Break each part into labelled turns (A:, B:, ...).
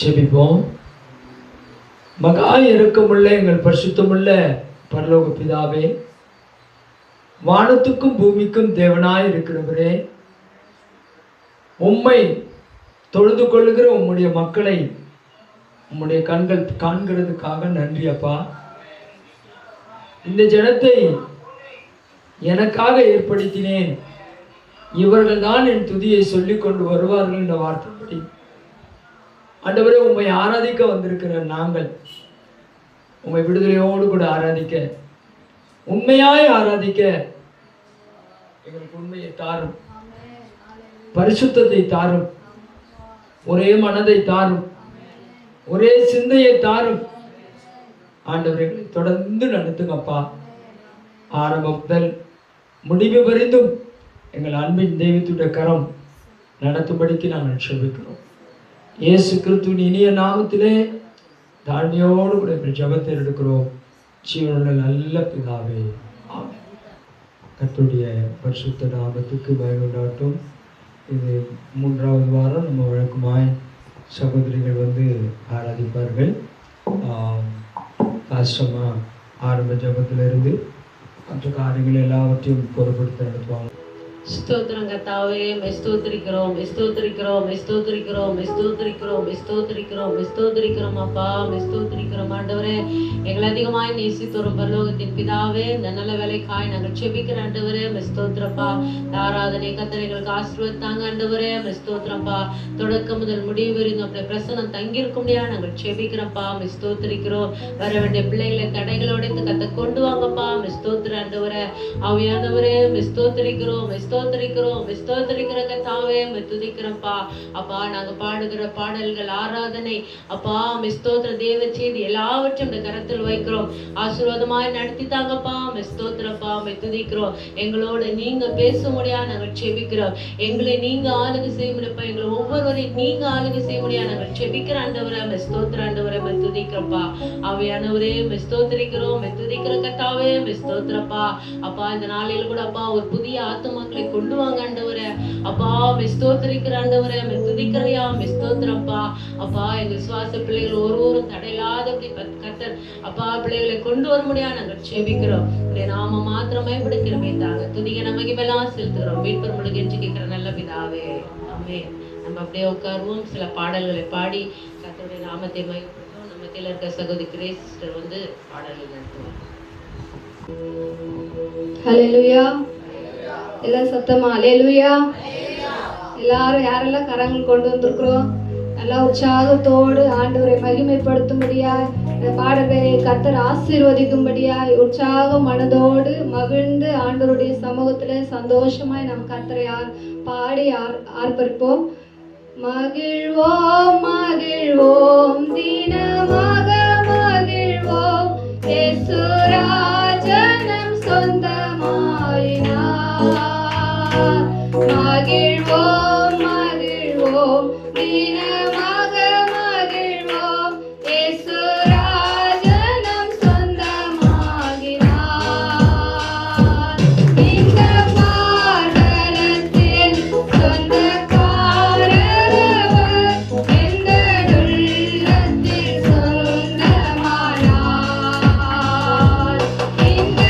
A: ஜெபிப்போம். மகா இரக்கமுள்ள எங்கள் பரிசுத்தமுள்ள பரலோக பிதாவே, வானத்துக்கும் பூமிக்கும் தேவனாய் இருக்கிறவரே, உம்மை தொழுது கொள்ளுகிற உம்முடைய மக்களை உம்முடைய கண்கள் காண்கிறதுக்காக நன்றி அப்பா. இந்த ஜனத்தை எனக்காக ஏற்படுத்தினேன், இவர்கள் தான் என் துதியை சொல்லிக் கொண்டு வருவார்கள் என்ற வார்த்தைப்படி ஆண்டவரே, உம்மை ஆராதிக்க வந்திருக்கிற நாங்கள் உம்மை விடுதலையோடு கூட ஆராதிக்க, உண்மையாய் ஆராதிக்க எங்களுக்கு உண்மையை தாரும், பரிசுத்தத்தை தாரும், ஒரே மனதை தாரும், ஒரே சிந்தையை தாரும். ஆண்டவர்களை தொடர்ந்து நடத்துங்கப்பா. ஆரம்பம் முதல் முடிவு வரைந்தும் எங்கள் அன்பின் தெய்வத்துடைய கரம் நடத்தும்படிக்கு நாங்கள் செபிக்கிறோம். இயேசு கிறிஸ்துவின் இனிய நாமத்திலே தாழ்மையோடு கூட எங்கள் ஜெபத்தை எடுக்கிறோம். ஜீவனுள்ள நல்ல பிதாவே, ஆமென். கர்த்தருடைய பரிசுத்த நாமத்துக்கு பயனுண்டாட்டும். இது 3வது வாரம் நம்ம வழக்கமாய் சகோதரிகள் வந்து ஆராதிப்பார்கள். கஷ்டமாக ஆரம்ப ஜபத்திலிருந்து மற்ற காரியங்கள் எல்லாவற்றையும் பொறுப்படுத்த நடத்துவாங்க.
B: ஸ்தோத்திரம் கர்த்தாவே, ஸ்தோத்திரிக்கிறோம், ஸ்தோத்திரிக்கிறோம், ஸ்தோத்திரிக்கிறோம், ஸ்தோத்திரிக்கிறோம், ஸ்தோத்திரிக்கிறோம், ஸ்தோத்திரிக்கிறோம் அப்பா, ஸ்தோத்திரிக்கிறோம் ஆண்டவரே. எங்களை அதிகமாய் நேசித்தோரும் பரலோகத்தின் பிதாவே, இந்த நல்ல வேலைக்காய் நாங்கள் செபிக்கிற ஆண்டவரே, ஸ்தோத்திரப்பா. ஆராதனை கர்த்தர் எங்களுக்கு ஆசீர்வதித்தாங்க ஆண்டவரே, ஸ்தோத்திரப்பா. தொடக்கம் முதல் முடிவு வரைக்கும் அப்படியே பிரசனம் தங்கியிருக்க முடியாது நாங்கள் செபிக்கிறப்பா, ஸ்தோத்திரிக்கிறோம். வர வேண்டிய பிள்ளைகளை தடைகளோட கத்தை கொண்டு வாங்கப்பா, ஸ்தோத்திர ஆண்டவரே. ஆவியானவரே, ஸ்தோத்திரிக்கிறோம், ஸ்தோத்திரிக்கிற கர்த்தாவே, துதிக்கிறப்பா அப்பா. நாங்க பாடுகிற பாடல்கள், ஆராதனை அப்பா, ஸ்தோத்திர தேவ செய்தி எல்லாவற்றையும் இந்த கரத்தில் வைக்கிறோம். ஆசீர்வாதமாய் நடத்தி தாங்கப்பா, ஸ்தோத்திரப்பா. துதிக்கிறோம். எங்களோட நீங்க பேச முடியாது நாங்கள் செபிக்கிறோம். எங்களை நீங்க ஆளுகை செய்ய முடியப்பா, எங்களை ஒவ்வொருவரையும் நீங்க ஆளுகை செய்ய முடியாது நாங்கள் செபிக்கிற ஆண்டவரே, ஸ்தோத்திர ஆண்டவரே, துதிக்கிறப்பா. ஆவியானவரே, ஸ்தோத்திரிக்கிறோம், துதிக்கிற கர்த்தாவே, ஸ்தோத்திரப்பா அப்பா. இந்த நாளில் கூட அப்பா ஒரு புதிய ஆத்துமாக்களை கொண்டு வாங்க ஆண்டவரே அப்பா, ஸ்தோத்திரிக்கிற ஆண்டவரே, துதிக்கிறையா, ஸ்தோத்திரப்பா அப்பா. எங்க விசுவாச பிள்ளைகள் ஒருவரும் தடையில்லாதபடி கர்த்தர் அப்பா பிள்ளைகளை கொண்டு வர முடியாது நாங்கள் செபிக்கிறோம். நாம மாத்திரமே பிடிக்கிறமே தாங்க துதிக்க நமக்கு மேலாம் செலுத்துகிறோம். மீட்பர் முழுக்க என்று கேட்கிற நல்ல பிதாவே, ஆமென். நம்ம அப்படியே உட்காருவோம். சில பாடல்களை பாடி கர்த்தருடைய நாமத்தை மகிமைப்படுத்துவோம். நம்ம கீழ இருக்க சகோதரி கிரேஸ் சிஸ்டர் வந்து பாடல்கள் நடத்துவாங்க.
C: ஹல்லேலூயா. எல்லாம் சத்தமா ஹல்லேலூயா. எல்லாரும் யாரெல்லாம் கரங்கள் கொண்டு வந்திருக்கிறோம், நல்லா உற்சாகத்தோடு ஆண்டவரை மகிமைப்படுத்தும்படியா, இந்த பாடல்களை கர்த்தர் ஆசீர்வதிக்கும்படியாய் உற்சாக மனதோடு மகிழ்ந்து ஆண்டவருடைய சமூகத்துல சந்தோஷமாய் நம் கர்த்தரை பாடி ஆர்ப்பரிப்போம். மகிழ்வோம் மகிழ்வோம் தினமாக மகிழ்வோம், இயேசு ராஜனம் சொந்தமாயினார். மகிழ்வோம் மகிழ்வோம் தினமாக மகிழ்வோம், இயேசு ராஜனம் சொந்தமாகினார். இந்த பாதலத்தில் சொந்தக்காரர் எந்த உள்ளத்தில் சொந்தமானார். இந்த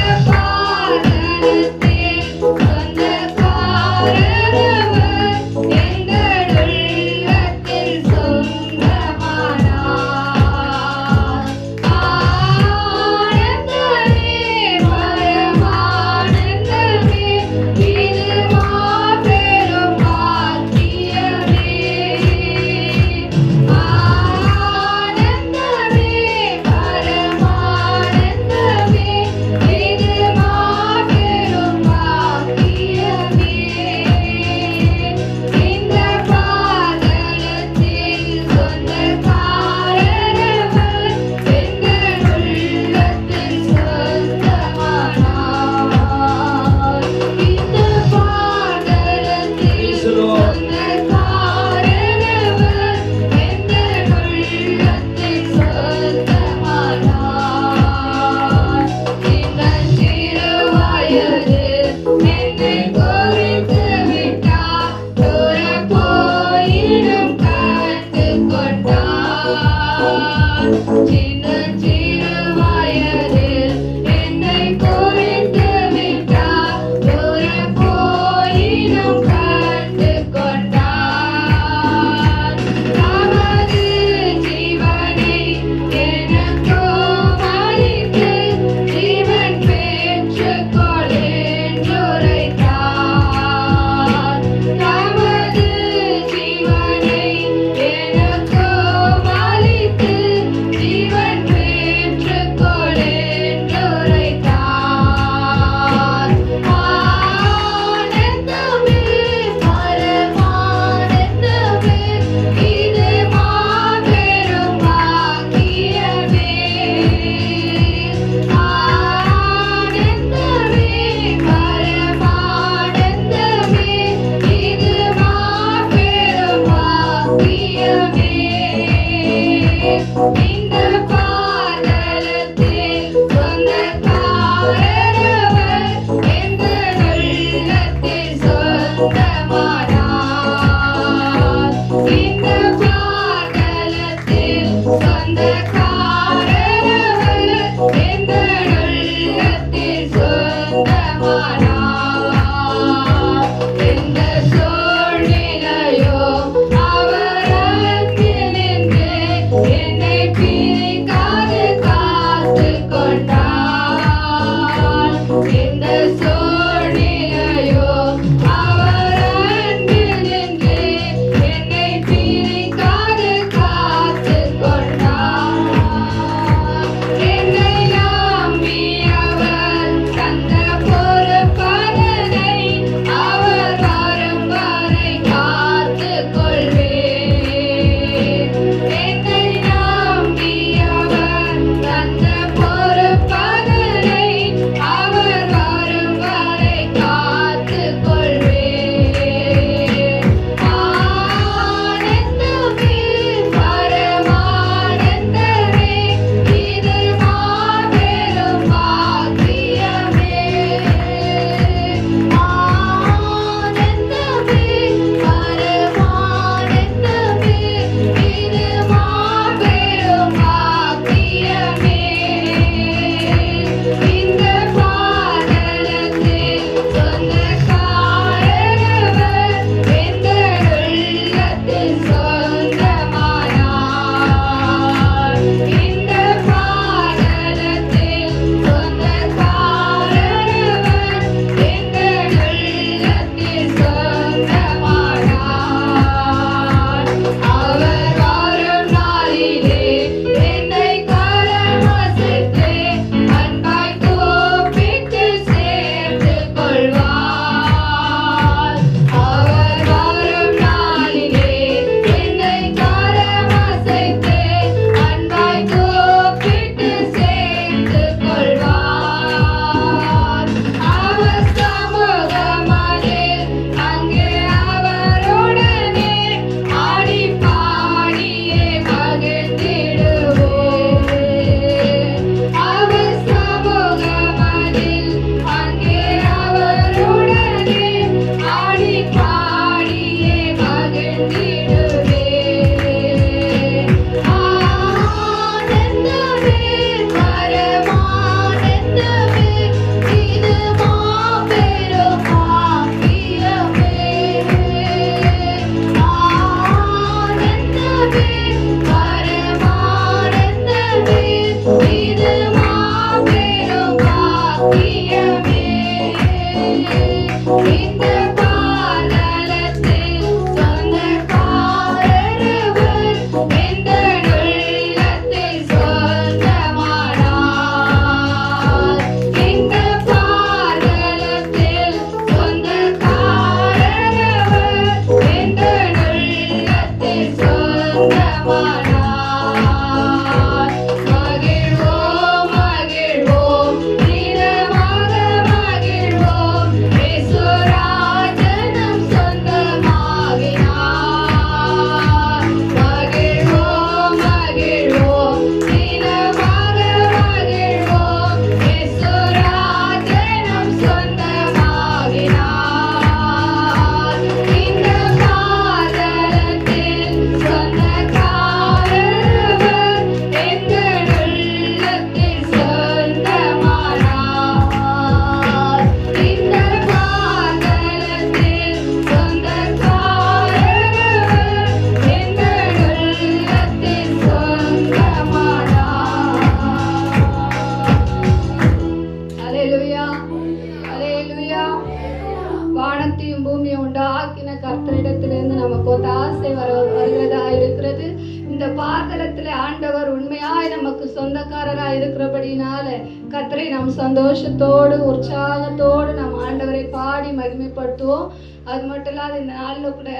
C: பூமியை உண்டாக்கின கர்த்தரிடத்திலிருந்து நமக்கு ஒத்தாசை வருகிறதா இருக்கிறது. இந்த பாதலத்துல ஆண்டவர் உண்மையாய் நமக்கு சொந்தக்காரராய் இருக்கிறபடினால கர்த்தரை நாம் சந்தோஷத்தோடு உற்சாகத்தோடு நாம் ஆண்டவரை பாடி மகிமைப்படுத்துவோம். அது மட்டும் இல்லாத இந்த நாளில் கூட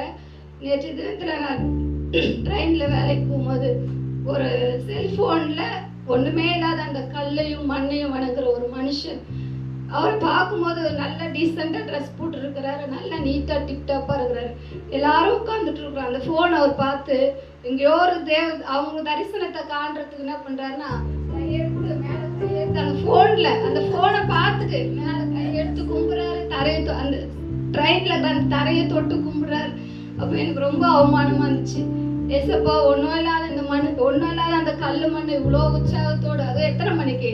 C: நேற்று தினத்துல நான் ட்ரெயின்ல வேலைக்கு போகும்போது ஒரு செல்போன்ல ஒண்ணுமே இல்லாத அந்த கல்லையும் மண்ணையும் வணங்குற ஒரு மனுஷன், அவர் பார்க்கும்போது நல்ல டீசெண்டா ட்ரெஸ் போட்டு இருக்கிறாரு, நல்லா நீட்டா டிப்டாப்பா இருக்கிறாரு. எல்லாரும் உட்காந்துட்டு இருக்கிறாங்க. அந்த போன் அவர் பார்த்து எங்கேயோ ஒரு அவங்க தரிசனத்தை காண்றதுக்கு என்ன பண்றாருன்னா கையெடுத்து மேல கையெடுத்து அந்த போனை பார்த்துட்டு மேல கையெடுத்து கும்புறாரு, அந்த ட்ரெயின்ல அந்த தரையை தொட்டு கும்பிடுறாரு. அப்ப எனக்கு ரொம்ப அவமானமா இருந்துச்சு. ஏசப்பா, ஒன்றும் இல்லாத இந்த மண், ஒன்றும் இல்லாத அந்த கல்லு மண் இவ்வளோ உற்சாகத்தோடு, அது எத்தனை மணிக்கு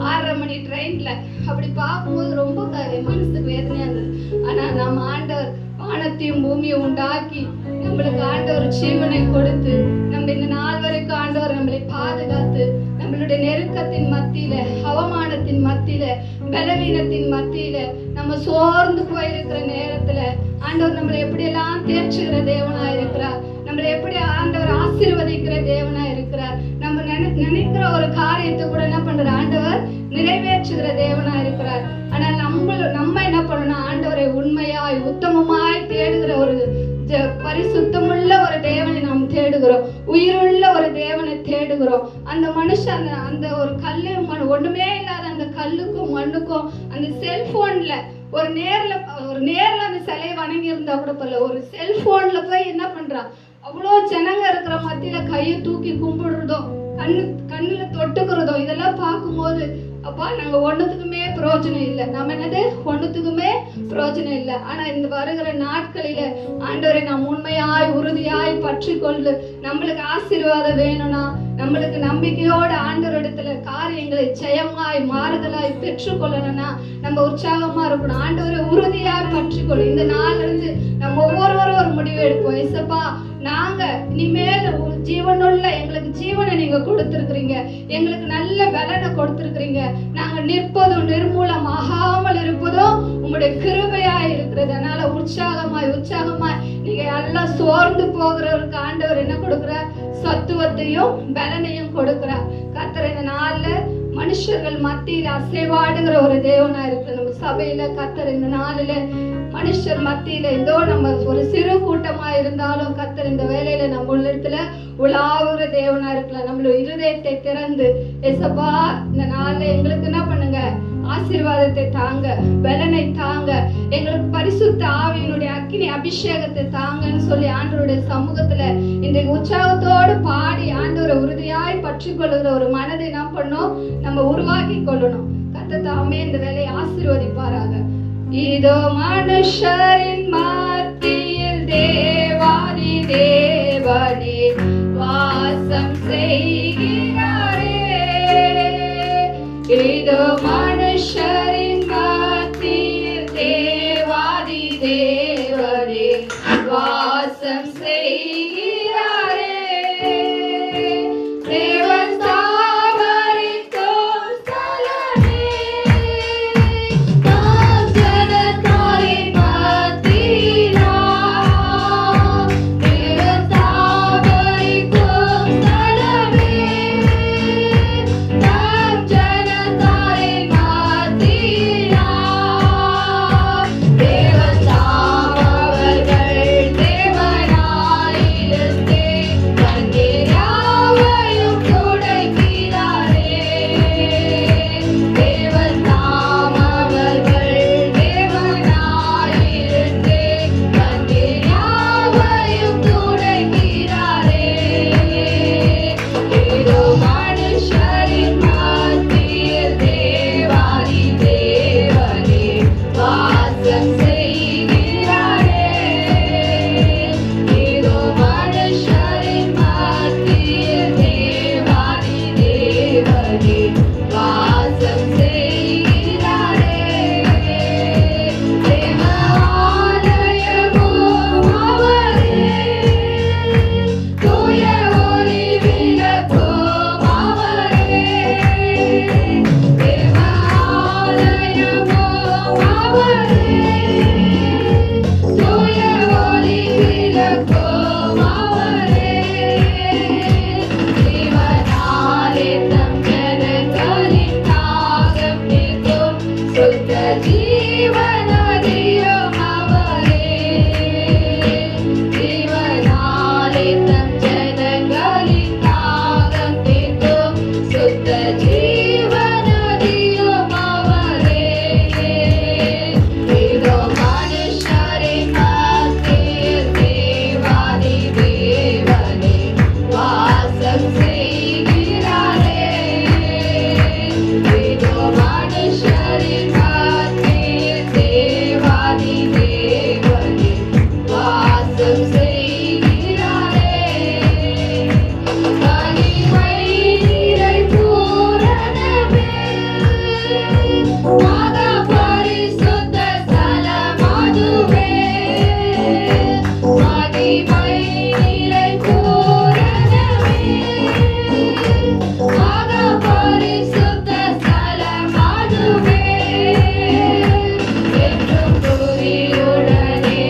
C: 6:30 மணி ட்ரெயின்ல அப்படி பார்க்கும்போது ரொம்ப மனசுக்கு வேதனையா இருந்தது. ஆனா நம்ம ஆண்டவர் வானத்தையும் பூமியை உண்டாக்கி நம்மளுக்கு ஆண்டவர் ஜீவனை கொடுத்து நம்ம இந்த நாள் வரைக்கும் ஆண்டவர் நம்மளை பாதுகாத்து நம்மளுடைய நெருக்கத்தின் மத்தியில, அவமானத்தின் மத்தியில, பலவீனத்தின் மத்தியில, நம்ம சோர்ந்து போயிருக்கிற நேரத்துல ஆண்டவர் நம்மளை எப்படியெல்லாம் தேர்ச்சுகிற தேவனா இருக்கிறார். நம்மளை எப்படி ஆண்டவர் ஆசீர்வதிக்கிற தேவனா இருக்கிறார். நம்ம நினைக்கிற ஒரு காரியத்தை கூட என்ன பண்ற ஆண்டவர் நிறைவேற்றுகிற தேவனா இருக்கிறார். ஆனா நம்ம என்ன பண்ணணும், ஆண்டவரை உண்மையாய் உத்தமமாய் தேடுகிற ஒரு பரிசுத்தமுள்ள ஒரு தேவனை நாம் தேடுகிறோம், உயிருள்ள ஒரு தேவனை தேடுகிறோம். அந்த மனுஷன் அந்த ஒரு கல்லு ஒண்ணுமே இல்லாத அந்த கல்லுக்கும் மண்ணுக்கும் அந்த செல்போன்ல ஒரு நேர்ல அந்த சிலையை வணங்கி இருந்தா கூட பரவாயில்ல, ஒரு செல்போன்ல போய் என்ன பண்றான், அவ்வளோ ஜனங்க இருக்கிற மத்தியில கையை தூக்கி கும்பிடுறதும் கண்ணுல தொட்டுக்கிறதும் இதெல்லாம் பார்க்கும்போது அப்பா நாங்க ஒண்ணுத்துக்குமே பிரயோஜனம் இல்லை. நம்ம என்னது ஒண்ணுத்துக்குமே பிரயோஜனம் இல்லை. ஆனா இந்த வருகிற நாட்களில ஆண்டவரை நாம் உண்மையாய் உறுதியாய் பற்றி கொண்டு நம்மளுக்கு ஆசீர்வாதம் வேணும்னா நம்மளுக்கு நம்பிக்கையோட ஆண்டவரிடத்துல காரியங்களை ஜெயமாய் மாறுதலாய் பெற்றுக்கொள்ளணும்னா நம்ம உற்சாகமா இருக்கணும். ஆண்டவரை உறுதியாய் பற்றி கொள்ளும். இந்த நாள்ல இருந்து நம்ம ஒவ்வொருவரும் ஒரு முடிவு எடுப்போம். ஏசப்பா, நாங்க இனிமேல் ஜீவனுள்ள எங்களுக்கு ஜீவனை நீங்க கொடுத்திருக்கிறீங்க, எங்களுக்கு நல்ல பலனை கொடுத்திருக்கிறீங்க. நாங்க நிற்பதும் நிர்மூலமாகாமல் இருப்பதும் உங்களுடைய கிருபையா இருக்கிறது. அதனால உற்சாகமாய் நீங்க எல்லாம் சோர்ந்து போகிறவருக்கு ஆண்டவர் என்ன கொடுக்கிறார், சத்துவத்தையும் பலனையும் கொடுக்கிறார். கர்த்தர் இந்த நாள்ல மனுஷர்கள் மத்தியில அசைவாடுகிற ஒரு தேவனா இருக்கு. நம்ம சபையில கர்த்தர் இந்த நாளில மனுஷர் மத்தியில ஏதோ நம்ம ஒரு சிறு கூட்டமா இருந்தாலும் கர்த்தர் இந்த வேலையில நம்ம உள்ளத்துல உலாவுற தேவனா இருக்கலாம். நம்மளோட இருதயத்தை திறந்து ஏசப்பா இந்த நாள்ல எங்களுக்கு என்ன பண்ணுங்க, ஆசீர்வாதத்தை தாங்க, பலனை தாங்க, எங்களுக்கு பரிசுத்த ஆவியினுடைய அக்கினி அபிஷேகத்தை தாங்கன்னு சொல்லி ஆண்டவருடைய சமூகத்துல இன்றைக்கு உற்சாகத்தோடு பாடி ஆண்டவரை உறுதியாய் பற்றி கொள்ளுகிற ஒரு மனதை என்ன பண்ணோம், நம்ம உருவாக்கி கொள்ளணும். கர்த்தர் தாமே இந்த வேலையை ஆசீர்வதிப்பாராக. இதோ மனுஷரின் மத்தியில் தேவாதி தேவனே வாசம் செய்கிறாரே. இதோ மனுஷரின் மத்தியில் தேவாதி தேவனே வாசம் செய்கிறாரே. தேவன் தாவரிக்கும் ஸ்தலமே, நாம் ஜனத்தாரின் மத்தியிலா. தேவன் தாவரிக்கும் ஸ்தலமே, நாம் ஜனத்தாரின் மத்தியிலா. தேவன் தாம் அவர்கள் தேவனாய் ஜீவநதியும் அவரே. ஜீவனாலே தம் ஜனங்களின் தாகம் தீர்க்கும் சுத்த ஜீவநதியும் அவரே. இதோ மனுஷரின் மத்தியில் தேவாதி தேவனே வாசம் செய்கிறாரே. இதோ மனுஷரின் மத்தியில் தேவாதி தேவனே வாசம் செய்கிறாரே. மகிமை நிறை பூரணமே மகா பரிசுத்த ஸ்தலமதுவே. மகிமை நிறை பூரணமே மகா பரிசுத்த ஸ்தலமதுவே. என்றும் துதியுடனே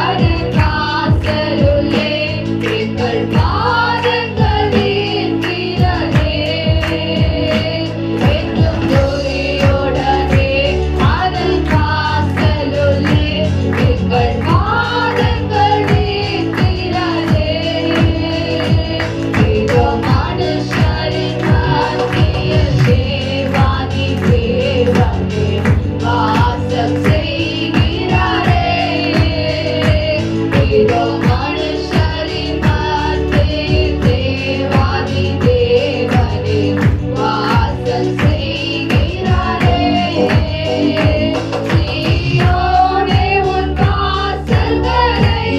C: அதன் வாசலுள்ளே எங்கள் பாதங்கள் நிற்கிறதே. என்றும் துதியுடனே அதன் வாசலுள்ளே எங்கள் பாதங்கள் நிற்கிறதே. இதோ மனுஷரின் மத்தியில் தேவாதி தேவனே வாசம் செய்கிறாரே. இதோ மனுஷரின் மத்தியில் தேவாதி தேவனே வாசம் செய்கிறாரே. சீயோனே உன் வாசல்களை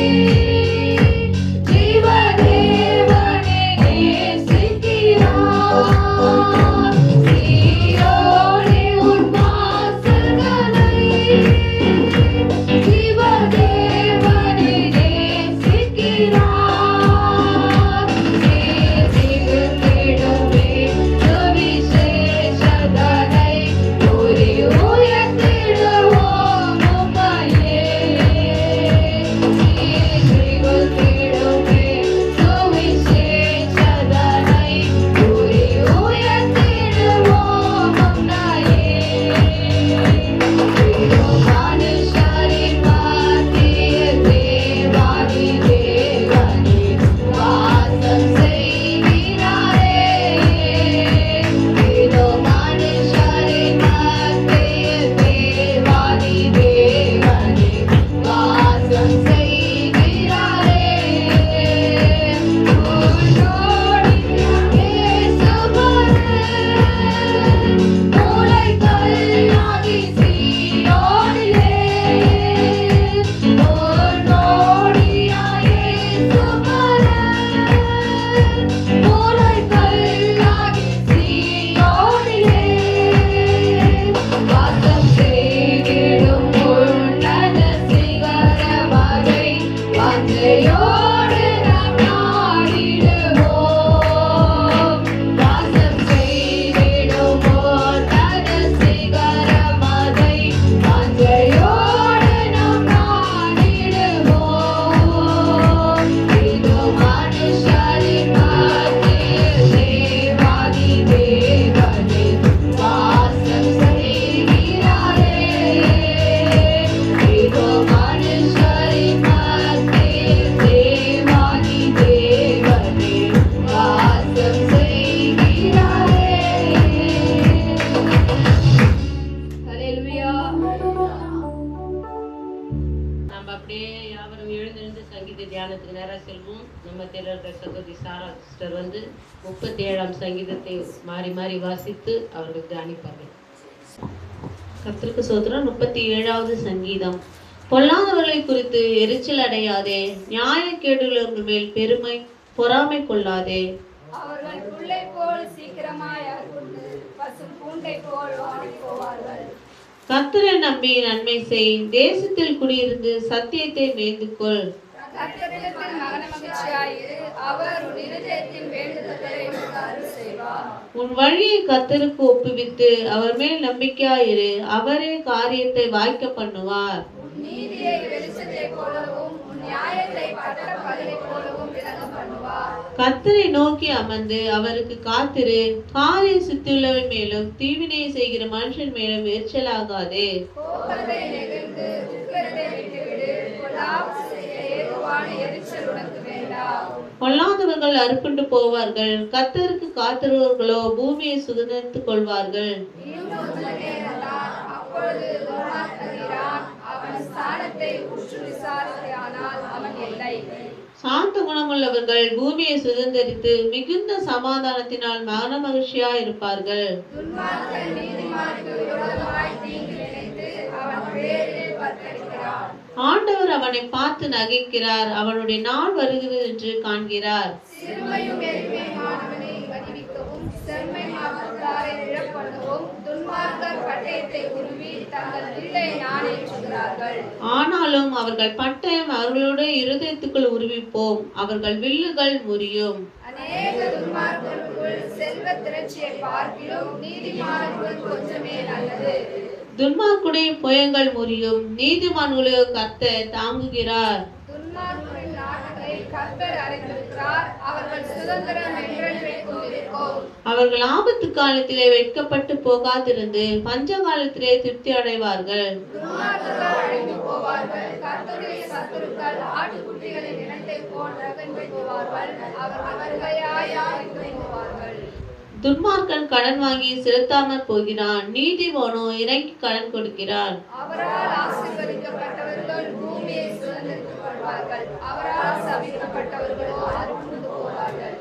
C: ஜீவதேவனே நேசிக்கிறார். சீயோனே உன் வாசல்களை ஜீவதேவனே நேசிக்கிறார். நேசித்திடுமே சுவிசேஷதனை கூறி உயர்த்திடுவோம் உம்மையே. நேசித்திடுமே சுவிசேஷதனை கூறி உயர்த்திடுவோம் உம்மையே. இதோ மனுஷரின் மத்தியில் தேவாதி தேவனே வாசம் செய்கிறாரே. இதோ மனுஷரின் மத்தியில் தேவாதி தேவனே வாசம் செய்கிறாரே. உன்னோடு இயேசுவரே மூலைக்கல்லாகி சீயோனிலே. உன்னோடு இயேசுவரே மூலைக்கல்லாகி சீயோனிலே. வாசம் செய்திடும் உன்னத சிகரமதை வாஞ்சையோடு நாம் நாடிடுவோம். வாசம் செய்திடும் உன்னத சிகரமதை வாஞ்சையோடு நாம் நாடிடுவோம். இதோ மனுஷரின் மத்தியில் தேவாதி தேவனே வாசம் செய்கிறாரே. இதோ மனுஷரின் மத்தியில் தேவாதி தேவனே வாசம் செய்கிறாரே. ஹல்லேலூயா.
B: நம்ம அப்படியே யாவரும் எழுந்திருந்து சங்கீத தியானத்துக்கு நேரா செல்வோம். நம்ம தேர்தல் சகோதரி சாரா சிஸ்டர் 37ஆம் சங்கீதத்தை மாறி மாறி வாசித்து அவர்கள் தியானிப்பார்கள். கர்த்தருக்கு ஸ்தோத்திரம். 37வது சங்கீதம். பொல்லாதவர்களை குறித்து எரிச்சல் அடையாதே, நியாயக்கேடுள்ளவர்கள் மேல் பெருமை பொறாமை கொள்ளாதே.
C: அவர்கள் புல்லை போல் சீக்கிரமாய் அறுப்புண்டு பசும் பூண்டை போல் வாடிப் போவார்கள்.
B: கர்த்தரை நம்பி நன்மை செய், தேசத்தில் குடியிருந்து சத்தியத்தை மேய்ந்து கொள்.
C: கர்த்தரிடத்தில் மகிழ்ச்சியாயிரு, அவர் உன் இருதயத்தின் வேண்டுதலை உனக்கு அருள் செய்வார்.
B: உன் வழியை கர்த்தருக்கு ஒப்புவித்து அவர் மேல் நம்பிக்கையாயிரு, அவரே காரியத்தை வாய்க்க பண்ணுவார்.
C: நீதியை வெளிச்சத்தை போலவும் உன் நியாயத்தை பட்டப்பகலை போலவும் விளங்க பண்ணுவார்.
B: கர்த்தரை நோக்கி அமர்ந்து அவருக்கு காத்திரு, காரிய சுத்தியுள்ளவன் மேலும் தீவினை செய்கிற மனுஷன் மேலும் எரிச்சலாகாதே.
C: கோபத்தை
B: பொல்லாதவர்கள் அறுப்புண்டு போவார்கள், கர்த்தருக்கு காத்திருவர்களோ பூமியை சுதந்திரித்துக் கொள்வார்கள்.
C: அப்பொழுது துன்மார்க்கன் அவன் ஸ்தானத்தை உற்று விசாரித்தானால் அவன் இல்லை.
B: சாந்த குணமுள்ளவர்கள் பூமியை சுதந்திரித்து மிகுந்த சமாதானத்தினால் மன மகிழ்ச்சியா இருப்பார்கள்.
C: துன்மார்க்கன் நீதிமானுக்கு விரோதமாய் தீங்கு நினைத்து அவன் பேரில் பற்கடிக்கிறான்.
B: ஆண்டவர் அவனை பார்த்து நகைக்கிறார், அவனுடைய நாள் வருகிறது என்று காண்கிறார்.
C: சிறுமையும் எளிமையுமானவனை வடிவிக்கவும் செம்மை மாற்றத்தாரை இழப்பண்ணவும் துன்மார்க்கர் பட்டயத்தை உருவி தங்கள் வில்லை நாணேற்றுகிறார்கள்.
B: ஆனாலும் அவர்கள் பட்டயம் அவர்களுடைய இருதயத்துக்குள் உருவிப்போம், அவர்கள் வில்லுகள் முறியும்.
C: அநேக துன்மார்க்கருக்குள் செல்வ திரட்சியை பார்க்கிலும் நீதிமானுக்குள் கொஞ்சமே நல்லது.
B: துன்மார்க்குடைய புயங்கள் முறியும், நீதிமான்களுடைய கர்த்தர் தாங்குகிறார்.
C: துன்மார்க்கரின் நாட்களை கர்த்தர் அறிந்திருக்கிறார், அவர்கள் சுதந்திரம் என்றென்றைக்கும் இருக்கும்.
B: அவர்கள் ஆபத்து காலத்திலே வெட்கப்பட்டு போகாதிருந்து பஞ்ச காலத்திலே திருப்தி அடைவார்கள்.
C: துன்மார்க்கர்கள் அழிந்து போவார்கள், கர்த்தருடைய சத்துருக்கள் ஆட்டுக்குட்டிகளின் இனத்தை போல் ரகன்று போவார்கள், அவர்கள் வருகையாய் அழிந்து போவார்கள்.
B: துன்மார்க்கன் கடன் வாங்கி செலுத்தாமல் போகிறான், நீதிமானோ இறங்கி கடன் கொடுக்கிறான்.
C: அவரால் ஆசீர்வதிக்கப்பட்டவர்கள் பூமியை சுதந்திரித்துக் கொள்வார்கள், அவரால் சபிக்கப்பட்டவர்களோ அறுப்புண்டு போவார்கள்.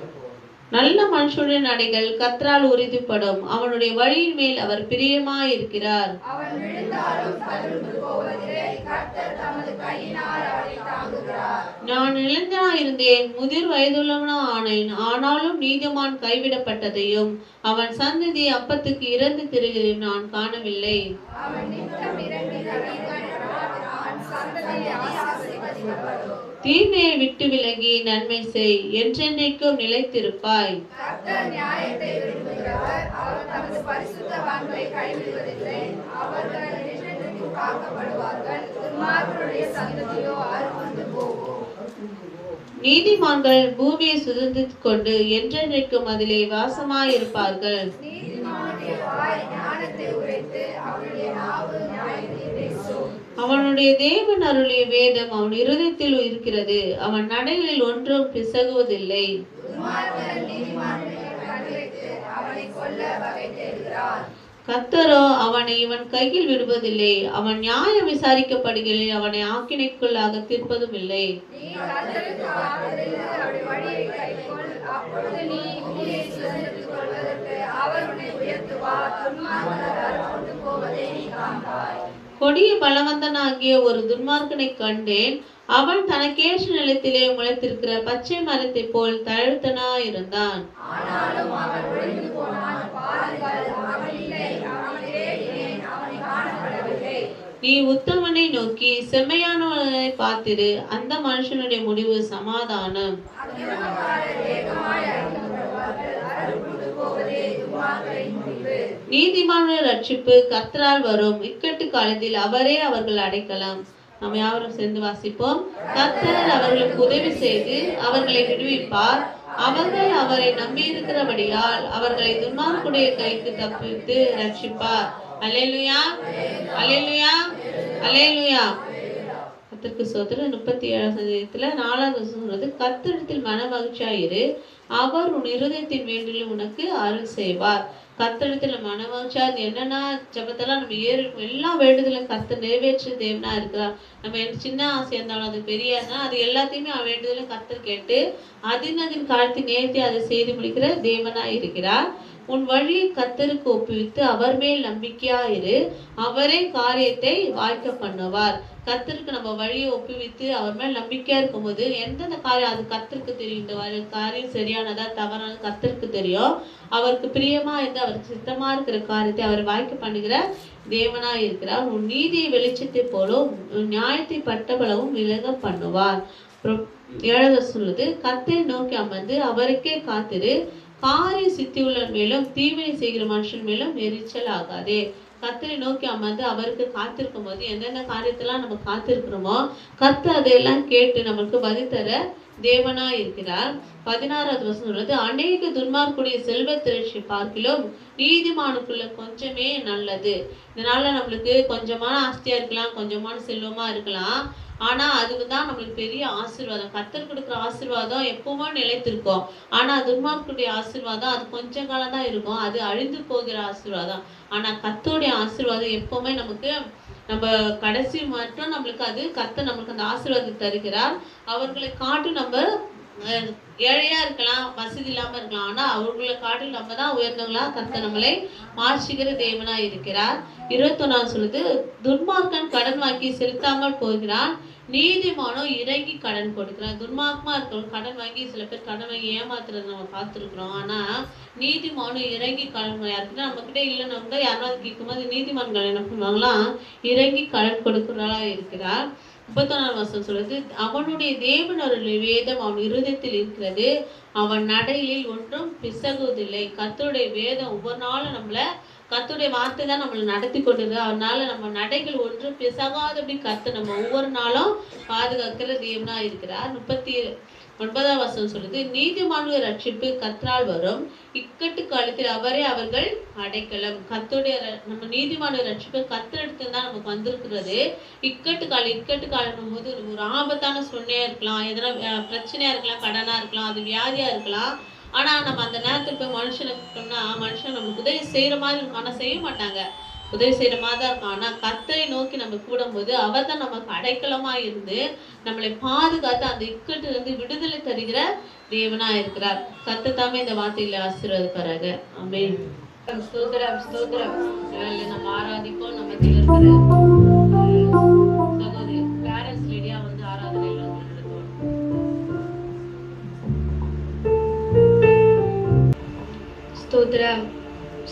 B: நல்ல மனுஷனுடைய நடைகள் கர்த்தரால் உறுதிப்படும், அவனுடைய வழியின் மேல் அவர் பிரியமாயிருக்கிறார்.
C: அவன் விழுந்தாலும் தள்ளுண்டு போவதில்லை, கர்த்தர் தமது கையினால் அவனை தாங்குகிறார்.
B: நான் இளைஞனாயிருந்தேன், முதிர் வயதுள்ளவனா ஆனேன், ஆனாலும் நீதிமான் கைவிடப்பட்டதையும் அவன் சந்ததி அப்பத்துக்கு இறந்து திரிகிறதையும் நான் காணவில்லை.
C: அவன் நித்தம் இறங்கி கடிகிறான், அவன் சந்ததி ஆசீர்வதிக்கப்படும்.
B: தீமையை விட்டு விலகி நன்மை செய், என்றென்றைக்கும் நிலைத்திருப்பாய்.
C: கர்த்தர் நியாயத்தை விரும்புகிறவர், அவர் தமது பரிசுத்தவான்களை கைவிடுவதில்லை. அவர்கள் என்றென்றைக்கும் காக்கப்படுவார்கள், துன்மார்க்கருடைய சந்ததியோ அறுப்புண்டு போகும்.
B: நீதிமான்கள் பூமியை சுதந்திரித்துக் கொண்டு என்றென்றைக்கும் அதிலே வாசமாயிருப்பார்கள்.
C: நீதிமானுடைய வாய் ஞானத்தை உரைத்து அவனுடைய நாவு நியாயத்தை பேசும்.
B: அவனுடைய தேவன் அருளிய வேதம் அவன் இருதயத்தில் இருக்கிறது, அவன் நடைகளில் ஒன்றும் பிசகுவதில்லை.
C: துன்மார்க்கன் நீதிமானுடைய கண்ணிற்கு அவனை கொல்ல வகை தேடுகிறான்.
B: கர்த்தரோ அவனை இவன் கையில் விடுவதில்லை, அவன் நியாயம் விசாரிக்கப்படுகையில் அவனை ஆக்கினைக்குள்ளாக தீர்ப்பதும் இல்லை.
C: நீ கர்த்தருக்கு காத்திருந்து அவருடைய வழியை கைக்கொள், அப்பொழுது நீ பூமியை சுதந்திரித்துக் கொள்வதற்கு அவர் உன்னை உயர்த்துவார். துன்மார்க்கர் அறுப்புண்டு போவதை நீ காண்பாய்.
B: கொடிய பலவந்தனாகிய ஒரு துன்மார்க்கனை கண்டேன், அவன் தனக்கேற்ற நிலத்திலே முளைத்திருக்கிற பச்சை மரத்தை போல் தழுத்தனா இருந்தான்.
C: ஆனாலும் அவன் ஒழிந்து போனான், பாருங்கள் அவன் இல்லை, அவனை தேடினேன், அவனை காணப்படவில்லை.
B: நீ உத்தமனை நோக்கி செம்மையானவனை பார்த்திரு, அந்த மனுஷனுடைய முடிவு சமாதானம்.
C: அக்கிரமக்காரர் ஏகமாய் அழிக்கப்படுவார்கள், அறுப்புண்டு போவதே துன்மார்க்கரின் முடிவு.
B: நீதிமானுடைய ரட்சிப்பு கர்த்தரால் வரும், இக்கட்டு காலத்தில் அவரே அவர்கள் அடைக்கலாம். நாம் யாவரும் சேர்ந்து வாசிப்போம். கர்த்தர் அவர்களுக்கு உதவி செய்து அவர்களை விடுவிப்பார், அவர்கள் அவரை நம்பியிருக்கிறபடியால் அவர்களை துன்மார்க்குடைய கைக்கு தப்பித்து ரட்சிப்பார். அல்லேலூயா, அல்லேலூயா, அல்லேலூயா. கர்த்தருக்கு ஸ்தோத்திரம். 37 4வது சொல்றது, கர்த்தரிடத்தில் மன மகிழ்ச்சியாயிரு, அவர் உன் இருதயத்தின் வேண்டிலும் உனக்கு அருள் செய்வார். கர்த்தரிடத்துல மன மகிழ்ச்சியா என்னன்னா ஜபத்தெல்லாம் நம்ம எல்லா வேண்டுதலும் கர்த்தர் நிறைவேற்ற தேவனா இருக்கிறார். நம்ம சின்ன ஆசையா இருந்தாலும் அது பெரிய அது எல்லாத்தையுமே வேண்டுதலும் கர்த்தர் கேட்டு அதின் காலத்தில் நேர்த்தி அதை செய்து முடிக்கிற தேவனா இருக்கிறார். உன் வழியை கர்த்தருக்கு ஒப்புவித்து அவர் மேல் நம்பிக்கையா இரு, அவரே காரியத்தை வாய்க்க பண்ணுவார். கர்த்தருக்கு நம்ம வழியை ஒப்புவித்து அவர் மேல் நம்பிக்கையா இருக்கும்போது எந்தெந்த காரியம் அது கர்த்தருக்கு தெரியும். இந்த காரியம் சரியானதா தவறானது கர்த்தருக்கு தெரியும். அவருக்கு பிரியமா இருந்து அவருக்கு சித்தமா இருக்கிற காரியத்தை அவர் வாய்க்க பண்ணுகிற தேவனா இருக்கிறார். உன் நீதியை வெளிச்சத்தை போலும் நியாயத்தை பட்டபலவும் விலக பண்ணுவார். 7வது சொல்லுது, கர்த்தரை நோக்கி அமர்ந்து அவருக்கே காத்திரு, காரிய சித்தியுள்ள மேலும் தீவினை செய்கிற மனுஷன் மேலும் எரிச்சல் ஆகாதே. கர்த்தரை நோக்கி அமர்ந்து அவருக்கு காத்திருக்கும் போது என்னென்ன காரியத்தெல்லாம் நம்ம காத்திருக்கிறோமோ கர்த்தர் அதையெல்லாம் கேட்டு நம்மளுக்கு பதில் தர தேவனாய் இருக்கிறார். 16வது வசனம் சொல்றது, அநேக துன்மார்க்குடைய செல்வ திரட்சி பார்க்கிலும் நீதிமானுக்குள்ள கொஞ்சமே நல்லது. இதனால நம்மளுக்கு கொஞ்சமான ஆஸ்தியா இருக்கலாம், கொஞ்சமான செல்வமா இருக்கலாம், ஆனா அதுக்கு தான் நம்மளுக்கு பெரிய ஆசீர்வாதம். கர்த்தர் கொடுக்குற ஆசீர்வாதம் எப்பவுமே நிலைத்திருக்கும். ஆனா துன்மார்க்குடைய ஆசீர்வாதம் அது கொஞ்ச காலம் தான் இருக்கும், அது அழிந்து போகிற ஆசீர்வாதம். ஆனா கர்த்தருடைய ஆசீர்வாதம் எப்பவுமே நமக்கு, நம்ம கடைசி மட்டும் நம்மளுக்கு அது கர்த்தர் நம்மளுக்கு அந்த ஆசீர்வாதத்தை தருகிறார். அவர்களை காட்டு நம்ம ஏழையா இருக்கலாம், வசதி இல்லாம இருக்கலாம், ஆனா அவர்களை காட்டு நம்ம தான் உயர்ந்தவங்களா கர்த்தர் நம்மளை மாற்றுகிற தேவனா இருக்கிறார். 21 சொல்லுது, துன்மார்க்கன் கடன் வாங்கி செலுத்தாமல் போகிறான், நீதிமானோ இறங்கி கடன் கொடுக்கிறான். துன்மார்க்கமா இருக்கிறவங்க கடன் வாங்கி, சில பேர் கடன் வாங்கி ஏமாத்துறது நம்ம பார்த்துருக்குறோம். ஆனா நீதிமானும் இறங்கி கடன், யாருக்குன்னா நம்ம கிட்ட இல்லைன்னா கூட யாராவது கேட்கும்போது நீதிமான்கள் என்ன பண்ணுவாங்களாம், இறங்கி கடன் கொடுக்கிறா இருக்கிறார். 31 வசனம் சொல்லுது, அவனுடைய தேவனுடைய வேதம் அவன் இருதயத்தில் இருக்கிறது, அவன் நடையில் ஒன்றும் பிசகுவதில்லை. கர்த்தருடைய வேதம் ஒவ்வொரு நாளும் நம்மள, கர்த்தருடைய வார்த்தை தான் நம்மளை நடத்தி கொண்டது. அதனால நம்ம நடைகள் ஒன்றும் பிசகாதபடி கர்த்தர் நம்ம ஒவ்வொரு நாளும் பாதுகாக்கிற தேவனா இருக்கிறார். 39 வசனம் சொல்லுது, நீதிமானுடைய ரட்சிப்பு கர்த்தரால் வரும், இக்கட்டு காலத்தில் அவரே அவர்கள் அடைக்கலம். கர்த்தருடைய நம்ம நீதிமானுடைய ரட்சிப்பு கர்த்தர் எடுத்து தான் நமக்கு வந்திருக்கிறது. இக்கட்டு காலம் போது ஒரு ஆபத்தான சூழ்நிலையா இருக்கலாம், எதனா பிரச்சனையா இருக்கலாம், கடனா இருக்கலாம், அது வியாதியா இருக்கலாம். ஆனா நம்ம அந்த நேரத்தில் போய் மனுஷனுக்கு சொன்னா மனுஷன் நமக்கு உதவி செய்யற மாதிரி இருக்கும், ஆனா செய்ய மாட்டாங்க, உதவி செய்யற மாதிரி தான் இருக்கும். ஆனா கர்த்தரை நோக்கி நம்ம கூடும்போது அவர் தான் நமக்கு அடைக்கலமா இருந்து நம்மளை பாதுகாத்து அந்த இக்கட்டு இருந்து விடுதலை தருகிற தேவனா இருக்கிறார். கர்த்தர் தாமே இந்த வார்த்தைகளை ஆசீர்வதிப்பாராக. ஆமென். ஸ்தோத்திரம் ஸ்தோத்திரம். நம்ம ஆராதிப்போம். நம்ம இருக்கிற சகோதரி பேரண்ட்ஸ் லேடியா வந்து ஆராதனையில நடத்துவோம்.
C: ஸ்தோத்திரம்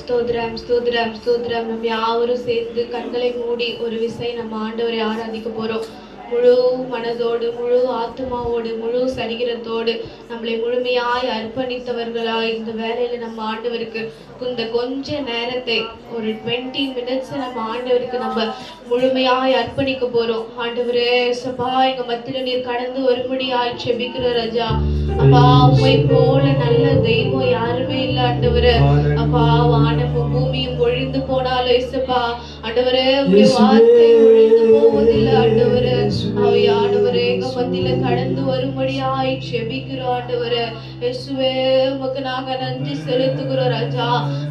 C: ஸ்தோத்திரம் ஸ்தோத்திரம் ஸ்தோத்திரம். நம்ம யாவரும் சேர்ந்து கண்களை மூடி ஒரு விசை நம்ம ஆண்டவரை ஆராதிக்க போறோம். முழு மனதோடு, முழு ஆத்மாவோடு, முழு சரீரத்தோடு நம்மளை முழுமையாய் அர்ப்பணித்தவர்களாய் இந்த வேலையில நம்ம ஆண்டவருக்கு இந்த கொஞ்ச நேரத்தை, ஒரு 20 மினிட்ஸ் நம்ம ஆண்டவருக்கு நம்ம முழுமையாய் அர்ப்பணிக்க போறோம். ஆண்டவரே சபா, எங்க மத்தியில நீர் கடந்து வரும்படியாய் செபிக்கிற ராஜா. அப்பா, உம்மை போல நல்ல தெய்வம் யாருமே இல்ல ஆண்டவரே. அப்பா, வானமும் பூமியும் ஒழிந்து போனாலும் இசப்பா ஆண்டவரே, உம்முடைய வார்த்தை ஒழிந்து போவதில்லை ஆண்டவரே. ஆண்டவரே, எங்க மத்தியில கடந்து வரும்படியாய் செபிக்கிறோம் ஆண்டவரே. இயேசுவே, உமக்கு நாங்க நன்றி செலுத்துகிறோம் ராஜா.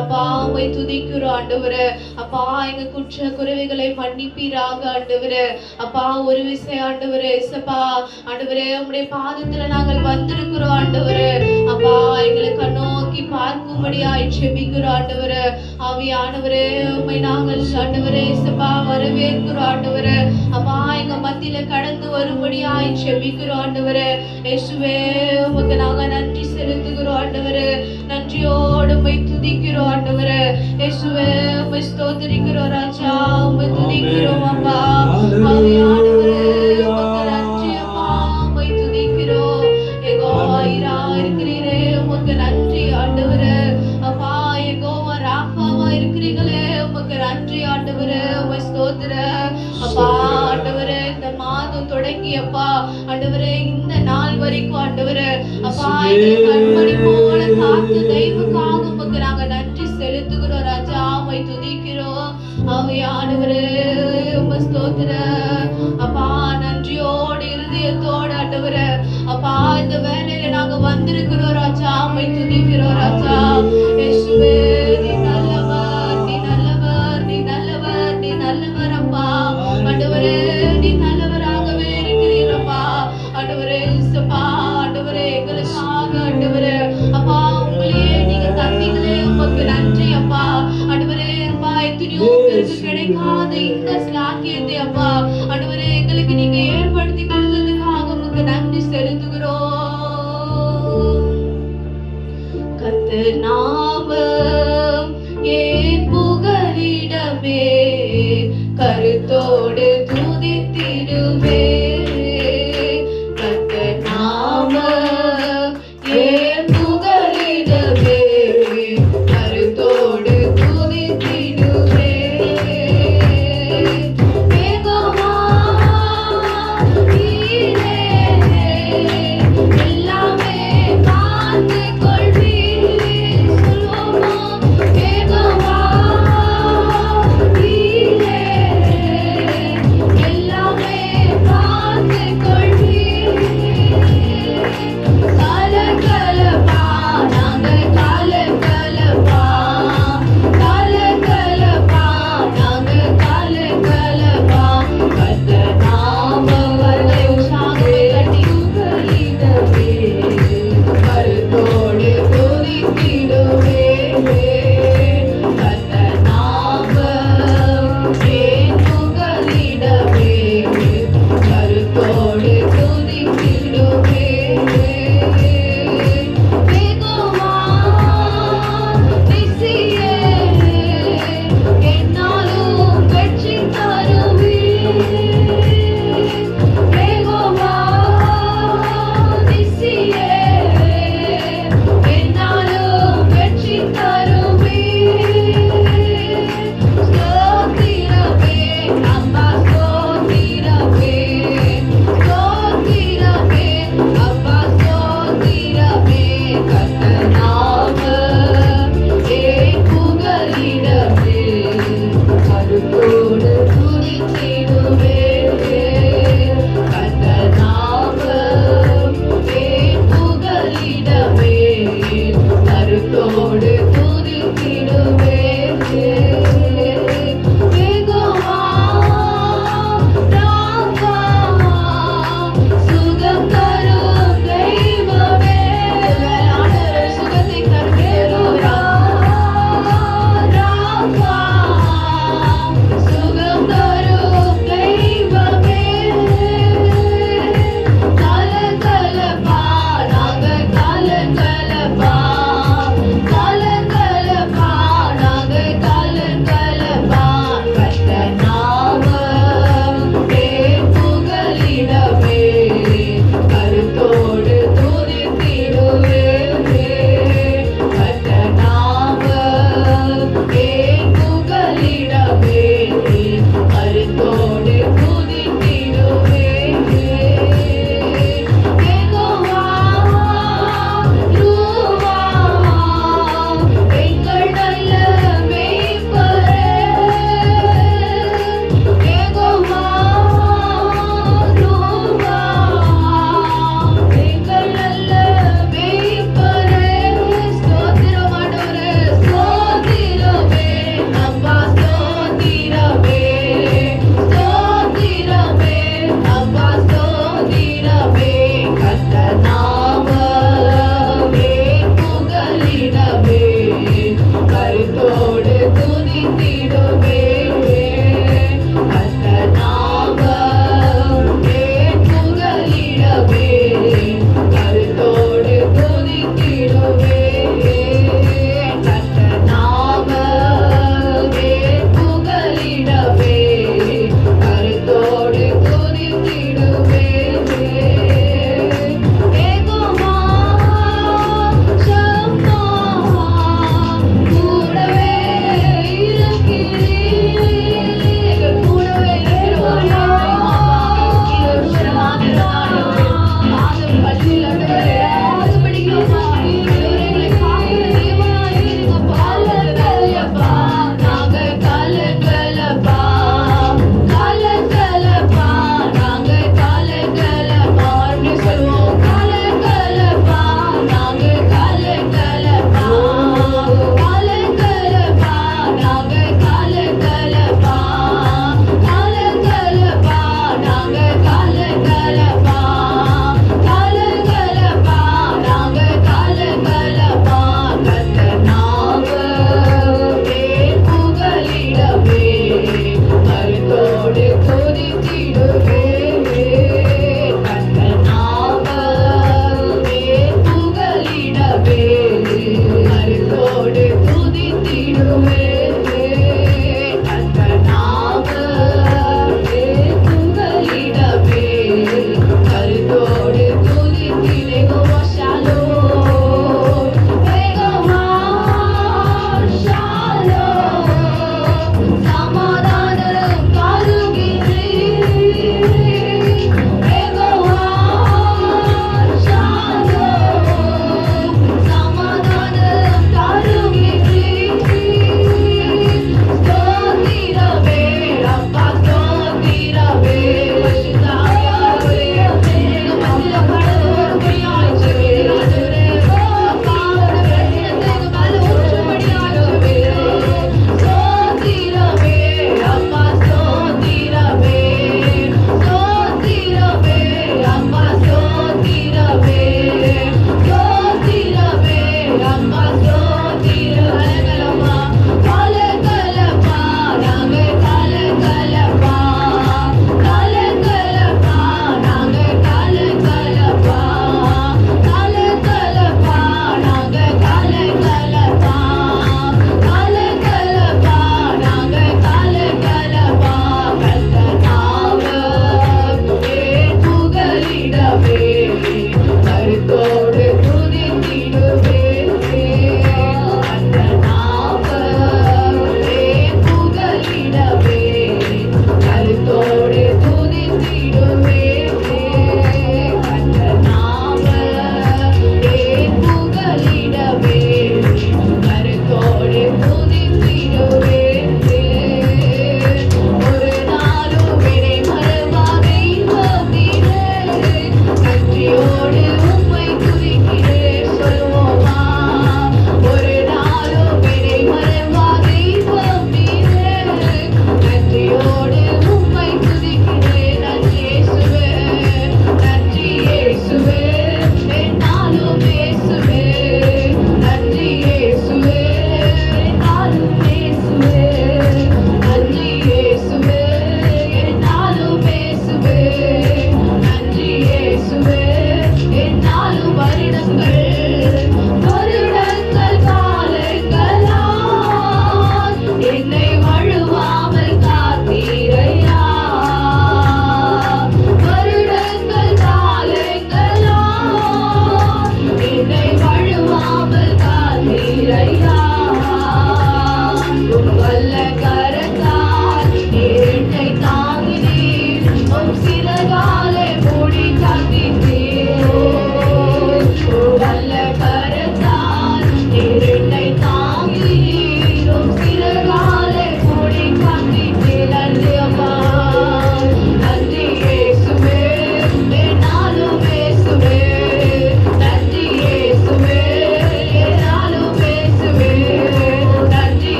C: அப்பா, உம்மை துதிக்கிறோம் ஆண்டவரே. அப்பா, எங்க குற்ற குறைவுகளை மன்னிப்பீராக ஆண்டவரே. அப்பா, ஒரு விஷயம் ஆண்டவரே இசப்பா ஆண்டவரே, உம்முடைய பாதத்துல நாங்கள் வந்திருக்கிறோம் ஆண்டவரே. அப்பா, எங்களை கண்ணோக்கி பார்க்கும்படியாய் செபிக்கிறோம் ஆண்டவரே. ஆவியானவரே, உம்மை நாங்கள் ஆண்டவரே இசப்பா வரவேற்கிறோம் ஆண்டவரே. அப்பா, எங்க மத்தியில கடந்து வரும்படியாய் செபிக்கிறோம் ஆண்டவரே. இயேசுவே, உமக்கு நாங்க நன்றி செலுத்துகிறோம் ஆண்டவரே. நன்றியோடு உம்மை துதிக்கிறோம் ஆண்டவரே. இயேசுவே, உம்மை ஸ்தோத்திரிக்கிறோம் ராஜா. உம்மை துதிக்கிறோம் அப்பா. ஆவியானவரே, உமக்கு நன்றி அப்பா. உம்மை துதிக்கிறோம். யெகோவா ஈரா இருக்கிறீரே, உமக்கு நன்றி ஆண்டவரே. அப்பா, யெகோவா ராஃபாவா இருக்கிறீங்களே, உமக்கு நன்றி ஆண்டவரே. உம்மை ஸ்தோத்திரம் அப்பா. ஆண்டவரே, இந்த மாதம் தொடங்கி அப்பா ஆண்டவரே இந்த நாள் வரைக்கும் ஆண்டவரே அப்பா எங்களை கண்மணி போல காத்து தெய்வக்காக உமக்கு நாங்க நன்றி செலுத்துகிறோம் ராஜா. உம்மை துதிக்கிறோம் ஆவியானவரே. உம்மை ஸ்தோத்திரம் அப்பா. நன்றியோடு இருதயத்தோடு ஆண்டவரே அப்பா இந்த வேலையில நாங்க வந்திருக்கிறோம் ராஜா. உம்மை துதிக்கிறோம் ராஜா. இயேசுவே, நீ நல்லவர், நீ நல்லவர், நீ நல்லவர், நீ நல்லவர் அப்பா. ஆண்டவரே, நீ நல்லவராகவே இருக்கிறீரப்பா. ஆண்டவரே இயேசுப்பா, ஆண்டவரே எங்களுக்காக ஆண்டவரே அப்பா உங்களையே நீங்க தந்தீங்களே, உமக்கு நன்றி அப்பா. ஆண்டவரே அப்பா, எத்தனையோ பேருக்கு கிடைக்காத இந்த ஸ்லாக்கியத்தை அப்பா ஆண்டவரே எங்களுக்கு நீங்க ஏற்படுத்தி கொடுத்ததுக்காக உமக்கு நன்றி செலுத்துகிறோம். கர்த்தர் நாமம் என் புகலிடமே, கருத்தோடு துதித்திடுவே. கர்த்தர் நாமம் என் புகலிடமே, கருத்தோடு துதித்திடுவே. யெகோவா ஈரே,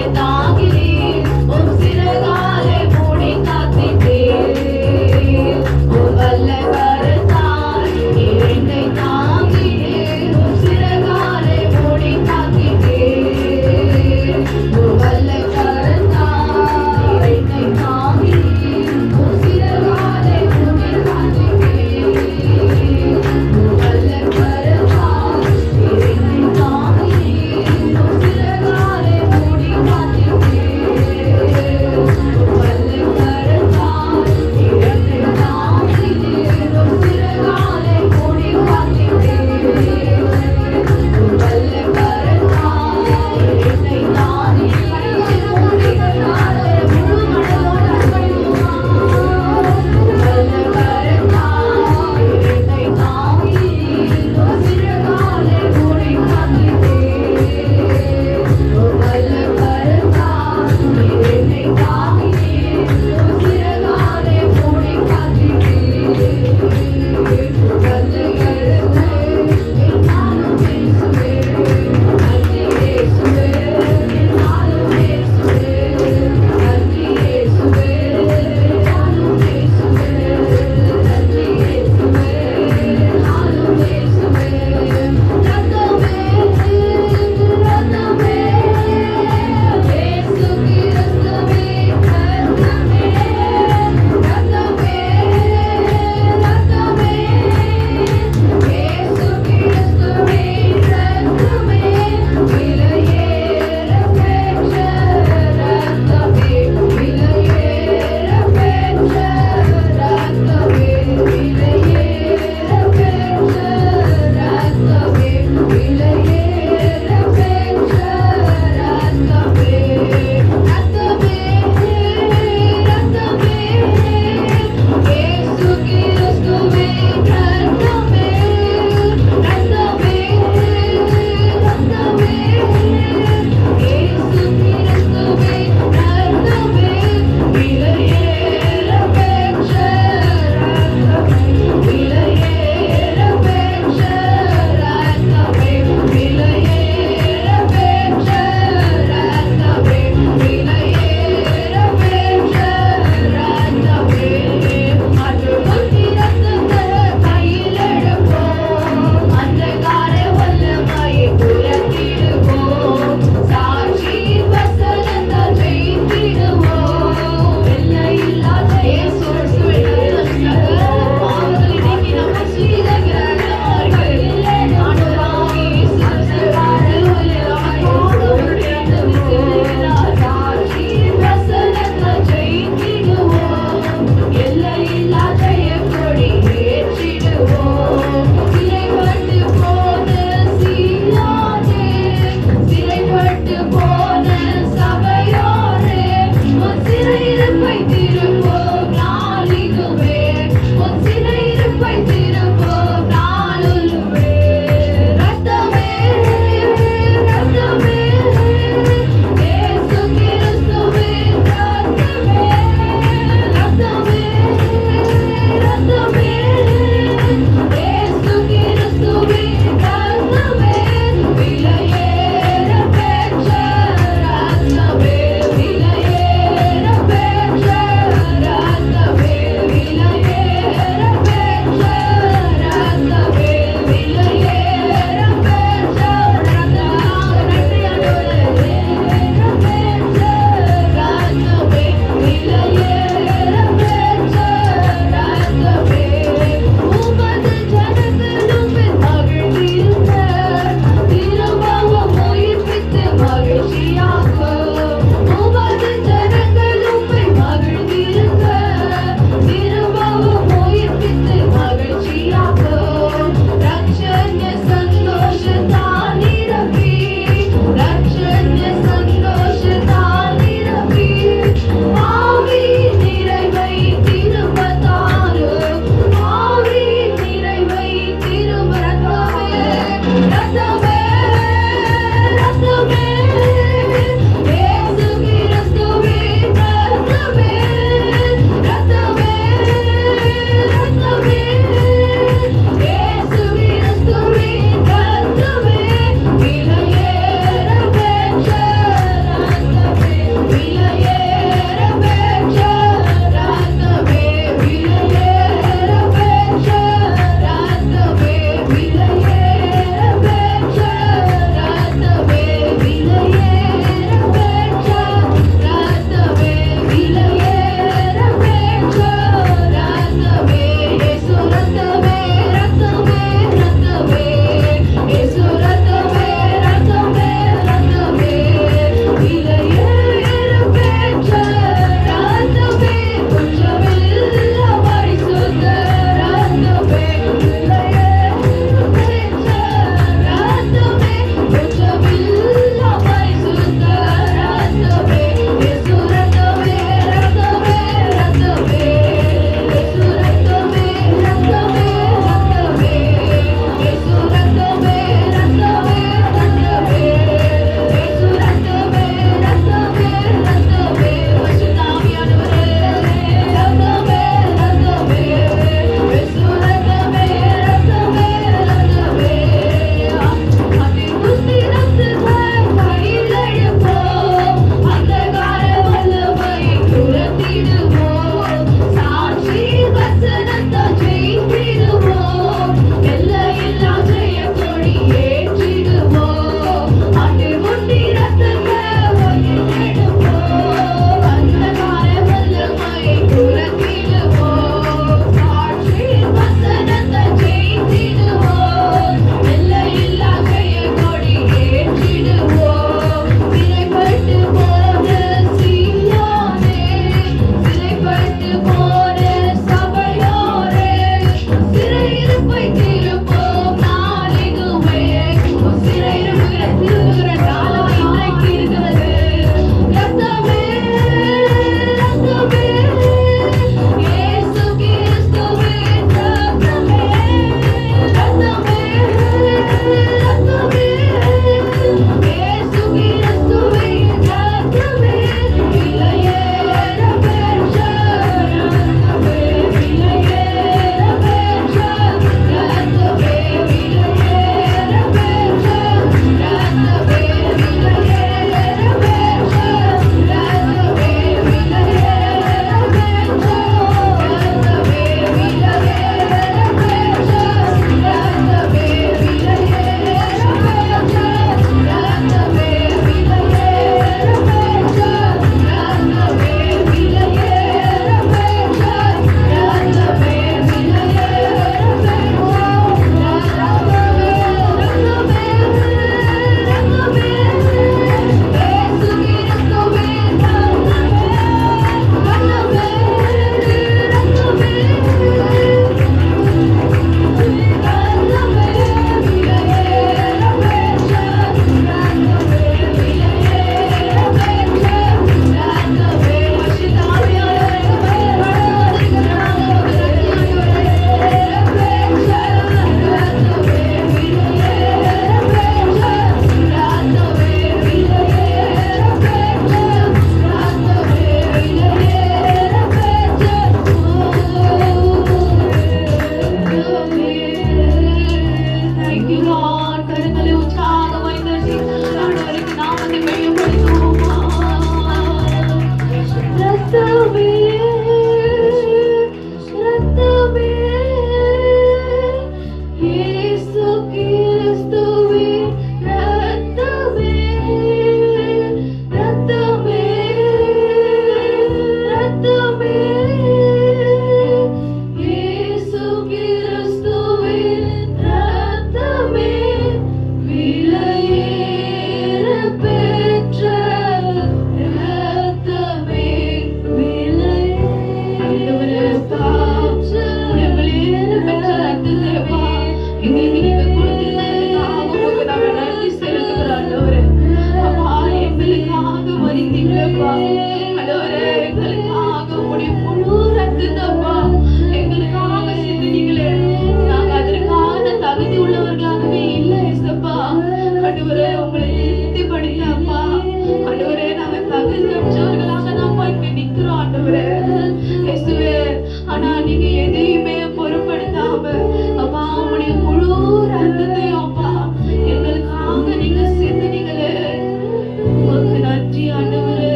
C: மூடி காத்தீரே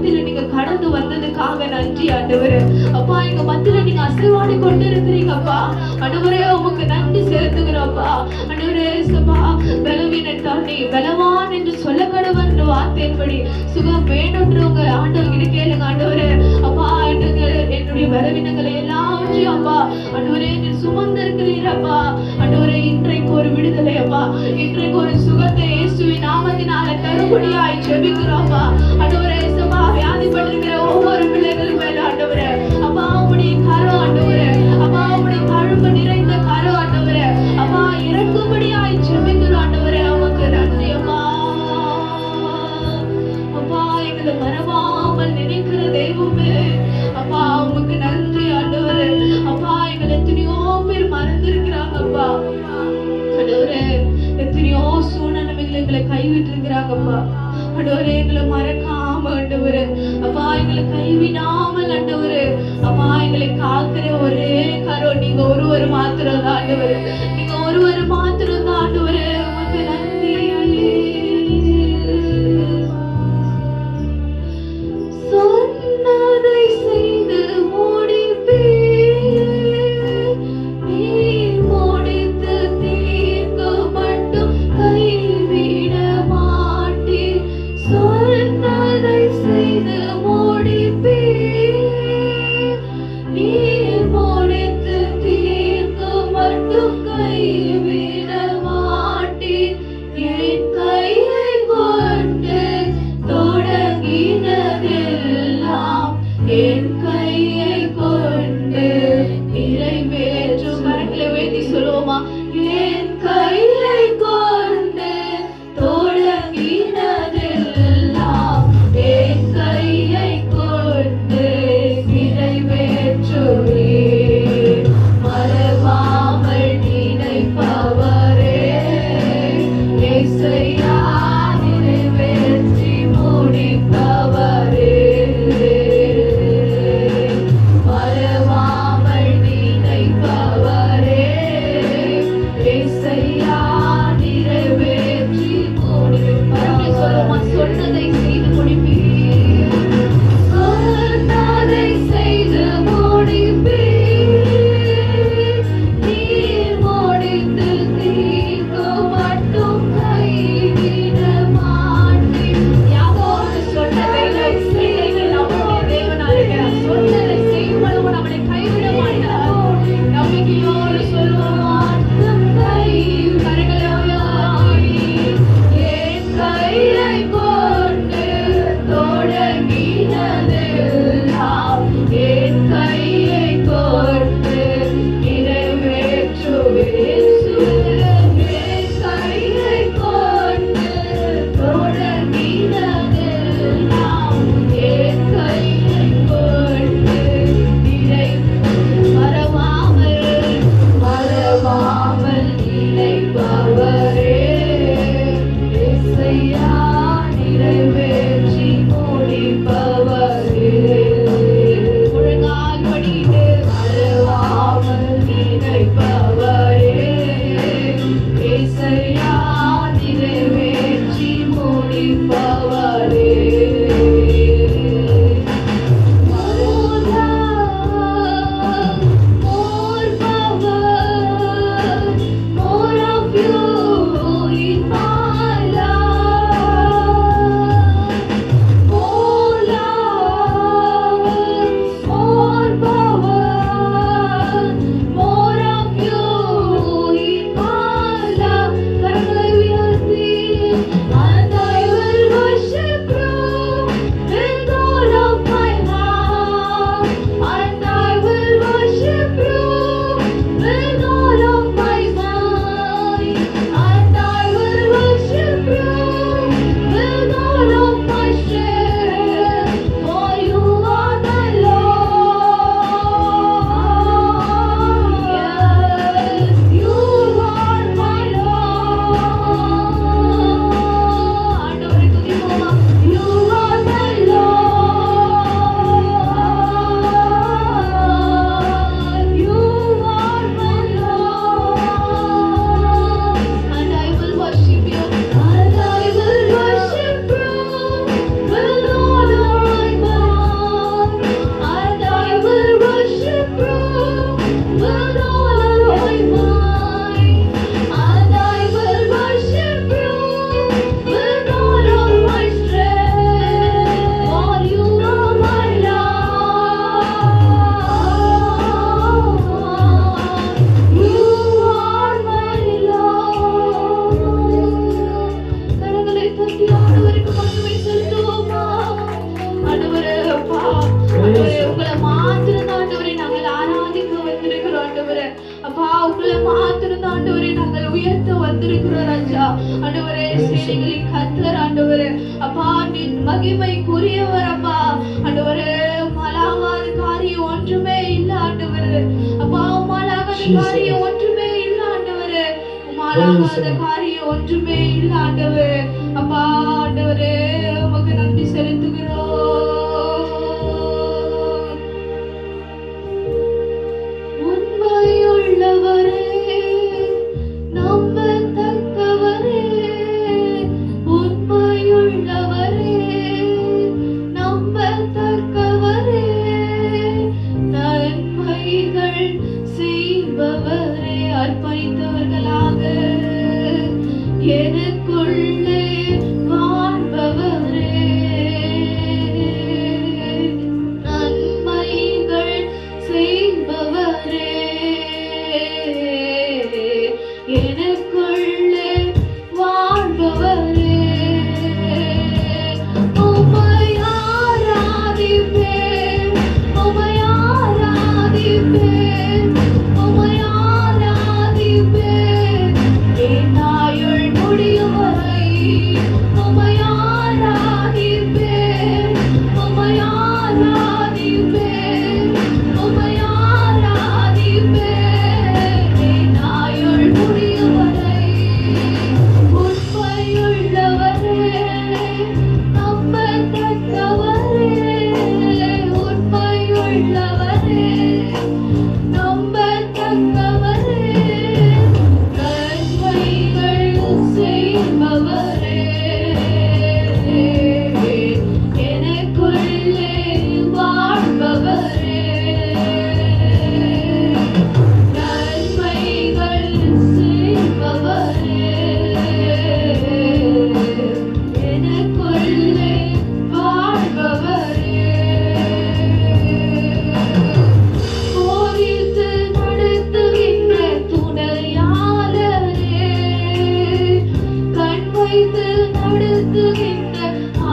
C: மத்தியில நீங்க கடந்து வந்ததுக்காக நன்றி ஆண்டவரே. அப்பா எங்க மத்தியில நீங்க அசைவாடி கொண்டு இருக்கிறீங்கப்பா. ஆண்டவரே உமக்கு நன்றி செலுத்துகிறோம்ப்பா. ஆண்டவரே சபா பலவீனத்தால் நீ பலவான் என்று சொல்ல கடவன் வார்த்தையின்படி சுகம் வேணுன்றவங்க ஆண்டவர்கிட்ட கேளுங்க. ஆண்டவரே அப்பா என்னுடைய பலவீனங்களை எல்லாவற்றையும் அப்பா ஆண்டவரே நீர் சுமந்திருக்கிறீரப்பா. ஆண்டவரே இன்றைக்கு ஒரு விடுதலை அப்பா, இன்றைக்கு ஒரு சுகத்தை இயேசுவின் நாமத்தினால தரும்படியாய் ஜெபிக்கிறோம்ப்பா. ஆண்டவரே சபா வியாதிப்பட்டிருக்கிற ஒவ்வொரு பிள்ளைகளும் மேல ஆண்டவரே அப்பா உம்முடைய கரம் ஆண்டவரே அப்பா உம்முடைய தழும்பு நிறைந்த கரம் ஆண்டவரே அப்பா இறக்கும்படியாய் ஜெபிக்கிறோம். ஆண்டவரே உமக்கு நன்றி அப்பா. அப்பா எங்களை மறவாமல் நினைக்கிற தெய்வமே அப்பா உமக்கு நன்றி ஆண்டவரே. அப்பா எங்களை எத்தனையோ பேர் மறந்துருக்கிறாங்கப்பா. ஆண்டவரே எத்தனையோ சூழ்நிலைகள் எங்களை கைவிட்டு இருக்கிறாங்கப்பா. ஆண்டவரே எங்களை மறக்காம ஆண்டவரே அப்பா எங்களை கைவிடாமல் ஆண்டவரே அப்பா எங்களை காக்கிற ஒரே கரம் நீங்க ஒருவர் மாத்திரம் தான் ஆண்டவரே. நீங்க ஒருவர் மாத்திரம் தான் ஆண்டவரே. உமக்கு நன்றி. சொன்னதை செய்து முடிப்பேன், நீர் முடித்து தீர்க்க மட்டும் கைவிட மாட்டீர். சொன்னதை செய்து முடிப்பேன், நீர் முடித்து தீர்க்க மட்டும் கைவிட மாட்டீர். என் கையை கொண்டு தொடங்கினதெல்லாம் என் கையை கொண்டு நிறைவேற்றும். கரங்களை உயர்த்தி சொல்லுவோமா? என் கையை கொண்டு தொடங்கினதெல்லாம் என் கையை கொண்டு நிறைவேற்றுவீர். மறவாமல் நினைப்பவரே இயேசுயா நிறைவேற்றி முடிப்பவரே. ஆண்டவரே நாங்கள் உயர்த்த வந்திருக்கிறோம் ராஜா. ஆண்டவரே சேனைகளின் கர்த்தர் ஆண்டவரே அப்பா நீர் மகிமைக்குரியவர் அப்பா. ஆண்டவரே மலாகாத காரியம் ஒன்றுமே இல்லை ஆண்டவரே அப்பா. மலாகாத காரியம் ஒன்றுமே இல்லை ஆண்டவரே. மலாகாத காரியம் ஒன்றுமே இல்லை ஆண்டவரே அப்பா. ஆண்டவரே உமக்கு நன்றி செலுத்துகிறோம். உண்மையுள்ளவரே நம்பத்தக்கவரே, உண்மையுள்ளவரே நம்பத்தக்கவரே, நன்மைகள் செய்பவரே, அர்ப்பணித்தவர்களாக எனக்குள்ளே வாழ்பவரே, நன்மைகள் செய்பவரே, எனக்குள்ளே வாழ்பவரே, உம்மை ஆராதிப்பேன், உம்மை ஆராதிப்பேன், உம்மை ஆராதிப்பேன், என் ஆயுள் முடியும் வரை உம்மை ஆராதிப்பேன், உம்மை ஆராதிப்பேன், உம்மை ஆராதிப்பேன், என் ஆயுள் முடியும் வரை. உண்மையுள்ளவரே நம்பத்தக்கவரே, உண்மையுள்ளவரே நம்பத்தக்கவரே, நன்மைகள் செய்பவரே, எனக்குள்ளே வாழ்பவரே, நன்மைகள் செய்பவரே, எனக்குள்ளே வாழ்பவரே, போதித்து நடத்துகின்ற துணையாளரே, கண் வைத்து நடத்துகின்ற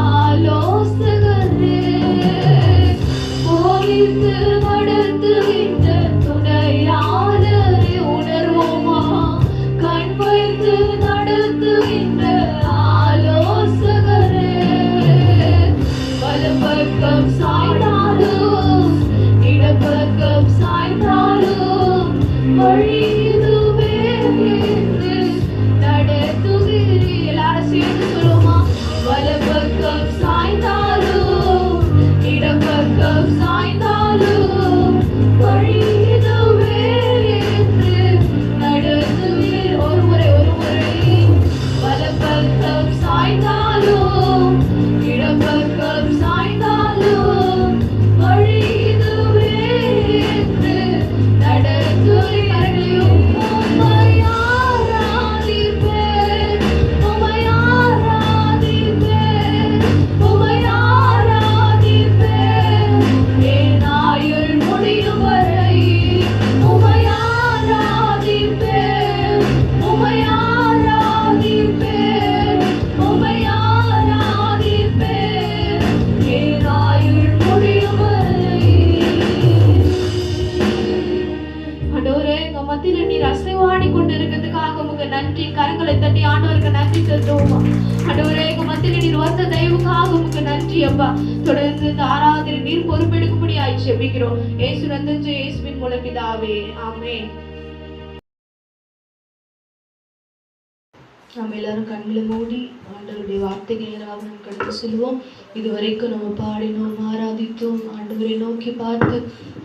C: ஆலோசகரே, போதித்து நடத்துகின்ற துணையாளரே, உணர்வோமா கண் வைத்து நடத்துகின்ற ஆலோசகரே, வலப்பக்கம் சாய்ந்தாலும் இடப்பக்கம் சாய்ந்தாலும் வழி இதுவே என்று நடத்துகிறீர். எல்லாரும் சேர்ந்து சொல்லுமா? வலப்பக்கம் சாய்ந்தாலும் இடப்பக்கம் சாய்ந்தாலும் வழி இதுவே என்று நடத்துகிறீர். ஒரு முறை வலப்பக்கம் சாய்ந்தாலும் இடப்பக்கம் சாய்ந்தாலும் வழி இதுவே என்று நடத்துகிறீர். உம்மை ஆராதிப்பேன், உம்மை ஆராதிப்பேன், உம்மை ஆராதிப்பேன், என் ஆயுள் முடியும் வரை உம்மை ஆராதிப்பேன், உம்மை ஆராதிப்பேன், உம்மை ஆராதிப்பேன், என் ஆயுள் முடியும் வரை. ஆண்டவரே எங்க மத்தியில நீர் அசைவாடி கொண்டு இருக்கிறதுக்காக உமக்கு நன்றி. கரங்களை தட்டி ஆண்டவருக்கு நன்றி செலுத்துவோமா? ஆண்டவரே எங்க மத்தியில நீர் வந்த தயவுக்காக உமக்கு நன்றி அப்பா. தொடர்ந்து இந்த ஆராதனை நீர் பொறுப்பெடுக்கும்படி ஜெபிக்கிறோம். இயேசு ரத்தம் இயேசுவின் மூலம் பிதாவே, ஆமென். நம்ம எல்லாரும் கண்களை மூடி ஆண்டவருடைய வார்த்தைக்கு நேராக நம்ம கடந்து செல்வோம். இதுவரைக்கும் நம்ம பாடினோம், ஆராதித்தோம், ஆண்டவரை நோக்கி பார்த்து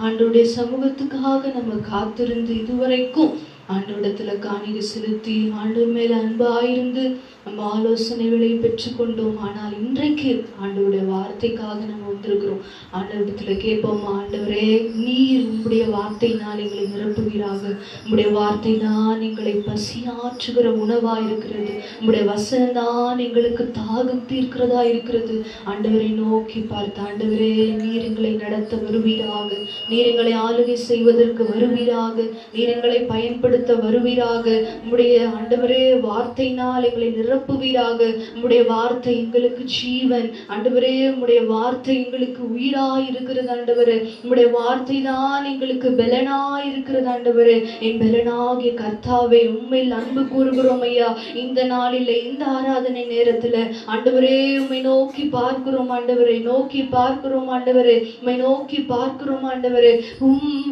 C: ஆண்டவருடைய சமூகத்துக்காக நம்ம காத்திருந்து இதுவரைக்கும் ஆண்டவரிடத்துல காணிக்கை செலுத்தி ஆண்டவர் மேல அன்பாயிருந்து நம்ம ஆலோசனைகளை பெற்றுக்கொண்டோம். ஆனால் இன்றைக்கு ஆண்டவருடைய வார்த்தைக்காக நம்ம வந்திருக்கிறோம். ஆண்டவரிடத்துல கேட்போம், ஆண்டவரே நீர் உங்களுடைய வார்த்தையினால் எங்களை நிரப்புவீராக. உங்களுடைய வார்த்தை தான் எங்களை பசியாற்றுகிற உணவா இருக்கிறது. உங்களுடைய வசனம் தான் எங்களுக்கு தாகம் தீர்க்கிறதா இருக்கிறது. ஆண்டவரை நோக்கி பார்த்து, ஆண்டவரே நீர் எங்களை நடத்த வருவீராக, நீர் எங்களை ஆளுகை செய்வதற்கு வருவீராக, நீர் எங்களை பயன்படுத்த பயன்படுத்த வருவீராக. உம்முடைய ஆண்டவரே வார்த்தையினால் எங்களை நிரப்புவீராக. உம்முடைய வார்த்தை எங்களுக்கு ஜீவன் ஆண்டவரே. உம்முடைய வார்த்தை எங்களுக்கு உயிராய் இருக்கிறது ஆண்டவரே. உம்முடைய வார்த்தை தான் எங்களுக்கு பலனாய் இருக்கிறது ஆண்டவரே. என் பலனாகிய கர்த்தாவே, உம்மையில் அன்பு கூறுகிறோம் ஐயா. இந்த நாளில் இந்த ஆராதனை நேரத்துல ஆண்டவரே உம்மை நோக்கி பார்க்கிறோம் ஆண்டவரே, நோக்கி பார்க்கிறோம் ஆண்டவரே, உம்மை நோக்கி பார்க்கிறோம் ஆண்டவரே.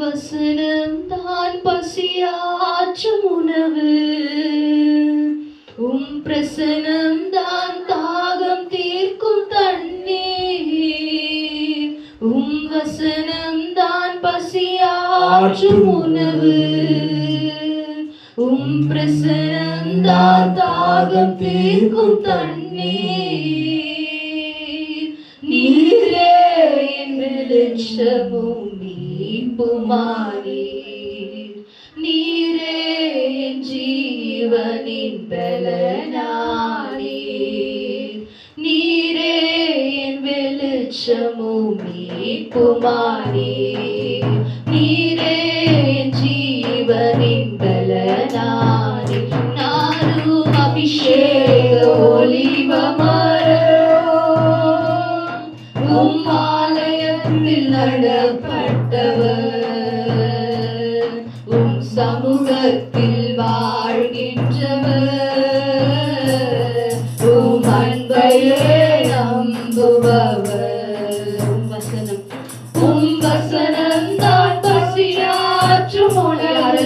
C: வசனம் தான் பசியாற்றும் உணவு, பிரசனம் தான் தாகம் தீர்க்கும் தண்ணீர். வசனம் தான் பசியாற்றும் உணவு, பிரசனம் தான் தாகம் தீர்க்கும் தண்ணீர். நீரே என் வெளிச்சமும் மீட்புமானீர். நீரே என் ஜீவனின் பலனானீர். நீரே என் வெளிச்சமும் மீட்புமானீர். நீரே என் ஜீவனின் பலனானீர். நானும் அபிஷேக ஒலிவ மரம், உம் ஆலயத்தில் நடப்பட்டவர், உம் சமூகத்தில் வாழ்கின்றவர், உம் அன்பையே நம்புபவர். உம் வசனம் தான் பசியாற்றும் உணவு.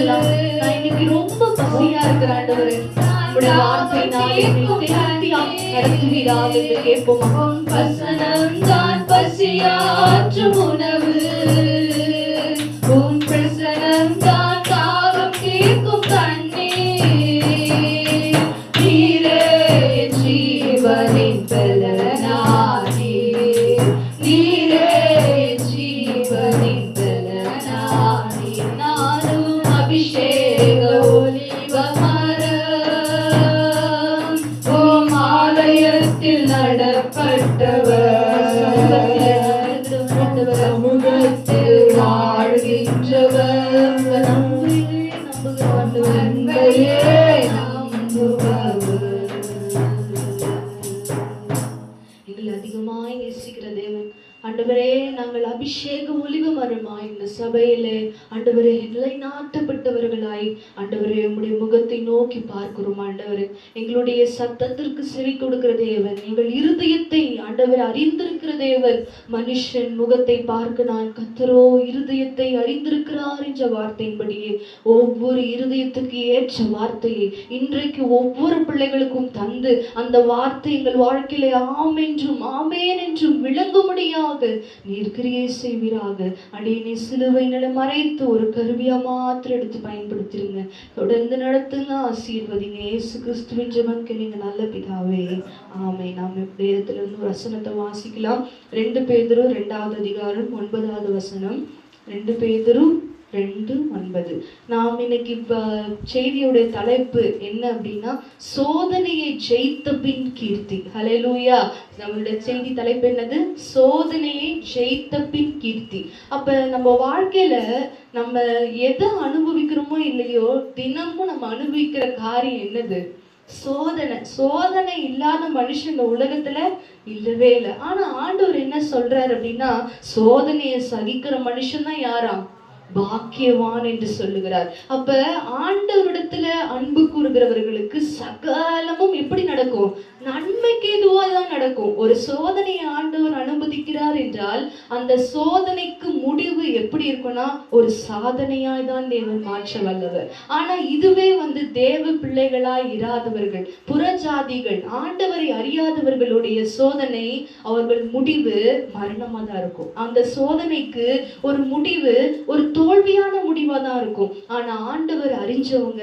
C: நான் இன்னைக்கு ரொம்ப பசியா இருக்கிறேன் ஆண்டவரே. உம்முடைய வார்த்தையினால் என்னை திருப்தியாய் நடத்துவீராக என்று கேட்போம். வசனம் தான் பசியாற்றும் உணவு, உம் பிரசனம் தான் தாகம் தீர்க்கும் தண்ணீர். நீரே என் ஜீவனின் பலனானீர். நீரே என் ஜீவனின் பலனானீர். நானும் அபிஷேக ஒலிவ மரம், உம் ஆலயத்தில் நடப்பட்டவர், சமூகத்தில் வாழ்கின்றவர், அன்பையே நம்புபவர். எங்களை அதிகமாய் நேசிக்கிற தேவன் ஆண்டவரே, நாங்கள் அபிஷேக ஒலிவ மரமாய் இந்த சபையிலே ஆண்டவரே நிலைநாட்டப்பட்டவர்களாய் ஆண்டவரே உம்முடைய முகத்தை நோக்கி பார்க்கிறோம் ஆண்டவரே. எங்களுடைய சத்தத்திற்கு செவி கொடுக்கிற தேவன், எங்கள் இருதயத்தை ஆண்டவர் அறிந்திருக்கிற தேவன். மனுஷன் முகத்தை பார்க்க நான் கர்த்தரோ இருதயத்தை அறிந்திருக்கிறார் என்ற வார்த்தையின்படியே ஒவ்வொரு இருதயத்துக்கு ஏற்ற வார்த்தையை இன்றைக்கு ஒவ்வொரு பிள்ளைகளுக்கும் தந்து அந்த வார்த்தை எங்கள் வாழ்க்கையிலே ஆம் என்றும் ஆமேன் என்றும் விளங்கும்படியாக நீர் கிரியை செய்வீராக. அடியேனை சிலுவை நிலை மறைத்து ஒரு கருவியா மாத்திரம் எடுத்து பயன்படுத்திருங்க. தொடர்ந்து நடத்துங்க, ஆசீர்வதிங்க. இயேசு கிறிஸ்துவின் ஜெபம் கேளுங்க நல்ல பிதாவே, ஆமென். நாம் வேதத்துல இருந்து ஒரு வசனத்தை வாசிக்கலாம். 2 பேதுரு 2வது அதிகாரம் 9வது வசனம். 2 பேதுரு 2:9. நாம் இன்னைக்கு செய்தியுடைய தலைப்பு என்ன அப்படின்னா, சோதனையை ஜெயித்த பின் கீர்த்தி. ஹல்லேலூயா. நம்மளுடைய செய்தி தலைப்பு என்னது? சோதனையை ஜெயித்த பின் கீர்த்தி. அப்ப நம்ம வாழ்க்கையில நம்ம எதை அனுபவிக்கிறோமோ இல்லையோ, தினமும் நம்ம அனுபவிக்கிற காரியம் என்னது? சோதனை. சோதனை இல்லாத மனுஷன் இந்த உலகத்துல இல்லவே இல்லை. ஆனா ஆண்டவர் என்ன சொல்றாரு அப்படின்னா, சோதனையை சகிக்கிற மனுஷன் தான் யாராம்? பாக்கியவான் என்று சொல்லுகிறார். அப்ப ஆண்டவரிடத்துல அன்பு கூறுகிறவர்களுக்கு சகலமும் எப்படி நடக்கும்? நன்மைக்கு எதுவாதான் நடக்கும். ஒரு சோதனையை ஆண்டவர் அனுமதிக்கிறார் என்றால் அந்த சோதனைக்கு முடிவு எப்படி இருக்கும்னா ஒரு சாதனையாய் தான் தேவன் மாற்ற வல்லவர். ஆனா இதுவே தேவ பிள்ளைகளாய் இராதவர்கள், புறஜாதிகள், ஆண்டவரை அறியாதவர்களுடைய சோதனை, அவர்கள் முடிவு மரணமா தான் இருக்கும். அந்த சோதனைக்கு ஒரு முடிவு ஒரு தோல்வியான முடிவா தான் இருக்கும். ஆனா ஆண்டவர் அறிஞ்சவங்க,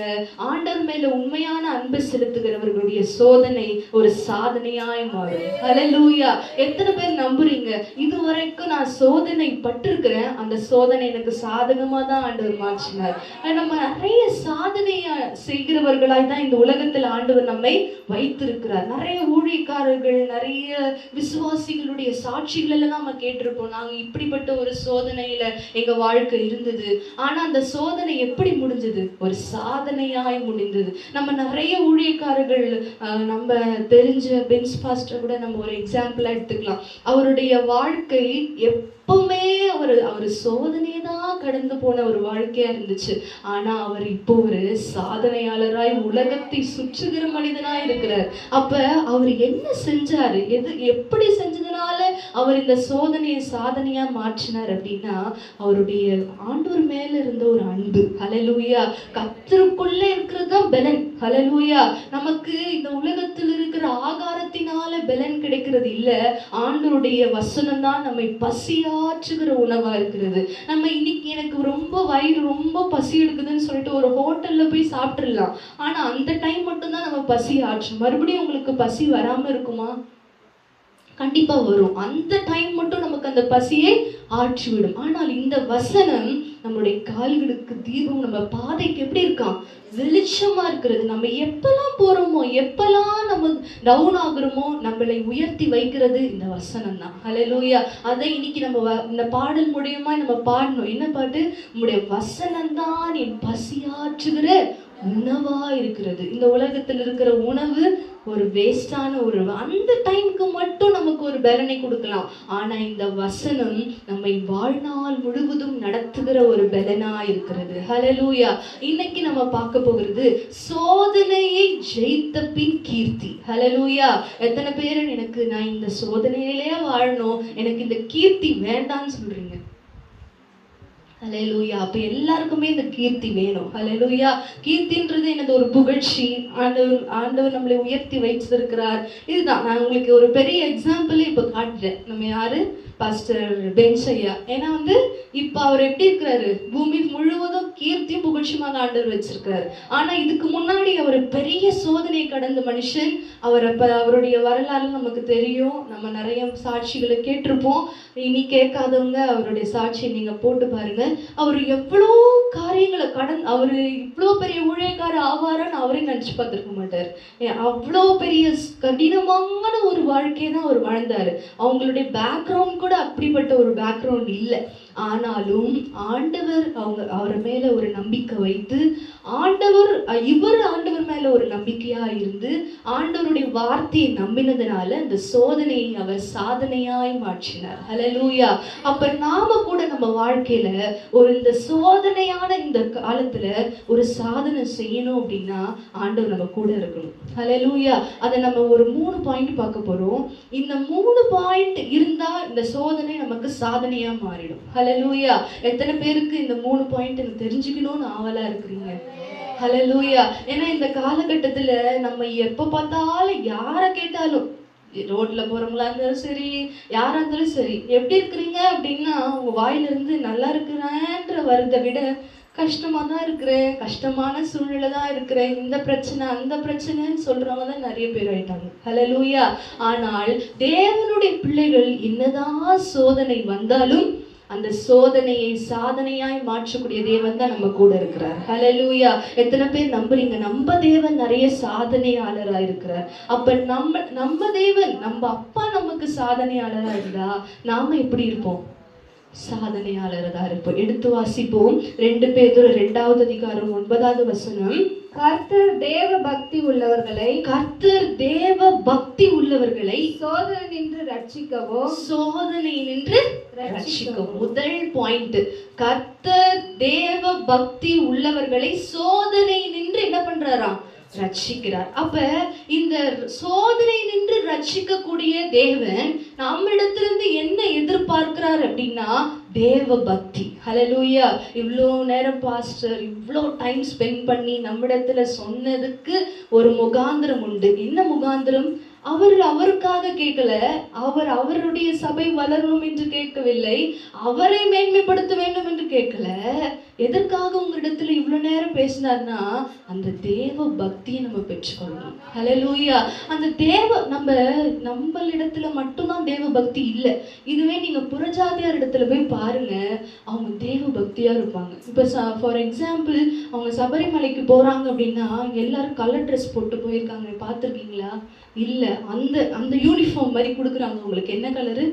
C: ஆண்டவர் மேல உண்மையான அன்பு செலுத்துகிறவர்களுடைய சோதனை ஒரு சாதனையாய் மாறும். ஹல்லேலூயா. எத்தனை பேர் நம்புறீங்க, இதுவரைக்கும் நான் சோதனை பட்டிருக்கிறேன், அந்த சோதனை எனக்கு சாதகமா தான் ஆண்டவர் மாற்றினார். நம்ம நிறைய சாதனைய செய்கிறவர்களாய் தான் இந்த உலகத்துல ஆண்டவர் நம்மை வைத்திருக்கிறார். நிறைய ஊழியக்காரர்கள், நிறைய விசுவாசிகளுடைய சாட்சிகள் எல்லாம் நம்ம கேட்டிருப்போம். நாங்க இப்படிப்பட்ட ஒரு சோதனையில எங்க வாழ்க்கை இருந்தது
D: இருந்தது. ஆனா அந்த சோதனை எப்படி முடிஞ்சது? ஒரு சாதனையாய் முடிந்தது. நம்ம நிறைய ஊழியக்காரர்கள் நம்ம தெரிஞ்ச பென்ஸ் பாஸ்டர் கூட நம்ம ஒரு எக்ஸாம்பிளா எடுத்துக்கலாம். அவருடைய வாழ்க்கை எப்பவுமே அவர் சோதனையை தான் கடந்து போன ஒரு வாழ்க்கையா இருந்துச்சு. ஆனா அவர் இப்போ ஒரு சாதனையாளராய் உலகத்தை சுற்றுகிற மனிதனாய் இருக்கிறார். அப்ப அவர் என்ன செஞ்சாரு, எப்படி செஞ்சதுனால அவர் இந்த சோதனையை சாதனையா மாற்றினார் அப்படின்னா, அவருடைய ஆண்டவர் மேல இருந்த ஒரு அன்பு. ஹல்லேலூயா. கர்த்தருக்குள்ள இருக்கிறது தான் பலன். ஹல்லேலூயா. நமக்கு இந்த உலகத்தில் இருக்கிற ஆகாரத்தினால பலன் கிடைக்கிறது இல்ல, ஆண்டவருடைய வசனம் தான் நம்மை பசியாற்றுகிற உணவா இருக்கிறது. நம்ம இன்னைக்கு எனக்கு ரொம்ப வயிறு ரொம்ப பசி எடுக்குதுன்னு சொல்லிட்டு ஒரு ஹோட்டல்ல போய் சாப்பிட்டுடலாம். ஆனா அந்த டைம் மட்டும்தான் நம்ம பசி ஆற்றும். மறுபடியும் உங்களுக்கு பசி வராம இருக்குமா? கண்டிப்பா வரும். அந்த டைம் மட்டும் நமக்கு அந்த பசியை ஆற்றிவிடும். ஆனால் இந்த வசனம் நம்முடைய கால்களுக்கு தீபம், நம்ம பாதைக்கு எப்படி இருக்கான்? வெளிச்சமா இருக்கிறது. நம்ம எப்பெல்லாம் போறோமோ, எப்பெல்லாம் நம்ம டவுன் ஆகுறோமோ, நம்மளை உயர்த்தி வைக்கிறது இந்த வசனம் தான். ஹல்லேலூயா. அதை இன்னைக்கு நம்ம இந்த பாடல் மூலியமா நம்ம பாடணும். என்ன பாட்டு? உம்முடைய வசனம் தான் என் பசியாற்றுகிற உணவா இருக்கிறது. இந்த உலகத்தில் இருக்கிற உணவு ஒரு வேஸ்டான உணவு. அந்த டைமுக்கு மட்டும் நமக்கு ஒரு பலனை கொடுக்கலாம். ஆனா இந்த வசனம் நம்மை வாழ்நாள் முழுவதும் நடத்துகிற ஒரு பலனா இருக்கிறது. ஹல்லேலூயா. இன்னைக்கு நம்ம பார்க்க போகிறது சோதனையை ஜெயித்த பின் கீர்த்தி. ஹல்லேலூயா. எத்தனை பேர் நான் இந்த சோதனையிலே வாழணும், எனக்கு இந்த கீர்த்தி வேண்டான்னு சொல்றீங்க? ஹல்லேலூயா. அப்ப எல்லாருக்குமே இந்த கீர்த்தி வேணும். ஹல்லேலூயா. கீர்த்தின்றது எனது ஒரு புகழ்ச்சி. ஆண்டவர் நம்மளை உயர்த்தி வைத்திருக்கிறார். இதுதான் நான் உங்களுக்கு ஒரு பெரிய எக்ஸாம்பிள் இப்ப காட்டுறேன். நம்ம யாரு? பாஸ்டர் பென்ஸ் ஐயா. ஏன்னா இப்ப அவர் எப்படி இருக்கிறாரு? பூமி முழுவதும் கீர்த்தியும் புகழ்ச்சியுமாக ஆண்டவர் வச்சிருக்கிறாரு. ஆனா இதுக்கு முன்னாடி அவர் பெரிய சோதனையை கடந்த மனுஷன். அவருடைய வரலாறு நமக்கு தெரியும். நம்ம நிறைய சாட்சிகளை கேட்டிருப்போம். இனி கேட்காதவங்க அவருடைய சாட்சியை நீங்க போட்டு பாருங்க. அவர் எவ்வளோ காரியங்களை அவரு இவ்வளோ பெரிய ஊழியக்கார ஆவாரான்னு அவரே நினைச்சு பார்த்திருக்க மாட்டார். அவ்வளோ பெரிய கடினமான ஒரு வாழ்க்கையை தான் அவர் வாழ்ந்தாரு. அவங்களுடைய பேக்ரவுண்ட் கூட அப்படிப்பட்ட ஒரு பேக்ரவுண்ட் இல்லை. ஆனாலும் ஆண்டவர் அவர் மேல ஒரு நம்பிக்கை வைத்து, ஆண்டவர் மேல ஒரு நம்பிக்கையா இருந்து ஆண்டவருடைய வார்த்தையை நம்பினதுனால இந்த சோதனையை அவர் சாதனையாய் மாற்றினார். ஹல்லேலூயா. அப்ப நாம கூட நம்ம வாழ்க்கையில இந்த சோதனையான இந்த காலத்துல ஒரு சாதனை செய்யணும் அப்படின்னா ஆண்டவர் நம்ம கூட இருக்கணும். ஹல்லேலூயா. அதை நம்ம ஒரு 3 பாயிண்ட் பார்க்க போறோம். இந்த 3 பாயிண்ட் இருந்தா இந்த சோதனை நமக்கு சாதனையா மாறிடும். ஹல்லேலூயா. எத்தனை பேருக்கு இந்த 3 பாயிண்ட் தெரிஞ்சுக்கணும்னு ஆவலா இருக்கிறீங்க? ஹல்லேலூயா. ஏன்னா இந்த காலகட்டத்துல நம்ம எப்ப பார்த்தாலும் யாரை கேட்டாலும், ரோட்ல போறவங்களா இருந்தாலும் சரி, யாரா இருந்தாலும் சரி, எப்படி இருக்கிறீங்க அப்படின்னா உங்க வாயில இருந்து நல்லா இருக்கிறேன்ற வரதை விட கஷ்டமா தான் இருக்கிறேன், கஷ்டமான சூழ்நிலை தான் இருக்கிறேன், இந்த பிரச்சனை அந்த பிரச்சனைன்னு சொல்றவங்க தான் நிறைய பேர் ஆயிட்டாங்க. ஹல்லேலூயா. ஆனால் தேவனுடைய பிள்ளைகள் என்னதான் சோதனை வந்தாலும் அந்த சோதனையை சாதனையாய் மாற்றக்கூடிய தேவன் தான் நம்ம கூட இருக்கிறார். ஹல்லேலூயா. எத்தனை பேர் நம்புறீங்க? நம்ம தேவன் நிறைய சாதனையாளரா இருக்கிறார். அப்ப நம்ம தேவன், நம்ம அப்பா நமக்கு சாதனையாளரா இருந்தா நாம எப்படி இருப்போம்? சாதனையாளரா இருப்போம். எடுத்து வாசிப்போம். 2 பேதுரு 2வது அதிகாரம் 9வது வசனம்.
C: கர்த்தர் தேவ பக்தி உள்ளவர்களை சோதனை நின்று ரட்சிக்கவும். முதல் பாயிண்ட்,
D: கர்த்தர் தேவ பக்தி உள்ளவர்களை சோதனை நின்று என்ன பண்றாராம்? ரட்சிக்கிறார். அப்ப இந்த சோதனை நின்று ரட்சிக்கக்கூடிய தேவன் நம்மிடத்திலிருந்து என்ன எதிர்பார்க்கிறார் அப்படின்னா தேவ பக்தி. ஹல்லேலூயா. இவ்வளோ நேரம் பாஸ்டர் இவ்வளோ டைம் ஸ்பெண்ட் பண்ணி நம்மிடத்துல சொன்னதுக்கு ஒரு முகாந்திரம் உண்டு. என்ன முகாந்திரம்? அவருக்காக கேட்கல, அவருடைய சபை வளரணும் என்று கேட்கவில்லை, அவரை மேன்மைப்படுத்த வேண்டும் என்று கேட்கல. எதற்காக உங்களிடத்துல இவ்வளவு நேரம் பேசினார்னா அந்த தேவ பக்தியை நம்ம பெற்றுக்கொள்ளணும். ஹல்லேலூயா. அந்த நம்மளிடத்துல மட்டும்தான் தேவ பக்தி இல்லை. இதுவே நீங்க புறஜாதியார் இடத்துல போய் பாருங்க, அவங்க தேவ பக்தியா இருப்பாங்க. இப்ப ஃபார் எக்ஸாம்பிள் அவங்க சபரிமலைக்கு போறாங்க அப்படின்னா எல்லாரும் கலர் ட்ரெஸ் போட்டு போயிருக்காங்க, பார்த்துருக்கீங்களா? இல்ல, அந்த யூனிஃபார்ம் மாதிரி கொடுக்குறாங்க. உங்களுக்கு என்ன கலரு?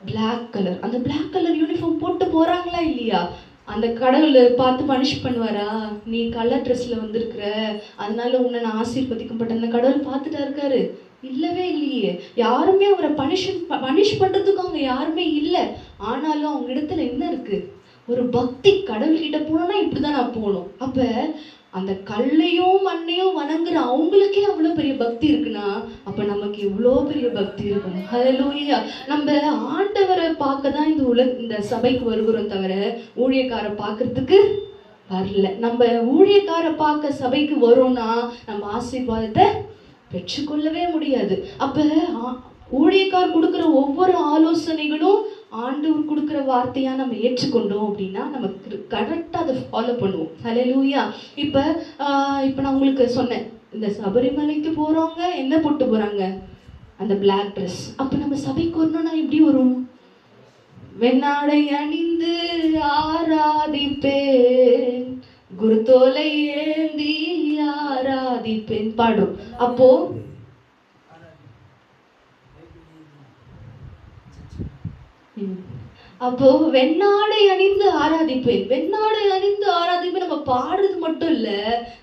D: Black colour. அந்த பிளாக் கலர் யூனிஃபார்ம் போட்டு போறாங்களா இல்லையா? அந்த கடவுள் பார்த்து பனிஷ் பண்ணுவாரா? நீ கலர் ட்ரெஸ்ல வந்திருக்கிற, அதனால உன்னை நான் ஆசீர்வதிக்கப்பட்ட அந்த கடவுள் பார்த்துட்டா இருக்காரு? இல்லவே இல்லையே. யாருமே அவரை பனிஷ் பண்றதுக்கு அவங்க யாருமே இல்லை. ஆனாலும் அவங்க இடத்துல என்ன இருக்கு? ஒரு பக்தி. கடவுள்கிட்ட போனோம்னா இப்படிதான் நான் போகணும். அப்ப அந்த கல்லையும் மண்ணையும் வணங்குற அவங்களுக்கே அவ்வளோ பெரிய பக்தி இருக்குன்னா அப்ப நமக்கு எவ்வளோ பெரிய பக்தி இருக்கணும். ஹல்லேலூயா. நம்ம ஆண்டவரை பார்க்க தான் இந்த சபைக்கு வருகிறோம் தவிர ஊழியக்காரை பார்க்கறதுக்கு வரல. நம்ம ஊழியக்காரை பார்க்க சபைக்கு வரோம்னா நம்ம ஆசீர்வாதத்தை பெற்றுக்கொள்ளவே முடியாது. அப்ப ஊழியக்கார் கொடுக்குற ஒவ்வொரு ஆலோசனைகளும் ஆண்டவர் கொடுக்குற வார்த்தையா நம்ம ஏற்றுக்கொண்டோம் அப்படின்னா நமக்கு கரெக்டாக அதை ஃபாலோ பண்ணுவோம். ஹல்லேலூயா. இப்போ நான் உங்களுக்கு சொன்னேன், இந்த சபரிமலைக்கு போகிறவங்க என்ன போட்டு போகிறாங்க? அந்த பிளாக் ட்ரெஸ். அப்போ நம்ம சபைக்கு வரணும்னா எப்படி வரும்? வெண்ணாடை அணிந்து ஆராதிப்பேன், குருத்தோலை ஏந்தி ஆராதிப்பேன் பாடுறோம். அப்போ வெண்ணாடை அணிந்து ஆராதிப்பேன், வெண்ணாடை அணிந்து ஆராதிப்பேன் நம்ம பாடுறது மட்டும் இல்ல,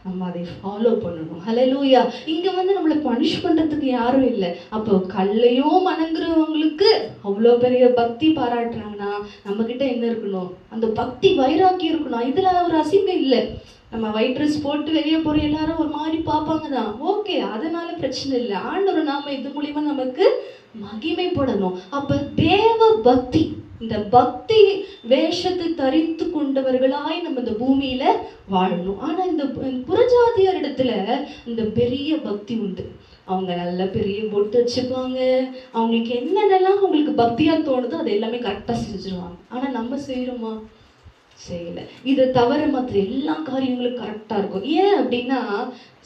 D: நம்ம அதை ஃபாலோ பண்ணணும். ஹல்லேலூயா. இங்க நம்மளை பனிஷ் பண்றதுக்கு யாரும் இல்லை. அப்போ கல்லையோ வணங்குறவங்களுக்கு அவ்வளோ பெரிய பக்தி பாராட்டுறாங்கன்னா நம்ம கிட்ட என்ன இருக்கணும்? அந்த பக்தி வைராக்கி இருக்கணும். இதுல ஒரு அசிங்கம் இல்லை. நம்ம ஒயிட் ட்ரெஸ் போட்டு வெளியே போற எல்லாரும் ஒரு மாதிரி பார்ப்பாங்க தான், ஓகே, அதனால பிரச்சனை இல்லை. ஆண்டவர் நாம இது மூலியமா நமக்கு மகிமைப்படணும். அப்ப தேவ பக்தி, இந்த பக்தி வேஷத்தை தரித்து கொண்டவர்களாய் நம்ம இந்த பூமியில வாழணும். ஆனா இந்த புறஜாதியார் இடத்துல இந்த பெரிய பக்தி உண்டு. அவங்க நல்ல பெரிய பொட்டு வச்சுப்பாங்க, அவங்களுக்கு என்னென்னலாம் அவங்களுக்கு பக்தியா தோணுதோ அதை எல்லாமே கரெக்டா செஞ்சிருவாங்க. ஆனா நம்ம செய்யறோமா? செய்யல. இதை தவிர மற்ற எல்லா காரியங்களும் கரெக்டா இருக்கும். ஏன் அப்படின்னா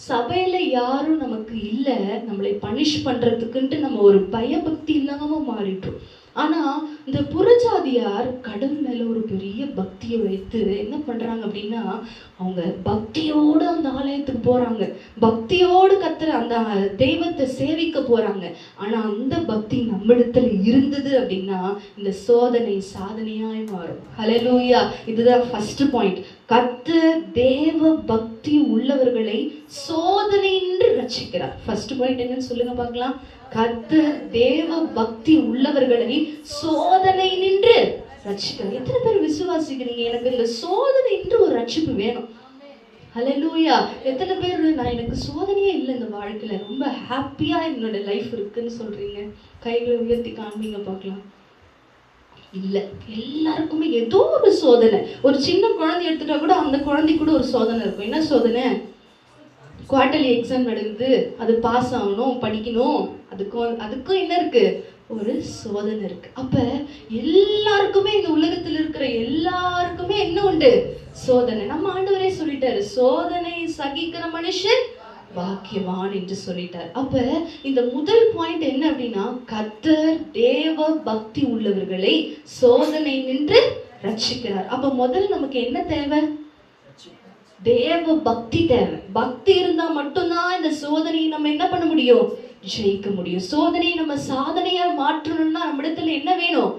D: சபையில யாரும் நமக்கு இல்லை நம்மளை பனிஷ் பண்றதுக்குன்ட்டு நம்ம ஒரு பயபக்தி இல்லாம மாறிட்டோம். ஆனா இந்த புறஜாதியார் கடவுள் மேல ஒரு பெரிய பக்தியை வைத்து என்ன பண்றாங்க அப்படின்னா அவங்க பக்தியோடு அந்த ஆலயத்துக்கு போறாங்க, பக்தியோடு கத்துற அந்த தெய்வத்தை சேவிக்க போறாங்க. ஆனா அந்த பக்தி நம்மிடத்துல இருந்தது அப்படின்னா இந்த சோதனை சாதனையாய் மாறும். ஹல்லேலூயா. இதுதான் ஃபர்ஸ்ட் பாயிண்ட். கர்த்தர் தேவ பக்தி உள்ளவர்களை சோதனையின்றி ரட்சிக்கிறார். ஃபர்ஸ்ட் பாயிண்ட் என்னன்னு சொல்லுங்க பார்க்கலாம். கர்த்தர் தேவ பக்தி உள்ளவர்களை சோதனை நின்று ரட்சிக்கிறார். எத்தனை பேர் விசுவாசிக்கிறீங்க எனக்கு இந்த சோதனை நின்று ஒரு ரட்சிப்பு வேணும்? ஹல்லேலூயா. எத்தனை பேர் எனக்கு சோதனையே இல்லை இந்த வாழ்க்கையில, ரொம்ப ஹாப்பியா என்னோட லைஃப் இருக்குன்னு சொல்றீங்க? கைகளை உயர்த்தி காண்பீங்க பார்க்கலாம். இல்ல, எல்லாருக்குமே ஏதோ ஒரு சோதனை. ஒரு சின்ன குழந்தை எடுத்துட்டா கூட அந்த குழந்தை கூட ஒரு சோதனை இருக்கும். என்ன சோதனை? குவார்டர்லி எக்ஸாம் நடக்குது, அது பாஸ் ஆகணும், படிக்கணும், அதுக்கும் என்ன இருக்கு? ஒரு சோதனை இருக்கு. அப்ப எல்லாருக்குமே இந்த உலகத்துல இருக்கிற எல்லாருக்குமே என்ன உண்டு? சோதனை. நம்ம ஆண்டவரே சொல்லிட்டாரு, சோதனை சகிக்கிற மனுஷன் பாக்கியவான் என்று சொல்லிட்டார். அப்ப இந்த முதல் பாயிண்ட் என்ன அப்படின்னா கர்த்தர் தேவ பக்தி உள்ளவர்களை சோதனை நின்று ரட்சிக்கிறார். அப்ப முதல்ல நமக்கு என்ன தேவை? தேவ பக்தி தேவை. பக்தி இருந்தா மட்டும்தான் இந்த சோதனையை நம்ம என்ன பண்ண முடியும்? ஜெயிக்க முடியும். சோதனையை நம்ம சாதனையா மாற்றணும்னா நம்ம இடத்துல என்ன வேணும்?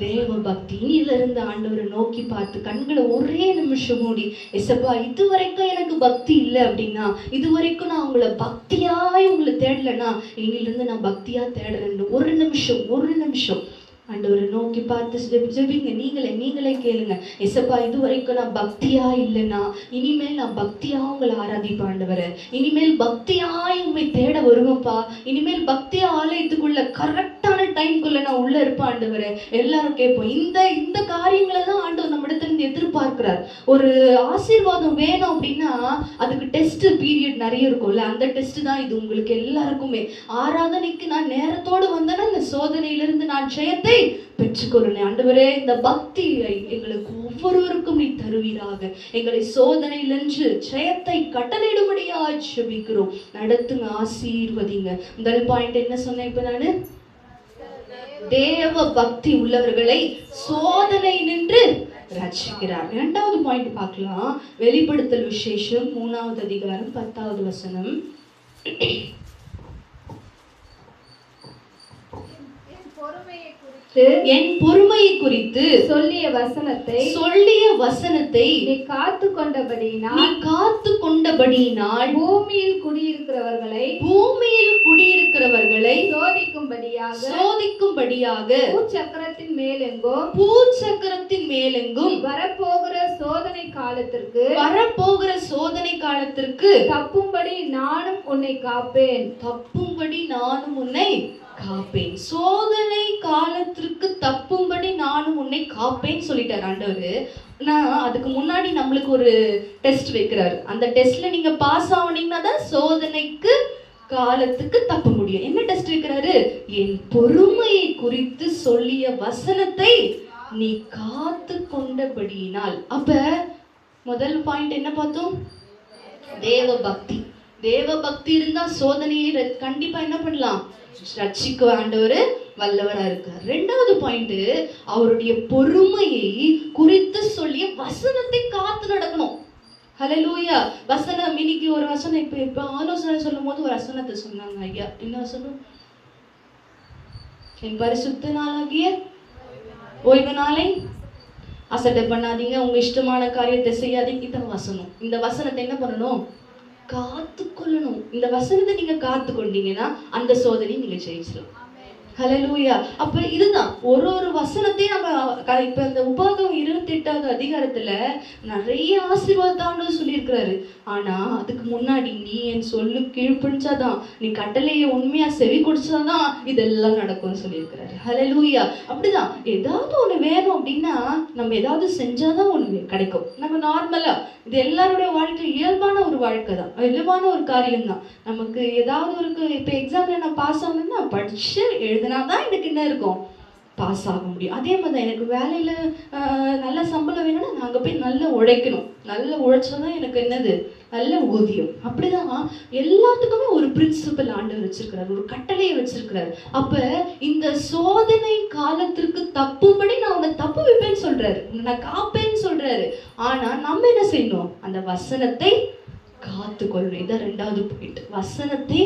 D: தேவ பக்தி. இனியில இருந்து ஆண்டவரை நோக்கி பார்த்து கண்களை ஒரே நிமிஷம் மூடி, எசப்பா இதுவரைக்கும் எனக்கு பக்தி இல்லை அப்படின்னா, இதுவரைக்கும் நான் உங்களை பக்தியாய் உங்களை தேடலைன்னா இனிலிருந்து நான் பக்தியா தேடுறேன்னு ஒரு நிமிஷம் ஆண்டவரை நோக்கி பார்த்து ஜெபிங்க. நீங்களே கேளுங்க, எசப்பா இதுவரைக்கும் நான் பக்தியா இல்லைன்னா இனிமேல் நான் பக்தியா உங்களை ஆராதிப்பேன் ஆண்டவரை, இனிமேல் பக்தியாய் உண்மை தேட வருவேன்ப்பா, இனிமேல் பக்தியா ஆலயத்துக்குள்ள கரெக்டான டைம்குள்ள நான் உள்ள இருப்பேன் ஆண்டவரை. எல்லாரும் கேட்போம். இந்த காரியங்களை தான் ஆண்டவர் நம்ம இடத்துல இருந்து எதிர்பார்க்கிறார். ஒரு ஆசீர்வாதம் வேணும் அப்படின்னா அதுக்கு டெஸ்ட் பீரியட் நிறைய இருக்கும்ல, அந்த டெஸ்ட் தான் இது உங்களுக்கு எல்லாருக்குமே. ஆராதனைக்கு நான் நேரத்தோடு வந்தேன்னா இந்த சோதனையிலிருந்து நான் ஜெயத்தை பெற்றுக்கொள்ளணும். ஆண்டவரே இந்த பக்தியை எங்களுக்கு ஒவ்வொருவருக்கும் நீ தருவீராக. எங்களை சோதனையிலிருந்து ஜெயத்தை கட்டளையிடும்படியாய் ஜெபிக்கிறோம். நடத்துங்க, ஆசீர்வதிங்க. முதல் பாயிண்ட் என்ன சொன்னேன் இப்ப நானு? தேவ பக்தி உள்ளவர்களை சோதனை நின்று ரட்சிக்கிறார். இரண்டாவது பாயிண்ட் பார்க்கலாம். வெளிப்படுத்தல் விசேஷம் 3வது அதிகாரம் 10வது வசனம்.
C: பொறுமையை குறித்து
D: என் பொறுமையை குறித்து
C: சொல்லிய வசனத்தை
D: நீ காத்து கொண்டபடியினால்
C: பூமியில் குடியிருக்கிறவர்களை சோதிக்கும்படியாக
D: பூச்சக்கரத்தின் மேலெங்கும்
C: வரப்போகிற சோதனை காலத்திற்கு தப்பும்படி நானும் உன்னை காப்பேன்.
D: சோதனை காலத்திற்கு தப்பும்படி நானும் உன்னை காப்பேன்னு சொல்லிட்டார் ஆண்டவர். நான் அதுக்கு முன்னாடி நம்மளுக்கு ஒரு டெஸ்ட் வைக்கிறாரு. அந்த டெஸ்ட்ல நீங்க பாஸ் ஆனீங்கன்னா தான் சோதனைக்கு காலத்துக்கு தப்ப முடியும். என்ன டெஸ்ட் வைக்கிறாரு? என் பொறுமையை குறித்து சொல்லிய வசனத்தை நீ காத்து கொண்டபடியினால். அப்ப முதல் பாயிண்ட் என்ன பார்த்தோம்? தேவ பக்தி இருந்தா சோதனையை கண்டிப்பா என்ன பண்ணலாம்? ரட்சிக்க ஆண்டவர் வல்லவரா இருக்கார். ரெண்டாவது பாயிண்ட், அவருடைய பொறுமையை குறித்து சொல்லிய வசனத்தை காத்து நடக்கணும். ஹல்லேலூயா. வசனம் இன்னைக்கு ஒரு வசனம் இப்ப ஆலோசனை சொல்லும் போது ஒரு வசனத்தை சொன்னாங்க ஐயா. என்ன வசனம்? என் பரிசுத்த நாளாகிய ஓய்வு நாளை அசட்டை பண்ணாதீங்க, உங்க இஷ்டமான காரியத்தை செய்யாதீங்க. இதான் வசனம். இந்த வசனத்தை என்ன பண்ணணும்? காத்து கொள்ளணும். இந்த வசனத்தை நீங்க காத்து கொண்டீங்கன்னா அந்த சோதனை நீங்க ஜெயிச்சிடலாம். ஹல்லேலூயா. அப்ப இதுதான் ஒரு வசனத்தையும் நம்ம இப்ப இந்த உபாகம் 28வது அதிகாரத்துல நிறைய ஆசீர்வாதம் சொல்லியிருக்கிறாரு. ஆனா அதுக்கு முன்னாடி நீ என் சொல்லு கீழ்ப்படிச்சாதான், நீ கட்டளையை உண்மையா செவி கொடுச்சாதான் இதெல்லாம் நடக்கும்னு சொல்லியிருக்கிறாரு. ஹல்லேலூயா. அப்படிதான் ஏதாவது ஒண்ணு வேணும் அப்படின்னா நம்ம ஏதாவது செஞ்சாதான் ஒண்ணு கிடைக்கும். நம்ம நார்மலா இது எல்லாருடைய வாழ்க்கை இயல்பான ஒரு வாழ்க்கை தான், இயல்பான ஒரு காரியம் தான். நமக்கு ஏதாவது ஒரு இப்ப எக்ஸாம்ல நான் பாஸ் ஆகணும்னா படிச்சு எழுதினாதான் எனக்கு என்ன இருக்கும்? பாஸ் ஆக முடியும். அதே மாதிரி தான் எனக்கு வேலையில நல்ல சம்பளம் வேணும்னா நான் அங்க போய் நல்லா உழைக்கணும். நல்லா உழைச்சாதான் எனக்கு என்னது? நல்ல ஊதியம். அப்படிதான் எல்லாத்துக்குமே ஒரு பிரின்சிபல் ஆண்டவர் வச்சிருக்கிறாரு, ஒரு கட்டளையை வச்சிருக்கிறாரு. அப்ப இந்த சோதனை காலத்திற்கு தப்பும்படி நான் உன்னை தப்பு வைப்பேன்னு சொல்றாரு, நான் காப்பேன்னு சொல்றாரு. ஆனா நம்ம என்ன செய்யணும்? அந்த வசனத்தை காத்து கொள்ளணும். இதான் ரெண்டாவது பாயிண்ட். வசனத்தை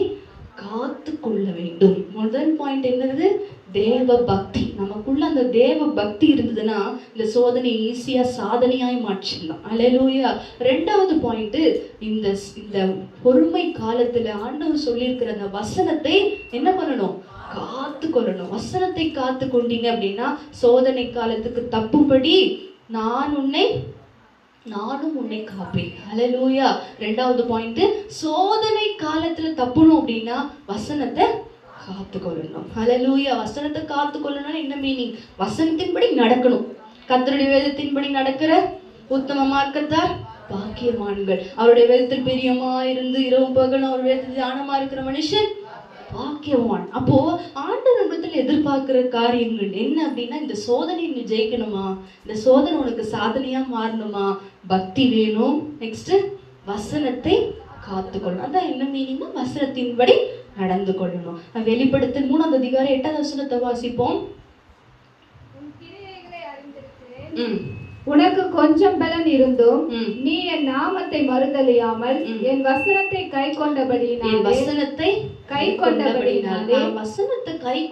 D: காத்து கொள்ள வேண்டும். முதல் பாயிண்ட் என்னது? தேவ பக்தி. நமக்குள்ள அந்த தேவ பக்தி இருந்ததுன்னா இந்த சோதனை ஈஸியா சாதனையாய் மாற்றிடலாம். அல்லேலூயா. ரெண்டாவது பாயிண்ட், இந்த பொறுமை காலத்துல ஆண்டவர் சொல்லியிருக்கிற அந்த வசனத்தை என்ன பண்ணணும்? காத்து கொள்ளணும். வசனத்தை காத்து கொண்டீங்க அப்படின்னா சோதனை காலத்துக்கு தப்பும்படி நானும் உன்னை காப்பேன். ஹல்லேலூயா. ரெண்டாவது பாயிண்ட், சோதனை காலத்துல தப்புணும் அப்படின்னா வசனத்தை காத்து கொள்ளணும். ஹல்லேலூயா. வசனத்தை காத்து கொள்ளணும்னா என்ன மீனிங்? வசனத்தின்படி நடக்கணும். கர்த்தருடைய வேதத்தின்படி நடக்கிற உத்தம மார்க்கத்தார் பாக்கியவான்கள். அவருடைய வேதத்தில் பிரியமா இருந்து இரவும் பகலும் அவர் வேதத்தில் தியானமா இருக்கிற மனுஷன் பாக்கியவான். அப்போ ஆண்டவர் நம்மிடத்தில் எதிர்பார்க்கிற காரியங்கள் என்ன அப்படின்னா, இந்த சோதனை நீ ஜெயிக்கணுமா, இந்த சோதனை உனக்கு சாதனையா மாறணுமா, பக்தி வேணும். நெக்ஸ்ட் வசனத்தை காத்து கொள்ளணும். அதான் என்ன மீனிங்னா வசனத்தின்படி நடந்து கொள்ளணும். வெளிப்படுத்தல் 3ஆம் அதிகாரம் 8ஆவது வசனத்தை வாசிப்போம்.
C: உனக்கு கொஞ்சம் பலன் இருந்தும் நீ என் நாமத்தை மறுதலியாமல் என் வசனத்தை கை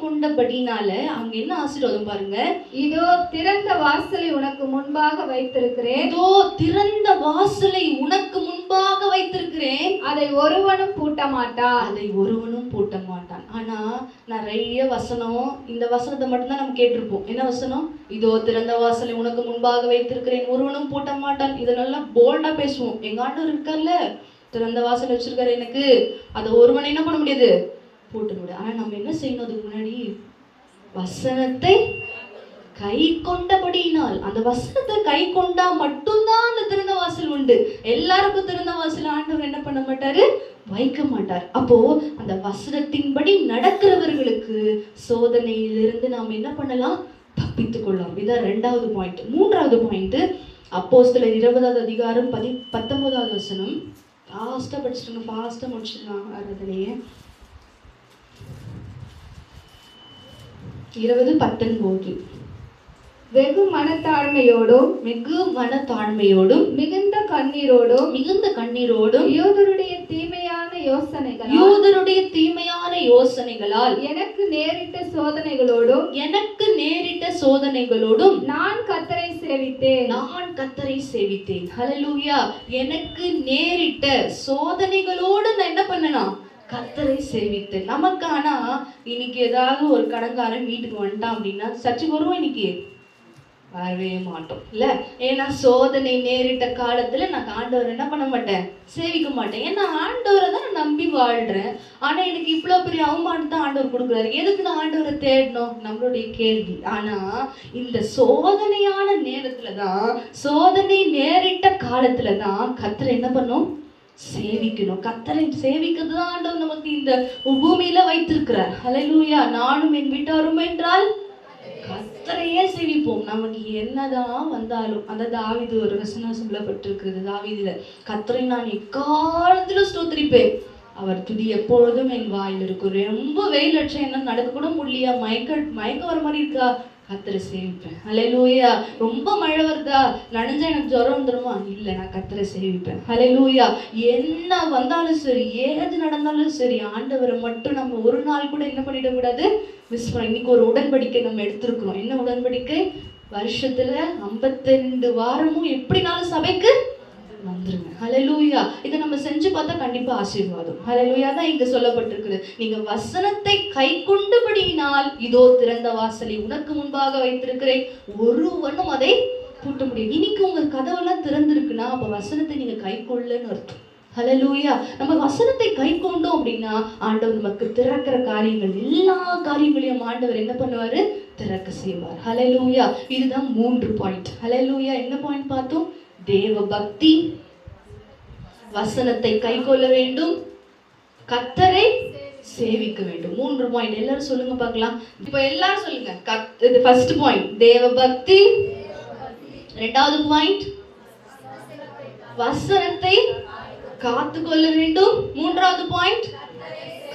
C: கொண்டபடினாலே அங்க என்ன ஆசீர்வாதம் பாருங்க. இதோ திறந்த வாசலை உனக்கு முன்பாக வைத்திருக்கிறேன். அதை ஒருவனும் பூட்ட மாட்டான். ஆனா நிறைய வசனம், இந்த வசனத்தை மட்டும்தான் நம்ம கேட்டிருப்போம். என்ன வசனம்? இதோ திறந்த வாசலை உனக்கு முன்பாக வைத்திருக்கிறேன், ஒருவனும் பூட்ட மாட்டான். இதெல்லாம் போல்டா பேசுவோம். எங்க ஆண்டவர் இருக்கார்ல, திறந்த வாசல் வச்சிருக்காரு எனக்கு, அதை ஒருவனை என்ன பண்ண முடியாது? பூட்ட முடியாது. ஆனா நம்ம என்ன செய்யணும்? அதுக்கு முன்னாடி வசனத்தை கை கொண்டபடியினால், அந்த வசனத்தை கை கொண்டா மட்டும்தான் அந்த திறந்த வாசல் உண்டு. எல்லாருக்கும் திறந்த வாசல் ஆண்டவர் என்ன பண்ண மாட்டாரு? வைக்க மாட்டார். அப்போ அந்த வசனத்தின்படி நடக்கிறவர்களுக்கு சோதனையிலிருந்து நாம் என்ன பண்ணலாம்? தப்பித்துக் கொள்ளலாம். இதான் ரெண்டாவது பாயிண்ட். மூன்றாவது பாயிண்ட், அப்போஸ்தலர் 20வது அதிகாரம் 19வது வசனம். ஃபாஸ்டா படிச்சுட்டு ஃபாஸ்டா முடிச்சிடலாம் ஆராதனையே. 20:19 வெகு மனத்தாழ்மையோடும்
D: வெகு மனத்தாழ்மையோடும்
C: மிகுந்த கண்ணீரோடும் யூதருடைய தீமையான யோசனைகளால் எனக்கு நேரிட்ட சோதனைகளோடும் நான் கர்த்தரை சேவித்தேன். ஹல்லேலூயா. எனக்கு நேரிட்ட சோதனைகளோடு நான் என்ன பண்ணணும்? கர்த்தரை சேவித்தேன். நமக்கு ஆனா இன்னைக்கு ஏதாவது ஒரு கடன்காரன் வீட்டுக்கு வந்துட்டான் அப்படின்னா சர்ச்சுக்கு வருவோம், இன்னைக்கு வரவே மாட்டோம் இல்ல. ஏன்னா சோதனை நேரிட்ட காலத்துல நான் ஆண்டவரை என்ன பண்ண மாட்டேன்? சேவிக்க மாட்டேன். ஏன்னா ஆண்டவரை தான் நான் நம்பி வாழ்றேன். ஆனா எனக்கு இவ்வளவு பெரிய அவமானத்தை ஆண்டவர் கொடுக்குறாரு. எதுக்கு நான் ஆண்டவரை தேடணும்? நம்மளுடைய கேள்வி. ஆனா இந்த சோதனையான நேரத்துலதான், சோதனை நேரிட்ட காலத்துலதான் கர்த்தரை என்ன பண்ணும்? சேவிக்கணும். கர்த்தரை சேவிக்கிறது தான் ஆண்டவர் நமக்கு இந்த பூமியில வைத்திருக்கிறார். ஹல்லேலூயா. நானும் என் வீட்டாரும் என்றால் கர்த்தரையே சேவிப்போம். நமக்கு என்னதான் வந்தாலும். அந்த தாவீது ஒரு வசனம் சொல்லப்பட்டிருக்கிறது. தாவீதுல, கர்த்தரை நான் எக்காலத்திலும் ஸ்தோத்திரிப்பேன், அவர் துதி எப்பொழுதும் என் வாயில் இருக்கும். ரொம்ப வெயில் அடிச்சா என்ன நடக்க கூட முடியலையா, மயக்க வர மாதிரி இருக்கா, கர்த்தரை சேவிப்பேன். ஹல்லேலூயா. ரொம்ப மழை வருதா, நனைஞ்சா எனக்கு ஜுரம் வந்துடுமா, இல்லை, நான் கர்த்தரை சேவிப்பேன். ஹல்லேலூயா. என்ன வந்தாலும் சரி, ஏது நடந்தாலும் சரி, ஆண்டவரை மட்டும் நம்ம ஒரு நாள் கூட என்ன பண்ணிடக்கூடாது? மிஸ் பண்ண. இன்னைக்கு ஒரு உடன்படிக்கை நம்ம எடுத்திருக்கிறோம். என்ன உடன்படிக்கை? வருஷத்துல 52 வாரமும் எப்படினாலும் சபைக்கு வந்துருங்க. ஹல்லேலூயா. இதை நம்ம செஞ்சு பார்த்தா கண்டிப்பா ஆசீர்வாதம். ஹல்லேலூயா தான் இங்க சொல்லப்பட்டிருக்குது. நீங்க வசனத்தை கை கொண்டபடியினால் இதோ திறந்த வாசலை உனக்கு முன்பாக வைத்திருக்கிறேன், ஒருவனும் அதை பூட்ட முடியும். இன்னைக்கு உங்க கதவெல்லாம் திறந்திருக்குன்னா அப்ப வசனத்தை நீங்க கை கொள்ளன்னு அர்த்தம். ஹல்லேலூயா. நம்ம வசனத்தை கை கொண்டோம் அப்படின்னா ஆண்டவர் நமக்கு திறக்கிற காரியங்கள், எல்லா காரியங்களையும் ஆண்டவர் என்ன பண்ணுவாரு? திறக்க செய்வார். ஹல்லேலூயா. இதுதான் 3 பாயிண்ட். ஹல்லேலூயா. என்ன பாயிண்ட் பார்த்தோம்? தேவ பக்தி, வசனத்தை கை கொள்ள வேண்டும், கர்த்தரை சேவிக்க வேண்டும். 3 பாயிண்ட். எல்லாரும் சொல்லுங்க பார்க்கலாம். இப்ப எல்லாரும் சொல்லுங்க. இது ஃபர்ஸ்ட் பாயிண்ட் தேவ பக்தி. இரண்டாவது பாயிண்ட் வசனத்தை காத்துக்கொள்ள வேண்டும். மூன்றாவது பாயிண்ட்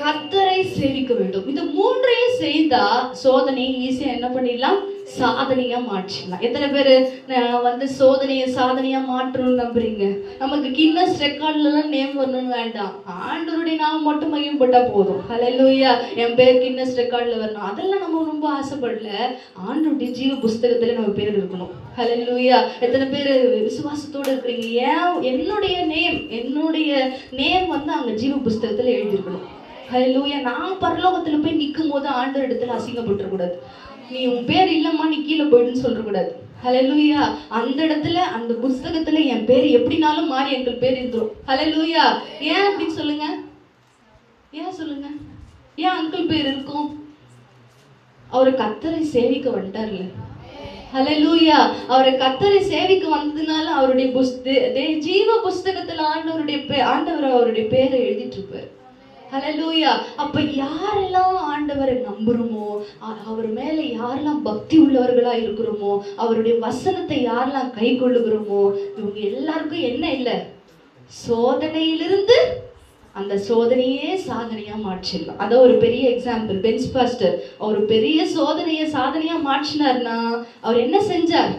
C: கர்த்தரை சேவிக்க வேண்டும். இந்த 3ஐயும் செய்தா சோதனையை ஈஸியா என்ன பண்ணிடலாம்? சாதனையா மாற்றிடலாம். எத்தனை பேரு சோதனையை சாதனையா மாற்றணும்னு நம்புறீங்க? நமக்கு கின்னஸ் ரெக்கார்ட்ல எல்லாம் நேம் வரணும்னு வேண்டாம், ஆண்டவருடைய நாம மட்டும் மையப்பட்டா போதும். ஹல்லேலூயா. என் பேர் கின்னஸ் ரெக்கார்ட்ல வரணும் அதெல்லாம் நம்ம ரொம்ப ஆசைப்படல. ஆண்டவருடைய ஜீவ புஸ்தகத்துல நம்ம பேர் இருக்கணும். ஹல்லேலூயா. எத்தனை பேர் விசுவாசத்தோடு இருக்கிறீங்க? என்னுடைய நேம் அங்க ஜீவ புஸ்தகத்துல எழுதியிருக்கணும். ஹல்லேலூயா. நான் பரலோகத்துல போய் நிற்கும் போது ஆண்டவர் இடத்துல அசிங்கப்பட்டுற கூடாது. நீ உன் பேர் இல்லம்மா, நீ கீழே போயிடுன்னு சொல்றக்கூடாது. ஹல்லேலூயா. அந்த இடத்துல அந்த புஸ்தகத்துல என் பேர் எப்படினாலும் மாறி எங்கள் பேர் இருந்துரும். ஹல்லேலூயா. ஏன் அப்படின்னு சொல்லுங்க? ஏன் அங்கிள் பேர் இருக்கும்? அவரு கர்த்தரை சேவிக்க வந்துட்டார்ல. ஹல்லேலூயா. அவரை கர்த்தரை சேவிக்க வந்ததுனால அவருடைய ஜீவ புஸ்தகத்துல ஆண்டவர் அவருடைய பேரை எழுதிட்டு இருப்பார். ஹல்லேலூயா. அப்ப யாரெல்லாம் ஆண்டவரை நம்புறோமோ, அவர் மேல யாரெல்லாம் பக்தி உள்ளவர்களா இருக்கிறோமோ, அவருடைய வசனத்தை யாரெல்லாம் கை கொள்ளுகிறோமோ, இவங்க எல்லாருக்கும் என்ன இல்லை? சோதனையிலிருந்து அந்த சோதனையே சாதனையா மாற்றிடலாம். அதான் ஒரு பெரிய எக்ஸாம்பிள். பென்ஸ் பாஸ்டர் அவர் பெரிய சோதனையை சாதனையா மாற்றினார்னா அவர் என்ன செஞ்சார்?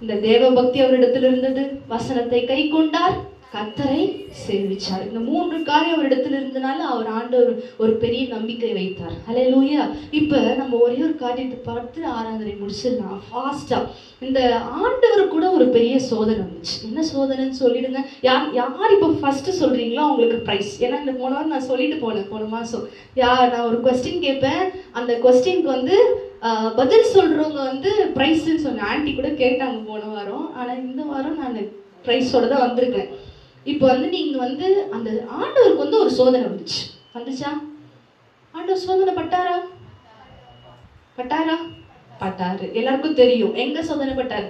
C: இந்த தேவ பக்தி அவரிடத்துல இருந்தது, வசனத்தை கை கொண்டார், கர்த்தரை சேவிச்சார். இந்த 3 காரியம் அவரிடத்துல இருந்தனால அவர் ஆண்டவர் ஒரு பெரிய நம்பிக்கை வைத்தார். ஹல்லேலூயா. இப்ப நம்ம ஒரே ஒரு காரியத்தை பார்த்து ஆராதனை முடிச்சிடலாம் ஃபாஸ்டா. இந்த ஆண்டவர் கூட ஒரு பெரிய சோதனை வந்துச்சு. என்ன சோதனைன்னு சொல்லிடுங்க. யார் இப்ப ஃபர்ஸ்ட் சொல்றீங்களோ அவங்களுக்கு ப்ரைஸ். ஏன்னா இந்த போன வாரம் நான் சொல்லிட்டு போனேன். போன மாசம் நான் ஒரு கொஸ்டின் கேட்பேன், அந்த கொஸ்டினுக்கு பதில் சொல்றவங்க ப்ரைஸ்ன்னு சொன்னேன். ஆன்டி கூட கேட்டாங்க போன வாரம். ஆனா இந்த வாரம் நான் ப்ரைஸோட தான் வந்திருக்கேன். இப்போ நீங்க அந்த ஆண்டவருக்கு ஒரு சோதனை வந்துச்சா? ஆண்டவர் சோதனை பட்டாரு. எல்லாருக்கும் தெரியும். எங்க சோதனை பட்டாரு?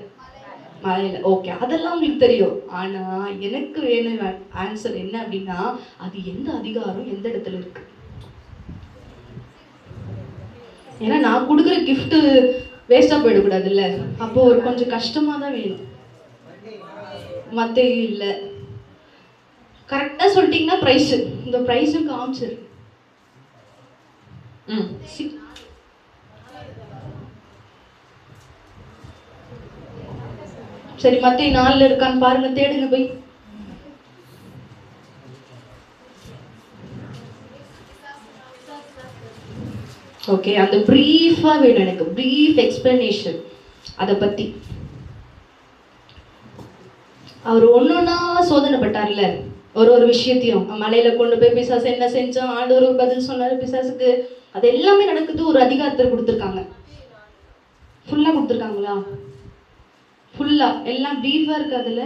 C: மலையில. ஓகே, அதெல்லாம் உங்களுக்கு தெரியும். ஆனா எனக்கு வேணும் ஆன்சர் என்ன அப்படின்னா, அது எந்த அதிகாரம் எந்த இடத்துல இருக்கு? ஏன்னா நான் கொடுக்குற கிஃப்ட் வேஸ்டா போயிடக்கூடாது இல்ல. அப்போ ஒரு கொஞ்சம் கஷ்டமா தான் வேணும். மத்தேயு இல்ல. கரெக்டா சொல்லிட்டீங்கன்னா பிரைஸ். இந்த பிரைஸும் காமிச்சிரு.
D: சரி, மத்தேயு 4 இருக்கான்னு பாருங்க, தேடுங்க போய். ஓகே, அந்த பிரீஃபா வேணும் எனக்கு, பிரீஃப் எக்ஸ்பிளனேஷன் அதை பத்தி. அவர் ஒன்னொன்னா சோதனைப்பட்டார்ல, ஒரு விஷயத்தையும். மலையில கொண்டு போய் பிசாசு என்ன செஞ்சான், ஆண்டவர் ஒரு பதில் சொன்னாரு பிசாசுக்கு. அது எல்லாமே நடக்குது, ஒரு அதிகாரத்தில் கொடுத்துருக்காங்க. ஃபுல்லா கொடுத்துருக்காங்களா? ஃபுல்லா எல்லாம் பிரீஃபா இருக்கு அதுல.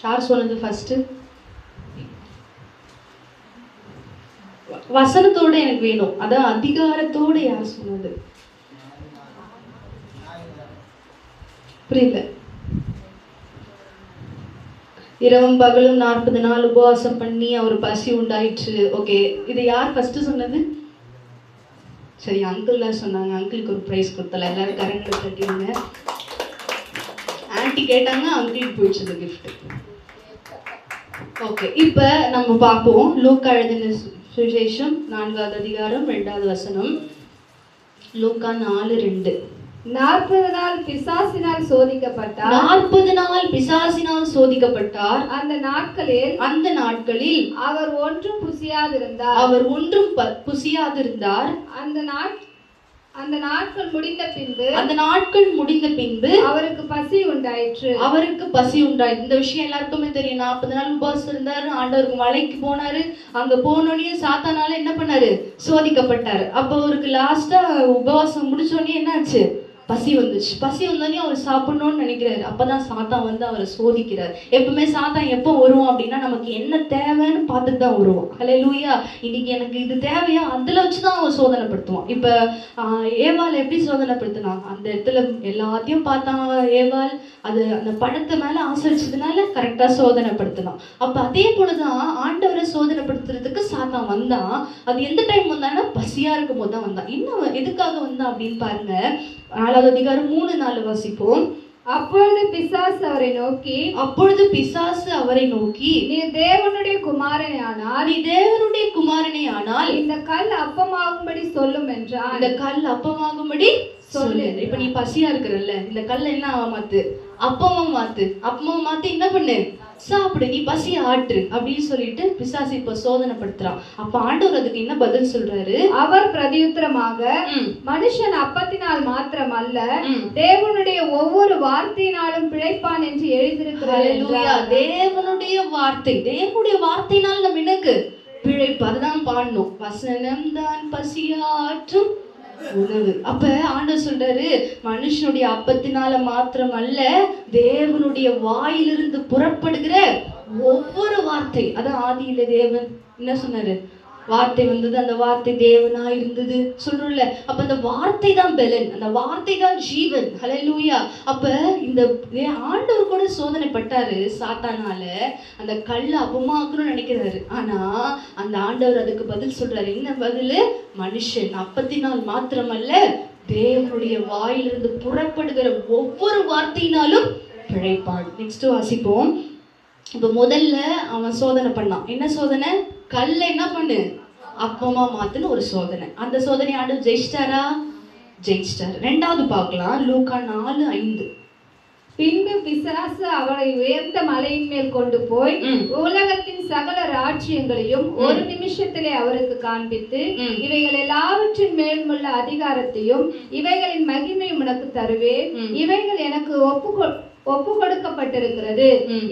D: யார் சொன்னது ஃபர்ஸ்ட்? வசனத்தோட எனக்கு வேணும், அதான் அதிகாரத்தோட யார் சொன்னது? புரியல. இரவும் பகலும் 40 நாள் உபவாசம் பண்ணி அவர் பசி உண்டாயிற்று. ஓகே, இது யார் ஃபர்ஸ்ட் சொன்னது? சரி, அங்கிள் சொன்னாங்க. அங்கிளுக்கு ஒரு பிரைஸ் கொடுத்தல, எல்லாரும் கரங்களை தட்டிடுங்க. ஆன்ட்டி கேட்டாங்க, அங்கிளுக்கு போயிடுச்சு கிஃப்ட். ஓகே, இப்ப நம்ம பார்ப்போம். லூக்கா எழுதின சுவிசேஷம் 4வது அதிகாரம் 2வது வசனம். லூக்கா 4:2.
C: 40 நாள் பிசாசினால் சோதிக்கப்பட்டார்.
D: 40 நாள் பிசாசினால் சோதிக்கப்பட்டார்.
C: அந்த நாட்களில் அவர் ஒன்றும் புசியாதிருந்தார். அந்த நாட்கள் முடிந்த பின்பு அவருக்கு பசி உண்டாயிற்று. இந்த விஷயம் எல்லாருக்குமே தெரியும். 40 நாள் உபவாசம் இருந்தாரு, ஆண்டவருக்கு மலைக்கு போனாரு. அங்க போனோடனே சாத்தானால என்ன பண்ணாரு? சோதிக்கப்பட்டாரு. அப்ப அவருக்கு லாஸ்டா உபவாசம் முடிச்சோடனே என்னாச்சு? பசி வந்துச்சு. பசி வந்தோடனே அவர் சாப்பிடணும்னு நினைக்கிறாரு. அப்பதான் சாத்தான் வந்து அவரை சோதிக்கிறார். எப்பவுமே சாத்தான் எப்போ வருவோம் அப்படின்னா, நமக்கு என்ன தேவைன்னு பார்த்துட்டு தான் வருவோம். ஹல்லேலூயா. இன்னைக்கு எனக்கு இது தேவையா, அதுல வச்சுதான் அவன் சோதனைப்படுத்துவான். இப்ப ஏவாள் எப்படி சோதனைப்படுத்தினான்? அந்த இடத்துல எல்லாத்தையும் பார்த்தான் ஏவாள். அது அந்த படத்தை மேல ஆசரிச்சதுனால கரெக்டா சோதனைப்படுத்தினான். அப்ப அதே போலதான் ஆண்டவரை சோதனைப்படுத்துறதுக்கு சாத்தான் வந்தான். அது எந்த டைம் வந்தான்னா, பசியா இருக்கும் போது தான் வந்தான். இன்னும் எதுக்காக வந்தான் அப்படின்னு பாருங்க. 4வது அதிகாரம் 3-4 வாசிப்போம். அப்பொழுது பிசாசு அவரை நோக்கி, நீ தேவனுடைய குமாரனே ஆனால் இந்த கல் அப்பமாகும்படி சொல்லும் என்றான்.
D: இந்த கல் அப்பமாகும்படி சொல்லு. இப்ப நீ பசியா இருக்கிறல்ல, இந்த கல்ல என்ன மாத்து? அப்பமா மாத்து என்ன பண்ணு? சாப்பிடு, நீ பசி ஆற்று அப்படின்னு சொல்லிட்டு பிசாசு இப்ப சோதனைப்படுத்துறான். அப்ப ஆண்டவர் அதுக்கு என்ன பதில் சொல்றாரு?
C: அவர் பிரதியுத்தரமாக, மனுஷன் அப்பத்தினால் மாத்திரமல்ல, தேவனுடைய ஒவ்வொரு வார்த்தையினாலும் பிழைப்பான் என்று எழுதியிருக்கிறது.
D: தேவனுடைய வார்த்தையினால் நம்ம எனக்கு பிழைப்பு. அதுதான் பாடணும். வசனம் தான் பசியாற்றும் உணவு. அப்ப ஆண்டவர் சொல்றாரு, மனுஷனுடைய அப்பத்தினால மாத்திரம் அல்ல, தேவனுடைய வாயிலிருந்து புறப்படுகிற ஒவ்வொரு வார்த்தை. அதான் ஆதியில தேவன் என்ன சொன்னாரு? வார்த்தை வந்தது, அந்த வார்த்தை தேவனா இருந்தது சொல்றோம்ல. அப்ப அந்த வார்த்தை தான் பெலன், அந்த வார்த்தை தான் ஜீவன். ஹல்லேலூயா. அப்ப இந்த ஆண்டவர் கூட சோதனைப்பட்டாரு சாத்தானால. அந்த கல்ல அப்பமாக்கணும்னு நினைக்கிறாரு. ஆனா அந்த ஆண்டவர் அதுக்கு பதில் சொல்றாரு. என்ன பதில்? மனுஷன் அப்பத்தினால் மாத்திரமல்ல, தேவனுடைய வாயிலிருந்து புறப்படுகிற ஒவ்வொரு வார்த்தையினாலும் பிழைப்பான். நெக்ஸ்ட் வாசிப்போம். இப்ப முதல்ல அவன் சோதனை பண்ணான். என்ன சோதனை? கல்ல என்ன பண்ணு? அப்பமா மாத்துன்னு ஒரு சோதனை. அந்த சோதனை ஆண்டவர் ஜெயிச்சிட்டாரா? ஜெயிச்சிட்டாரு. 2வது பார்க்கலாம். லூக்கா 4:5.
C: பின்பு பிசாசு அவரை உயர்ந்த மலையின் மேல் கொண்டு போய் உலகத்தின் சகல ராஜ்யங்களையும் ஒரு நிமிஷத்திலே அவருக்கு காண்பித்து, இவைகள் எல்லாவற்றின் மேலுமுள்ள அதிகாரத்தையும் இவைகளின் மகிமையும் உனக்கு தருவேன். இவைகள் எனக்கு ஒப்பு கொடுக்கப்பட்டிருக்கிறது.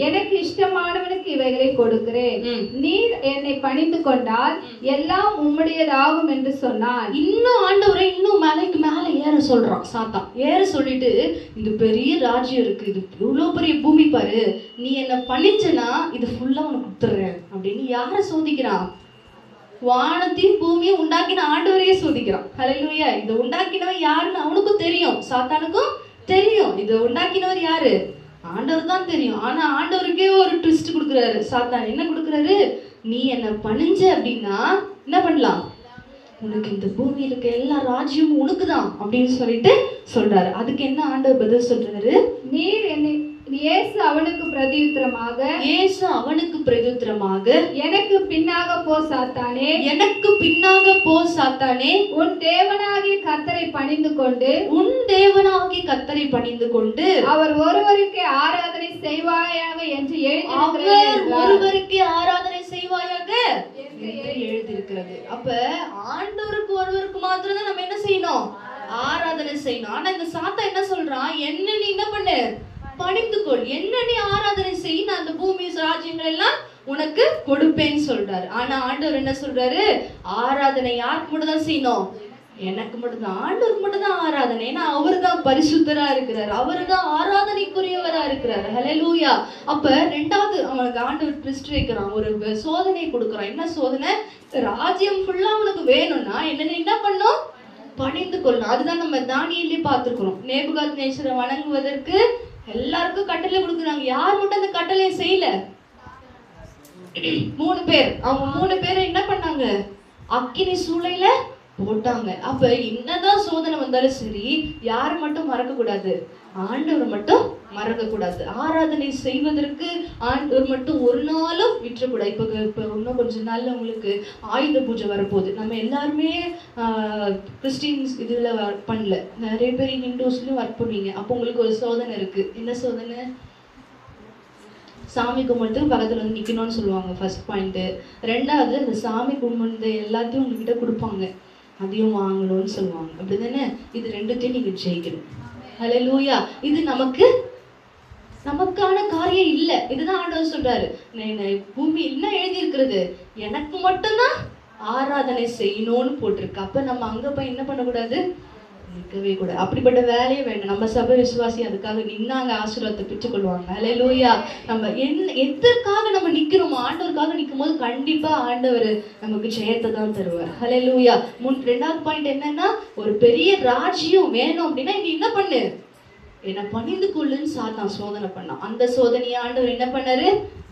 C: எனக்கு இஷ்டமானவனுக்கு இவைகளை கொடுக்கிறேன். நீர் என்னை பணிந்து கொண்டால் எல்லாம் உம்முடையதாகும் என்று சொன்னார்.
D: இன்னும் ஆண்டவரை இன்னும் மலைக்கு மேல ஏற சொல்றான் சாத்தான். ஏற சொல்லிட்டு, இந்த பெரிய ராஜ்யம் இருக்கு, இது இவ்வளவு பெரிய பூமி பாரு, நீ என்ன பணிச்சனா இது ஃபுல்லா உனக்கு கொடுத்துறேன் அப்படின்னு யார சோதிக்கிறான்? வானத்தையும் பூமியும் உண்டாக்கின ஆண்டவரையே சோதிக்கிறான். ஹல்லேலூயா. இதை உண்டாக்கினவன் யாருன்னு அவனுக்கும் தெரியும், சாத்தானுக்கும் தெரியும். இதை உண்டாக்கினவர் யாரு? ஆண்டவர் தான் தெரியும். ஆனா ஆண்டவருக்கே ஒரு ட்விஸ்ட் கொடுக்குறாரு சாத்தான். என்ன கொடுக்குறாரு? நீ என்ன பணிஞ்ச அப்படின்னா என்ன பண்ணலாம்? உனக்கு இந்த பூமியில இருக்க எல்லா ராஜ்யமும் உனக்குதான் அப்படின்னு சொல்லிட்டு சொல்றாரு. அதுக்கு என்ன ஆண்டவர் பதில் சொல்றாரு?
C: நீர் என்னை இயேசு அவனுக்கு பிரதியுத்தரமாக எனக்கு பின்னாக போ சாத்தானே,
D: எனக்கு பின்னாக போ சாத்தானே,
C: உன் தேவனாகிய கர்த்தரை பணிந்து கொண்டு அவர் ஒருவருக்கே ஆராதனை செய்வாயாக என்று
D: எழுதியிருக்கிறது. அப்ப ஆண்டவருக்கு ஒருவருக்கு மாத்திரம் தான் நம்ம என்ன செய்யணும்? ஆராதனை செய்யணும். ஆனா இந்த சாத்தான் என்ன சொல்றான்? என்ன நீ என்ன பண்ணு? பணிந்து கொள், என்ன நீ ஆராதனை செய், நான் அந்த பூமி ராஜ்யங்கள் எல்லாம் உனக்கு கொடுப்பேன்னு சொல்றாரு. ஆனா ஆண்டவர் என்ன சொல்றாரு? ஆராதனை யாருக்கு மட்டும் தான் செய்யணும்? எனக்கு மட்டும்தான். ஆண்டவருக்கு மட்டும் தான் ஆராதனை. ஏன்னா அவரு தான் பரிசுத்தரா இருக்கிறார், அவரு தான் ஆராதனைக்குரியவரா இருக்கிறார். ஹல்லேலூயா. அப்ப ரெண்டாவது அவனுக்கு ஆண்டவர் ட்விஸ்ட் வைக்கிறான், ஒரு சோதனை கொடுக்குறான். என்ன சோதனை? ராஜ்யம் ஃபுல்லா உனக்கு வேணும்னா என்ன பண்ணும்? பணிந்து கொள்ளணும். அதுதான் நம்ம தானியேலே பார்த்திருக்கிறோம். நேபுகாத்நேச்சரை வணங்குவதற்கு எல்லாருக்கும் கட்டளை கொடுக்குறாங்க. யார் மட்டும் அந்த கட்டளை செய்யல? 3 பேர். அவங்க 3 பேரை என்ன பண்ணாங்க? அக்கினி சூளையில போட்டாங்க. அப்ப என்னதான் சோதனை வந்தாலும் சரி, யார் மட்டும் மறக்க கூடாது? ஆண்டவர் மட்டும் மறக்க கூடாது. ஆராதனை செய்வதற்கு ஆண்டவர் மட்டும் ஒரு நாளும் விட்டுறக்கூடாது. இப்ப இன்னும் கொஞ்ச நாள்ல உங்களுக்கு ஆயுத பூஜை வரப்போகுது. நம்ம எல்லாருமே கிறிஸ்டின்ஸ் இதுல பண்ணல, நிறைய பேர் ஹிந்துஸ்லயும் ஒர்க் பண்ணுவீங்க. அப்போ உங்களுக்கு ஒரு சோதனை இருக்கு. என்ன சோதனை? சாமி கும்பிட்டு பக்கத்துல வந்து நிக்கணும்னு சொல்லுவாங்க, ஃபர்ஸ்ட் பாயிண்ட். ரெண்டாவது, அந்த சாமி கும்பிட்டு எல்லாத்தையும் உங்ககிட்ட கொடுப்பாங்க, அதையும் வாங்கணும்னு சொல்லுவாங்க. அப்படிதானே? இது ரெண்டுத்தையும் நீங்க ஜெயிக்கணும். ஹல்லேலூயா. இது நமக்கான காரியம் இல்ல. இதுதான் ஆண்டவர் சொல்றாரு. பூமி என்ன எழுதி இருக்கிறது? எனக்கு மட்டும்தான் ஆராதனை செய்யணும்னு போட்டிருக்கு. அப்ப நம்ம அங்க போய் என்ன பண்ணக்கூடாது? நிற்கவே கூடாது. அப்படிப்பட்ட வேலையே வேண்டாம். நம்ம சபை விசுவாசி அதுக்காக நின்னாங்க ஆசீர்வாதத்தை பெற்றுக்கொள்வாங்க. ஹல்லேலூயா. நம்ம எதற்காக நம்ம நிக்கிறோமோ, ஆண்டவருக்காக நிற்கும் போது கண்டிப்பா ஆண்டவர் நமக்கு ஜெயத்தை தான் தருவார். ஹல்லேலூயா. ரெண்டாவது பாயிண்ட் என்னன்னா, ஒரு பெரிய ராஜ்யம் வேணும் அப்படின்னா நீ என்ன பண்ணு? என்ன பணிந்து கொள்ளுன்னு சாத்தான் சோதனை பண்ணான். அந்த சோதனையை ஆண்டவர் என்ன பண்ணாரு?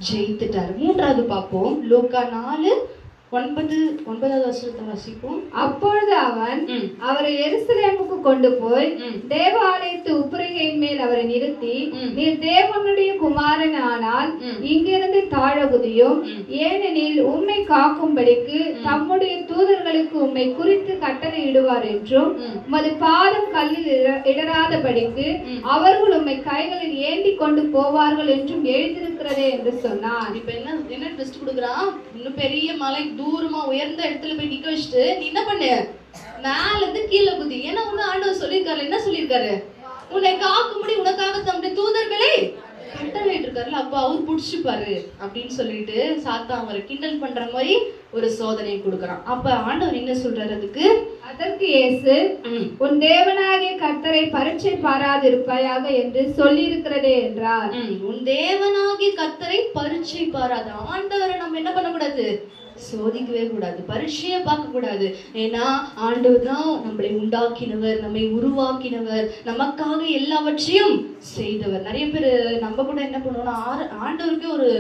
D: ஜெயித்துட்டாரு. மூன்றாவது பார்ப்போம். லூக்கா 4:9 வசனத்தை வாசிப்போம்.
C: அப்பொழுது அவன் அவரை எருசலேமுக்கு கொண்டு போய் தேவாலயத்து உப்பரிகையின் மேல் அவரை நிறுத்தி, நீர் தேவனுடைய குமாரன் ஆனால் இங்கிருந்து தாழகுதியும், ஏனெனில் உம்மை காக்கும்படிக்கு தம்முடைய தூதர்களுக்கு உம்மை குறித்து கட்டளை இடுவார் என்றும், உமது பாதம் கல்லில் இடராதபடிக்கு அவர்கள் உம்மை கைகளில் ஏந்தி கொண்டு போவார்கள் என்றும் எழுதியிருக்கிறதே என்று சொன்னார்.
D: இப்ப என்ன ட்விஸ்ட் கொடுக்குறான்? இன்னும் பெரிய மலை தூரமா உயர்ந்த இடத்துல போய் நிக்க வச்சுட்டு நீ என்ன பண்ணு? மேல இருந்து கீழே குதி. ஏன்னா உன்ன ஆண்டவர் சொல்லியிருக்காரு. என்ன சொல்லியிருக்காரு? உன்னை காக்கும்படி உனக்காக தம்முடைய தூதர்களை கட்டளையிட்டு இருக்காருல்ல, அப்ப அவர் புடிச்சுப்பாரு அப்படின்னு சொல்லிட்டு சாத்தான் அவரை கிண்டல் பண்ற மாதிரி ஒரு சோதனையை கொடுக்குறான். அப்ப ஆண்டவர் என்ன சொல்றாரு அதுக்கு?
C: அதற்கு இயேசு, உன் தேவனாகிய கர்த்தரை பரீட்சை பாராதிருப்பாயாக என்று சொல்லியிருக்கிறதே என்றார்.
D: உன் தேவனாகிய கர்த்தரை பரீட்சை பாராத. ஆண்டவரை நம்ம என்ன பண்ணக்கூடாது? சோதிக்கவே கூடாது, பரீட்சையை பார்க்க கூடாது. ஏன்னா ஆண்டவர் தான் நம்மளை உண்டாக்கினவர், நம்மை உருவாக்கினவர், நமக்காக எல்லாவற்றையும் செய்தவர். நிறைய பேர் நம்ம கூட என்ன பண்ணுவோம்னா, ஆண்டவருக்கு ஒரு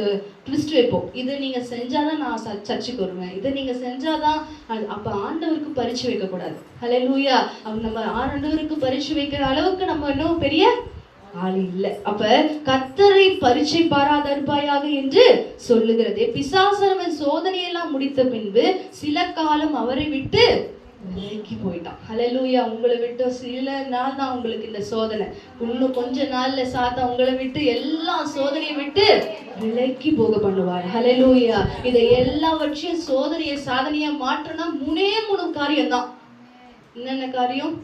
D: ட்விஸ்ட் வைப்போம். இதை நீங்க செஞ்சாதான் நான் சர்ச்சுக்கு வருவேன், இதை நீங்க செஞ்சாதான். அப்ப ஆண்டவருக்கு பரீட்சை வைக்க கூடாது. ஹல்லேலூயா. நம்ம ஆண்டவருக்கு பரீட்சை வைக்கிற அளவுக்கு நம்ம இன்னும் பெரிய ஆள் இல்லை. அப்ப கர்த்தரை பரீட்சை பாராதிருப்பாயாக என்று சொல்லுகிறது. பிசாசனவன் சோதனையெல்லாம் முடித்த பின்பு சில காலம் அவரை விட்டு விலகி போயிட்டான். ஹல்லேலூயா. உங்களை விட்டு சில நாள் தான் உங்களுக்கு இந்த சோதனை. இன்னும் கொஞ்ச நாள்ல சாத்தான் உங்களை விட்டு எல்லா சோதனையை விட்டு விலகி போக பண்ணுவார். ஹல்லேலூயா. இதை எல்லாவற்றையும் சோதனையை சாதனையா மாற்றனா 3 காரியம் தான். என்னென்ன காரியம்?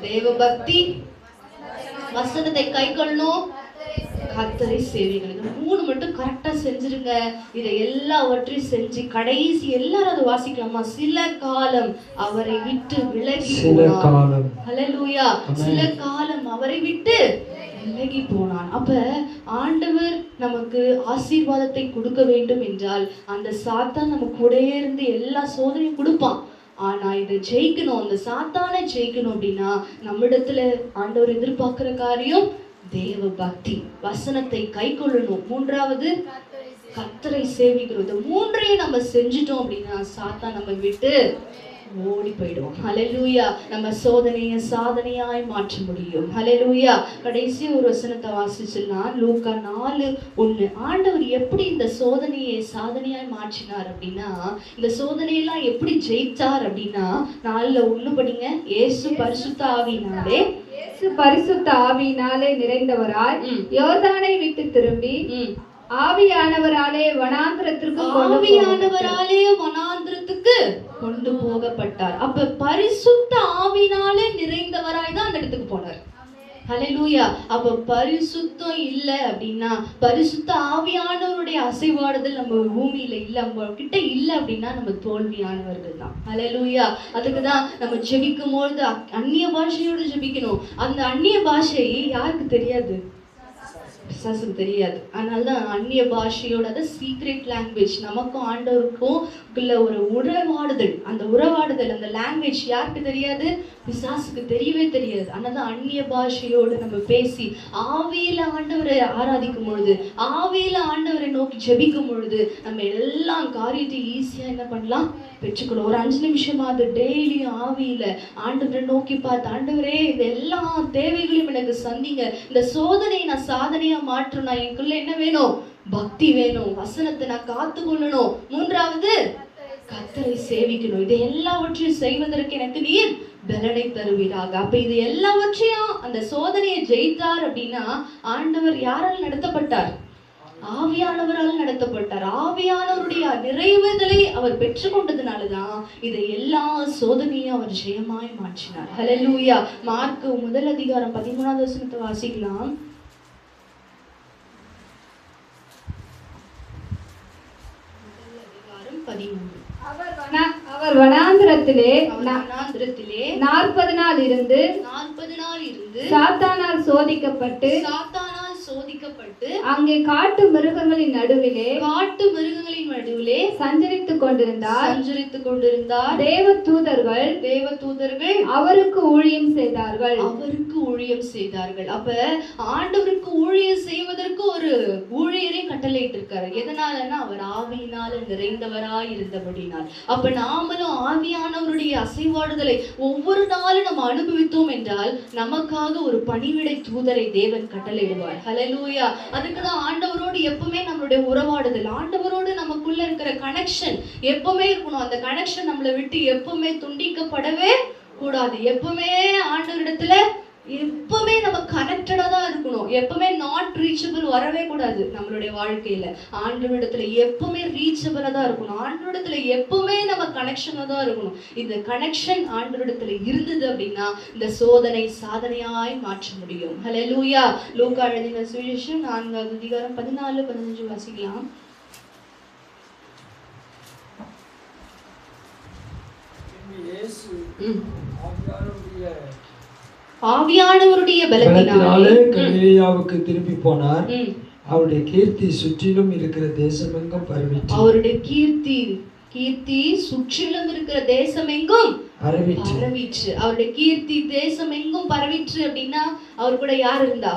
D: தேவ பக்தி, வசனத்தை கை கொள்ளணும், கர்த்தரை சேவிக்கணும். இது 3 மட்டும் கரெக்டா செஞ்சிருங்க. இதை எல்லாவற்றையும் செஞ்சு கடைசி எல்லாரும் அதை வாசிக்கலாமா? சில காலம் அவரை விட்டு விலகி போனான். ஹல்லேலூயா. சில காலம் அவரை விட்டு விலகி போனான். அப்ப ஆண்டவர் நமக்கு ஆசீர்வாதத்தை கொடுக்க வேண்டும் என்றால் அந்த சாத்தான் நம்ம கூடயே இருந்து எல்லா சோதனையும் கொடுப்பான். ஆனா இதை ஜெயிக்கணும், அந்த சாத்தானை ஜெயிக்கணும் அப்படின்னா நம்மிடத்துல ஆண்டவர் எதிர்பார்க்கிற காரியம் தேவ பக்தி, வசனத்தை கை கொள்ளணும். 3வது கர்த்தரை சேவிக்கிறோம். இந்த 3ஐயும் நம்ம செஞ்சுட்டோம் அப்படின்னா சாத்தான் நம்ம விட்டு ஓடி போயிடுவோம். ஹல்லேலூயா. நம்ம சோதனையை சாதனையாய் மாற்ற முடியும். ஹல்லேலூயா. கடைசி ஒரு வசனத்தை வாசிச்சலாம், லூக்கா 4:1. ஆண்டவர் எப்படி இந்த சோதனையை சாதனையாய் மாற்றினார் அப்படின்னா, இந்த சோதனையெல்லாம் எப்படி ஜெயித்தார் அப்படின்னா, 4:1 படிங்க. இயேசு பரிசுத்த ஆவியினாலே
C: நிறைந்தவராய் யோர்தானை விட்டு திரும்பி ஆவியானவராலே வனாந்திரத்திற்கு
D: கொண்டு போகப்பட்டார். அப்ப பரிசுத்த ஆவியினாலே நிறைந்தவராய் தான் அந்த இடத்துக்கு போனார். ஹல்லேலூயா. அப்ப பரிசுத்தம் இல்ல அப்படின்னா, பரிசுத்த ஆவியானவருடைய அசைவாடுதல் நம்ம பூமியில இல்ல, நம்ம கிட்ட இல்ல அப்படின்னா நம்ம தோல்வியானவர்கள் தான். ஹல்லேலூயா. அதுக்குதான் நம்ம ஜெபிக்கும் பொழுது அந்நிய பாஷையோடு ஜெபிக்கணும். அந்த அந்நிய பாஷை யாருக்கு தெரியாது? பிசாசுக்கு தெரியாது. அதனாலதான் அந்நிய பாஷையோட சீக்ரெட் லாங்குவேஜ் நமக்கும் ஆண்டவருக்கும் உள்ள ஒரு உறவாடுதல். அந்த உறவாடுதல், அந்த லாங்குவேஜ் யாருக்கு தெரியாது? பிசாசுக்கு தெரியவே தெரியாது. அதனாலதான் அந்நிய பாஷையோடு நம்ம பேசி ஆவியில ஆண்டவரை ஆராதிக்கும் பொழுது, ஆவியில ஆண்டவரை நோக்கி ஜெபிக்கும் பொழுது நம்ம எல்லா காரியத்தையும் ஈஸியா என்ன பண்ணலாம்? பெற்றுக்கணும். ஒரு 5 நிமிஷமாவது டெய்லியும் ஆவியில ஆண்டவரை நோக்கி பார்த்து, ஆண்டவரே இந்த எல்லா தேவைகளையும் எனக்கு சந்திங்க, இந்த சோதனையை நான் சாதனையா மாற்றணும், எனக்குள்ள என்ன வேணும்? பக்தி வேணும், வசனத்தை நான் காத்து கொள்ளணும், 3வது கர்த்தரை சேவிக்கணும். இது எல்லாவற்றையும் செய்வதற்கு எனக்கு நீர் பலனை தருவீராக. அப்ப இது எல்லாவற்றையும் அந்த சோதனையை ஜெயித்தார் அப்படின்னா ஆண்டவர் யாரால் நடத்தப்பட்டார்? ஆவியானவரால் நடத்தப்பட்டார். ஆவியானவருடைய நிறைவேதலை அவர் பெற்றுக்கொண்டதுனாலதான் இதை எல்லா சோதனையும் அவர் ஜெயமாய் மாற்றினார். ஹல்லேலூயா. மார்க் 1:13 வசனத்தை வாசிக்கலாம்.
C: அவர் வனாந்திரத்திலே 40 நாள் இருந்து சாத்தானால் சோதிக்கப்பட்டு அங்கே காட்டு மிருகங்களின் நடுவிலே சஞ்சரித்துக் கொண்டிருந்தார். தேவதூதர்கள் அவருக்கு ஊழியம் செய்தார்கள். அப்ப ஆண்டவருக்கு ஊழியம் செய்வதற்கு ஒரு ஊழியரை கட்டளையிட்டு இருக்காரு. எதனாலன்னா அவர் ஆவியினால நிறைந்தவராய் இருந்தபடினால். அப்ப நாமளும் ஆவியானவருடைய அசைவாடுதலை ஒவ்வொரு நாளும் நம்ம அனுபவித்தோம் என்றால் நமக்காக ஒரு பணிவிடை தூதரை தேவன் கட்டளையிடுவார். ஹல்லேலூயா. அதுக்குதான் ஆண்டவரோடு எப்பவுமே நம்மளுடைய உறவாடுதல், ஆண்டவரோடு நமக்குள்ள இருக்கிற கனெக்ஷன் எப்பவுமே இருக்கணும். அந்த கனெக்ஷன் நம்மளை விட்டு எப்பவுமே துண்டிக்கப்படவே கூடாது. எப்பவுமே ஆண்டவரிடத்துல எப்பவுமே நம்ம கனெக்டடா தான் இருக்கணும். எப்பவுமே நாட் ரீச்சபிள் வரவே கூடாது நம்மளுடைய வாழ்க்கையில. ஆண்டவரிடத்துல எப்பவுமே ரீச்சபிளா தான் இருக்கணும். ஆண்டவரிடத்துல எப்பவுமே நம்ம கனெக்ஷனா தான் இருக்கணும். இந்த கனெக்ஷன் ஆண்டவரிடத்துல இருந்தது அப்படின்னா இந்த சோதனை சாதனையாய் மாற்ற முடியும். ஹல்லேலூயா. லூக்கா எழுதின சுவிசேஷம் 4:14-15 வாசிக்கலாம். ஆவியானவருடைய பலத்தினாலே
A: கலிலேயாவுக்கு திரும்பி போனார். அவருடைய கீர்த்தி சுற்றிலும் இருக்கிற தேசமெங்கும் பரவிற்று.
D: அவருடைய கீர்த்தி சுற்றிலும் இருக்கிற தேசமெங்கும் பரவிற்று. அவருடைய கீர்த்தி தேசமெங்கும் பரவிற்று அப்படின்னா அவர் கூட யார் இருந்தா?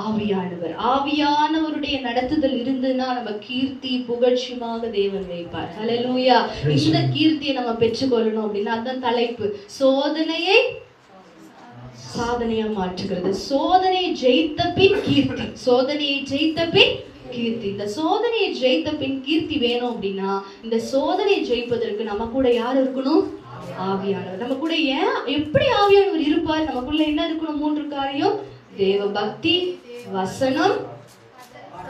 D: ஆவியானவர். ஆவியானவருடைய நடத்துதல் இருந்ததுன்னா நம்ம கீர்த்தி புகழ்ச்சியமாக தேவன் வைப்பார். ஹல்லேலூயா. இந்த கீர்த்தியை நம்ம பெற்றுக்கொள்ளணும் அப்படின்னா அதுதான் தலைப்பு, சோதனையை சாதனையா மாற்றுகிறது. சோதனையை ஜெயித்த பின் கீர்த்தி. இந்த சோதனையை ஜெயித்த பின் கீர்த்தி வேணும் அப்படின்னா இந்த சோதனையை ஜெயிப்பதற்கு நம்ம கூட யார் இருக்கணும்? ஆவியானவர். நம்ம கூட எப்படி ஆவியானவர் இருப்பார்? நமக்குள்ள என்ன இருக்கணும்? 3 காரியம்: தேவ பக்தி, வசனம்,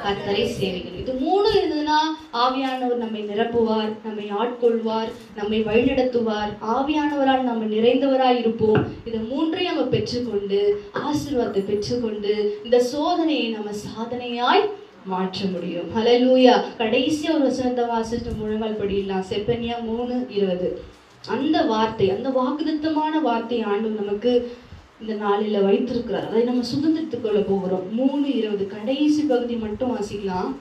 D: கர்த்தரை சேவிக்கணும். இது 3 இருந்ததுன்னா ஆவியானவர் நம்மை நிரப்புவார், நம்மை ஆட்கொள்வார், நம்மை வழிநடத்துவார். ஆவியானவரால் நம்ம நிறைந்தவராய் இருப்போம். இதை 3ஐயும் நம்ம பெற்றுக்கொண்டு ஆசீர்வாதத்தை பெற்றுக்கொண்டு இந்த சோதனையை நம்ம சாதனையாய் மாற்ற முடியும். ஹல்லேலூயா. கடைசியா ஒரு வசனத்தை வாசிட்டு முழங்கால் படிடலாம். செப்பனியா 3:20. அந்த வார்த்தை, அந்த வாக்குத்தத்தமான வார்த்தை ஆண்டவர் நமக்கு இந்த நாளில வைத்திருக்கிறார். அதை நம்ம சுதந்திரத்துக் கொள்ள போகிறோம். 3:20 கடைசி பகுதி மட்டும் வாசிக்கலாம்.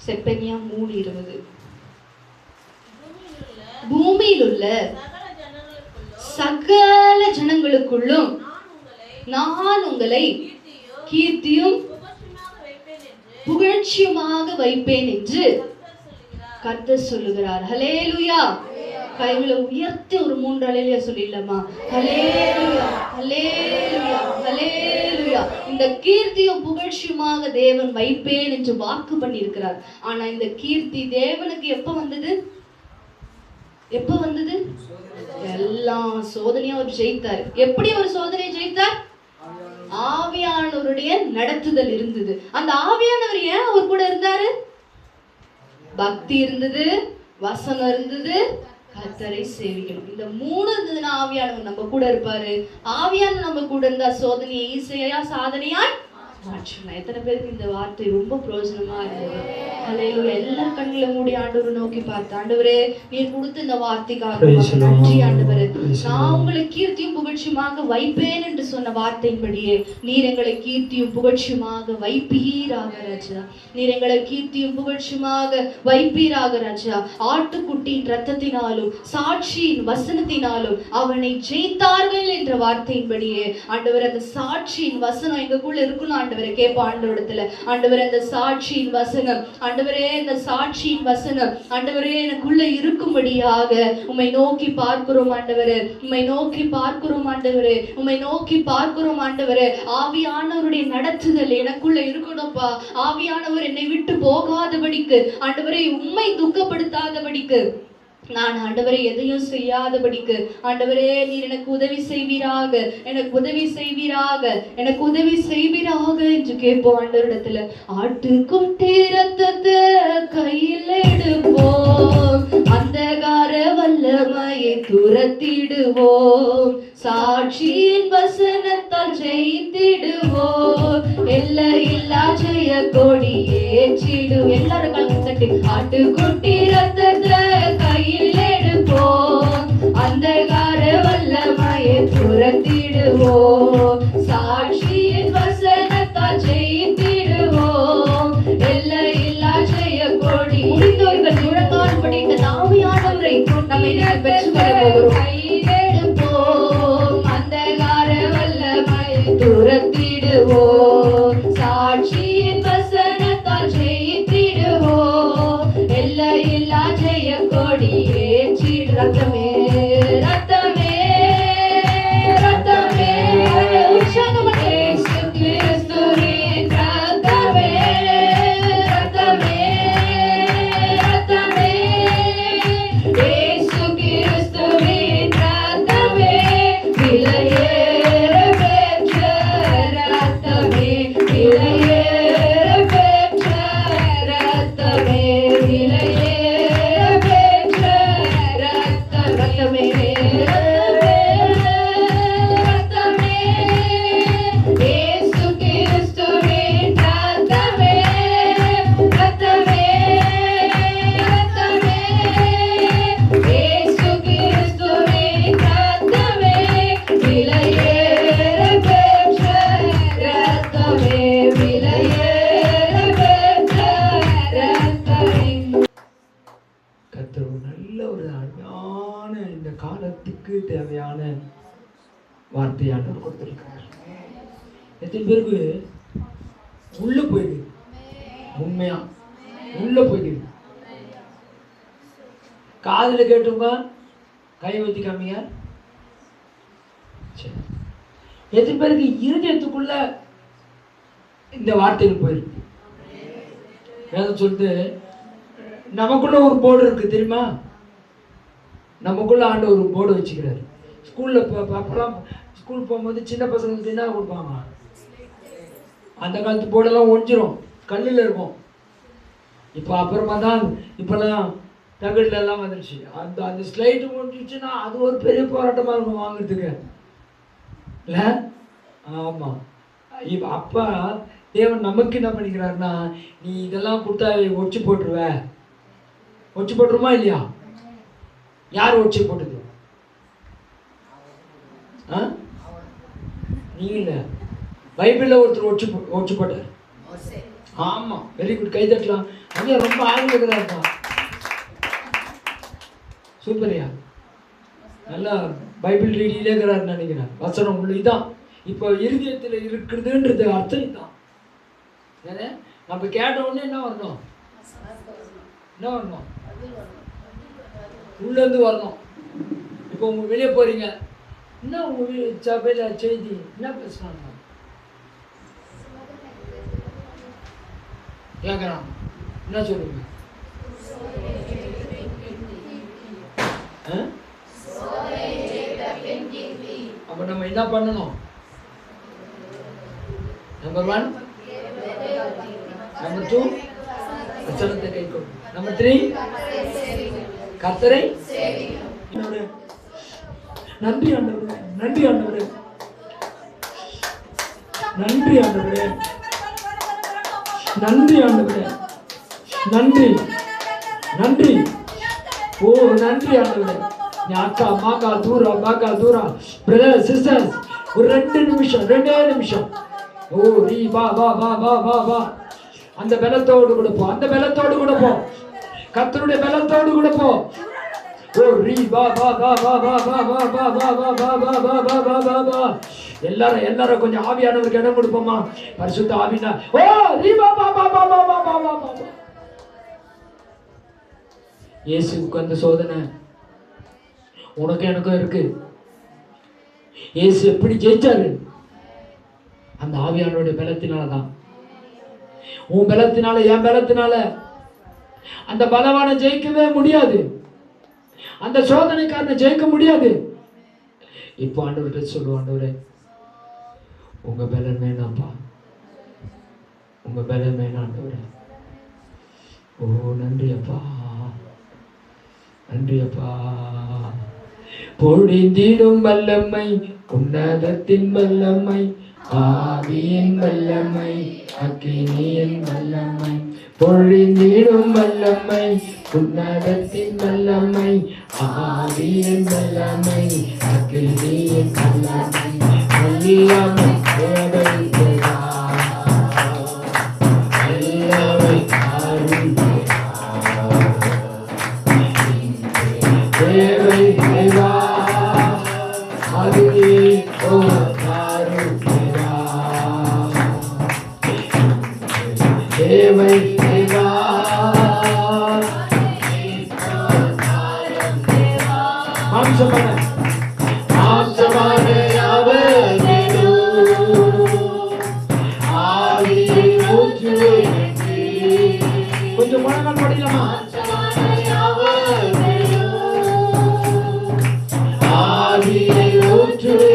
D: செப்பனியா 3:20. பூமியில் உள்ள சகல ஜனங்களுக்குள்ளும் நான் உங்களை கீர்த்தியும் புகழ்ச்சியுமாக வைப்பேன் என்று கர்த்தர் சொல்லுகிறார். ஹல்லேலூயா. கைகளை உயர்த்தி ஒரு 3 அலையில சொல்லிடலாமா? ஹல்லேலூயா, ஹல்லேலூயா, ஹல்லேலூயா. இந்த கீர்த்தியும் புகழ்ச்சியுமாக தேவன் வைப்பேன் என்று வாக்கு பண்ணியிருக்கிறார். ஆனா இந்த கீர்த்தி தேவனுக்கு எப்ப வந்தது? எப்ப வந்தது? எல்லா சோதனையும் அவர் ஜெயித்தார். எப்படி அவர் சோதனையை ஜெயித்தார்? ஆவியானவருடைய நடத்துதல் இருந்தது. அந்த ஆவியானவர் ஏன் அவர் கூட இருந்தாரு? பக்தி இருந்தது, வசனம் இருந்தது, கர்த்தரை சேவிக்கணும். இந்த 3 இருந்ததுன்னா ஆவியானவர் நம்ம கூட இருப்பாரு. ஆவியானவர் நம்ம கூட இருந்தா சோதனையை ஈஸியா சாதனையாய் மாற்றலாம். எத்தனை பேருக்கு இந்த வார்த்தை ரொம்ப பிரயோஜனமா இருந்தது? ஹல்லேலூயா. எல்லா கண்களை மூடி ஆண்டவரை நோக்கி பார்த்து, ஆண்டவரே நீர் கொடுத்த இந்த வார்த்தைக்காக நன்றி ஆண்டவரே. நான் உங்களை கீர்த்தியும் புகழ்ச்சியுமாக வைப்பேன் என்று சொன்ன வார்த்தையின்படியே நீர் எங்களை கீர்த்தியும் புகழ்ச்சியுமாக வைப்பீராக ராஜா. நீர் எங்களை கீர்த்தியும் புகழ்ச்சியுமாக வைப்பீராக ராஜா. ஆட்டுக்குட்டியின் ரத்தத்தினாலும் சாட்சியின் வசனத்தினாலும் அவனை ஜெயித்தார்கள் என்ற வார்த்தையின்படியே ஆண்டவர் அந்த சாட்சியின் வசனம் எங்களுக்குள்ள இருக்கணும். ஆண்டவரே கேட்போம் ஆண்டவரிடத்துல, ஆண்டவரே அந்த சாட்சியின் வசனம், ஆண்டவரே இந்த சாட்சியின் வசனம் ஆண்டவரே எனக்குள்ள இருக்கும்படியாக உம்மை நோக்கி பார்க்கிறோம் ஆண்டவரே, உம்மை நோக்கி பார்க்கிறோம் ஆண்டவரே, உம்மை நோக்கி பார்க்கிறோம் ஆண்டவரே. ஆவியானவருடைய நடத்துதல் எனக்குள்ள இருக்கணும்ப்பா. ஆவியானவர் என்னை விட்டு போகாதபடிக்கு ஆண்டவரை உம்மை துக்கப்படுத்தாதபடிக்கு நான் ஆண்டவரை எதையும் செய்யாதபடிக்கு ஆண்டவரே நீர் எனக்கு உதவி செய்வீராக, எனக்கு உதவி செய்வீராக, எனக்கு உதவி செய்வீராக என்று கேட்போம் ஆண்டவரிடத்துல. ஆட்டுக்குட்டி ரத்தத்தை கையில் எடுப்போம், அந்தகார வல்லமையை துரத்திடுவோம், சாட்சியின் வசனத்தால் ஜெயித்திடுவோம், எல்லையில்லா ஜெய கொடி ஏற்றிடுவோம். எல்லாரும் கலந்து தட்டி ஆட்டுக்குட்டி ரத்தத்தை கையில் எடுப்போம், அந்தகார வல்லமையை துரத்திடுவோம், சாட்சியின் வசனத்தால் ஜெயித்திடுவோம், எல்லையில்லா ஜெய கொடி. முடிந்தவர்கள் முழங்கால் படித்த ஆவியானவரை நம்மை பெற்றுக்கொள்ள போகிறோம். கையில் எடுப்போம், அந்தகார வல்லமையை துரத்திடுவோம், சாட்சியின் வசனத்தால் ஜெயித்திடுவோம், எல்லையில்லா ஜெய கொடி ஏற்றி. ரத்தமே ரத்தமே ரத்தமே உற்சாகமே கிறிஸ்துவின் ரத்தமே ரத்தமே ரத்தமே இயேசு கிறிஸ்துவின் ரத்தமே விலையேற பெற்ற ரத்தமே விலையேற பெற்ற ரத்தமே விலையேற பெற்ற ரத்தமே ரத்தமே இயேசு கிறிஸ்துவின் ரத்தமே ரத்தமே ரத்தமே இயேசு கிறிஸ்துவின் ரத்தமே விலையேற பெற்ற ரத்தமே விலையேற பெற்ற ரத்தமே.
A: கர்த்தர் ஒரு நல்ல ஒரு அருமையான இந்த காலத்துக்கு தேவையான வார்த்தையானவர் கொடுத்திருக்கிறார். எத்தனை பேருக்கு உள்ள போயிடுது? உண்மையா உள்ள போயிடுது. காதுல கேட்டுங்க, கை வச்சு காமிங்க. சரி. எத்தனை பேருக்கு இருதயத்துக்குள்ள இந்த வார்த்தைகள் போயிருக்கு? வேதம் சொல்லிட்டு நமக்குள்ள ஒரு போர்டு இருக்கு தெரியுமா? நமக்குள்ள ஆண்டு ஒரு போர்டு வச்சுக்கிறாரு. ஸ்கூலில் அப்போலாம் ஸ்கூல் போகும்போது சின்ன பசங்களுக்கு என்ன கொடுப்பாங்க? அந்த காலத்து போர்டெல்லாம் ஒழிஞ்சிரும், கல்லில் இருக்கும். இப்போ அப்புறமா தான் இப்போல்லாம் தகடில் எல்லாம் வந்துருச்சு. அந்த அந்த ஸ்லைட்டு முடிஞ்சிச்சுன்னா அது ஒரு பெரிய போராட்டமாக இருக்கும் வாங்குறதுக்கு, இல்லை? ஆமாம். இப்போ அப்பா தேவன் நமக்கு என்ன பண்ணிக்கிறாருன்னா, நீ இதெல்லாம் கொடுத்தா ஒடிச்சு போட்டுருவ. ஒடிச்சு போட்டுருமா இல்லையா? யார் ஒடிச்சு போட்டது? நீ இல்லை, பைபிளில் ஒருத்தர் ஒடிச்சு போட்டார். ஆமாம், வெரி குட், கை தட்டலாம். ஐயா ரொம்ப ஆர்வம் இருக்கிறாருப்பா, சூப்பரியா, நல்லா பைபிள் ரீடிங்லே இருக்கிறாருன்னு நினைக்கிறேன். வசனம் உள்ள இதான் இப்போ இருதயத்தில் இருக்கிறதுன்றது அர்த்தம் இதுதான். ஏன்னா நம்ம கேட்ட உடனே என்ன வரணும்? என்ன வரணும்? உள்ளேருந்து வரணும். இப்போ உங்க வெளியே போறீங்க, என்ன உங்க சபையில செய்தி என்ன பேசுறாங்க கேட்கறான், என்ன சொல்லுங்க? அப்ப நம்ம என்ன பண்ணணும்? நம்பர் 1, நம்பர் 2 வசனத்தை கைக்கொள்ளும், நம்பர் 3 கர்த்தரை நன்றி ஆண்டவரே, நன்றி ஆண்டவரே, நன்றி ஆண்டவரே, நன்றி ஆண்டவரே, நன்றி நன்றி. ஓ நன்றி ஆண்டவரே. நீ அக்கா maca Tura maca Tura brother sisters ஒரு 2 நிமிஷம். ஓ நீ வா வா வா வா வா வா. அந்த பலத்தோடு கூட போ, அந்த பலத்தோடு கூட போ, கர்த்தருடைய பலத்தோடு கூட போ. ஓ ரீ வா வா வா வா வா வா வா வா வா வா வா வா வா வா வா வா வா. எல்லாரும் கொஞ்சம் ஆவியானவருக்கு இடம் கொடுப்போமா? பரிசுத்த ஆவினா ஓ ரீ வா வா வா வா வா வா வா வா. இயேசுவுக்கு அந்த சோதனை உனக்கு எனக்கும் இருக்கு. இயேசு எப்படி ஜெயிச்சாரு? அந்த ஆவியானவருடைய பலத்தினாலதான். உன் பலத்தினால என் பலத்தினால அந்த பலவான ஜெயிக்கவே முடியாது, அந்த சோதனைக்காரனை ஜெயிக்க முடியாது. இப்போ ஆண்டவர்கிட்ட சொல்லுவோம், ஆண்டவரே உங்க பலன் வேணாம்பா, உங்க பலன் வேணாம் ஆண்டவரே. ஓ நன்றி அப்பா, நன்றி அப்பா. பொழிந்திடும் வல்லமை, உன்னதத்தின் வல்லமை, ஆவியின் வல்லமை, அக்கினியின் வல்லமை. பொழிந்திடும் வல்லமை, உன்னதத்தின் வல்லமை, ஆவியின் வல்லமை, அக்கினியின் வல்லமை. வல்லமை தேவை தேவா, வல்லமை தேவை தேவா, அதுவே தேவை தேவா. மாம்சமான கொஞ்சம் முழங்கால் படிக்கலாமா? ஆவியை ஊற்றுவே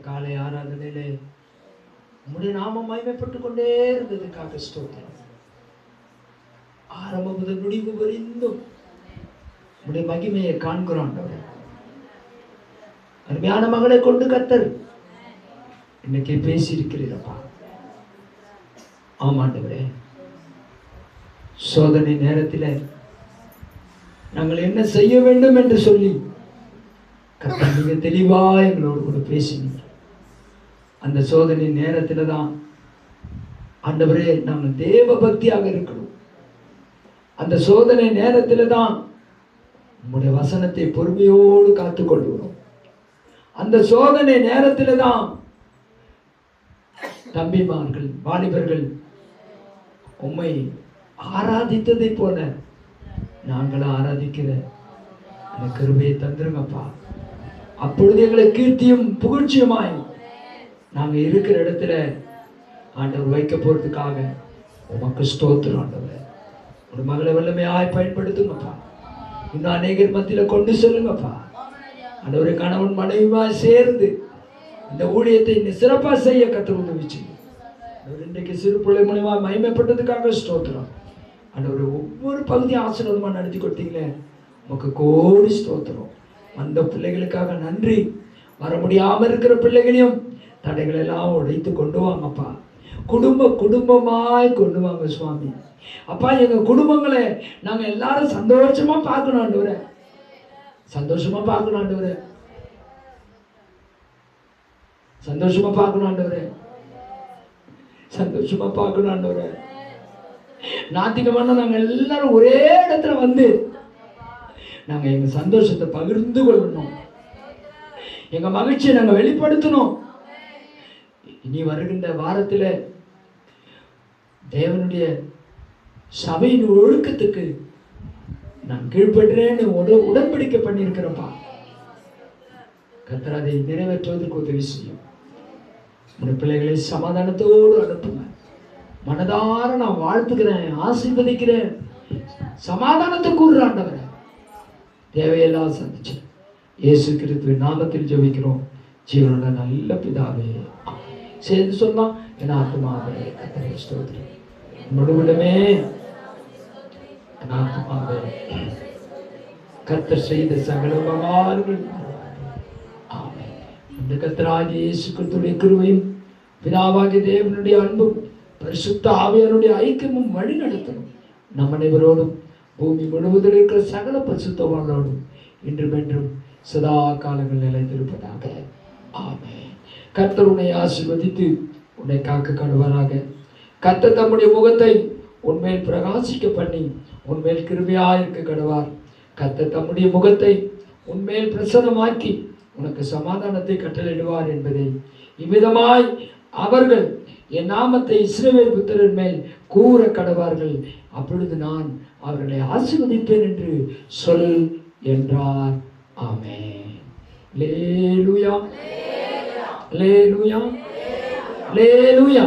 A: காலை ஆராதனையிலே உம்முடைய நாமம் மகிமைப்பட்டுக் கொண்டே இருந்ததுக்காக ஸ்தோத்திரம். ஆரம்ப முதல் முடிவு வரைந்தும் உம்முடைய மகிமையை காண்கிறோம். அருமையான மகளை கொண்டு கர்த்தர் இன்னைக்கு பேசி இருக்கிறீரப்பா. ஆமாண்டவரே, சோதனை நேரத்தில் நாங்கள் என்ன செய்ய வேண்டும் என்று சொல்லி கர்த்தர் மிக தெளிவா எங்களோடு கூட பேசினீங்க. அந்த சோதனை நேரத்தில் தான் ஆண்டவரே நாங்கள் தேவ பக்தியாக இருக்கணும். அந்த சோதனை நேரத்தில் தான் உம்முடைய வசனத்தை பொறுமையோடு காத்துக்கொள்கிறோம். அந்த சோதனை நேரத்தில் தான் தம்பிமார்கள் வாலிபர்கள் உம்மை ஆராதித்ததை போல நாங்களும் ஆராதிக்கிற அந்த கிருபையை தந்துருங்கப்பா. அப்பொழுது எங்களை கீர்த்தியும் புகழ்ச்சியுமாய் நாங்கள் இருக்கிற இடத்துல ஆண்டவர் வைக்க போறதுக்காக உமக்கு ஸ்தோத்திரம் ஆண்டவர். ஒரு மகளை வல்லமையாய் பயன்படுத்துங்கப்பா. இன்னும் அநேகர் மத்தியில கொண்டு செல்லுங்கப்பா. ஆண்டவரை கணவன் மனைவியாய் சேர்ந்து இந்த ஊழியத்தை இன்னும் சிறப்பா செய்ய கற்றுக் உதவி செய்யும். இன்றைக்கு சிறு பிள்ளை மூலியமா மகிமைப்பட்டதுக்காக ஸ்தோத்திரம் ஆண்டவரை. ஒவ்வொரு பகுதியும் ஆசீர்வாதமா நடத்தி கொடுத்தீங்களே, உமக்கு கோடி ஸ்தோத்திரம். அந்த பிள்ளைகளுக்காக நன்றி. வர முடியாம இருக்கிற பிள்ளைகளையும் தடைகள் எல்லாம் உடைத்து கொண்டு வாங்கப்பா. குடும்பமாய் கொண்டு வாங்க சுவாமி. அப்பா, எங்க குடும்பங்களை நாங்க எல்லாரும் சந்தோஷமா பார்க்கணும் ஆண்டவரே. சந்தோஷமா பார்க்கணும் ஆண்டவரே. சந்தோஷமா பார்க்கணும் ஆண்டவரே. சந்தோஷமா பார்க்கணும் ஆண்டவரே. ஞாயிற்றுக்கிழமை நாங்க எல்லாரும் ஒரே இடத்துல வந்து நாங்க எங்க சந்தோஷத்தை பகிர்ந்து கொள்ளணும். எங்க மகிழ்ச்சியை நாங்க வெளிப்படுத்தணும். இனி வருகின்ற வாரத்துல தேவனுடைய சபையின் ஒழுக்கத்துக்கு நான் கீழ்படுறேன்னு உடன்படிக்கை பண்ணியிருக்கிறப்பா. கர்த்தர் அதை நிறைவேற்றுவதற்கு உதவி செய்யும். உடைய பிள்ளைகளை சமாதானத்தோடு அனுப்புங்க. மனதார நான் வாழ்த்துக்கிறேன், ஆசீர்வதிக்கிறேன். சமாதானத்தை கூறுறாண்டவரை தேவையெல்லாம் சந்திச்சு இயேசு கிறிஸ்துவின் நாமத்தில் ஜெபிக்கிறோம் ஜீவனுள்ள நல்ல பிதாவே. சேர்ந்து சொல்லலாம். என் ஆத்துமாவே கர்த்தரை ஸ்தோத்திரி, முழுவதுமே என் ஆத்துமாவே கர்த்தர் செய்த சகல உபகாரங்கள். ஆமென். இந்த கர்த்தராகிய இயேசு கிறிஸ்துவின் கிருபையும் பிதாவாகிய தேவனுடைய அன்பும் பரிசுத்த ஆவியானுடைய ஐக்கியமும் வழி நடத்தணும் நம் அனைவரோடும் பூமி முழுவதில் இருக்கிற சகல பரிசுத்தவான்களோடும் இன்றும் என்றும் சதா காலங்கள் நிலைத்திருப்பதாக. ஆமென். கர்த்தர் உன்னை ஆசீர்வதித்து உன்னை காக்க கடுவாராக. கர்த்தர் தம்முடைய முகத்தை உன்மேல் பிரகாசிக்க பண்ணி உன்மேல் கிருபையாயிருக்க கடுவார். கர்த்தர் தம்முடைய முகத்தை உன்மேல் பிரசன்னமாக்கி உனக்கு சமாதானத்தை கட்டளையிடுவார் என்பதை இவ்விதமாய் அவர்கள் என் நாமத்தை இஸ்ரவேல் புத்திரர் மேல் கூற கடவார்கள். அப்பொழுது நான் அவர்களை ஆசீர்வதிப்பேன் என்று சொல் என்றார். ஆமென். அல்லேலூயா, அல்லேலூயா, அல்லேலூயா.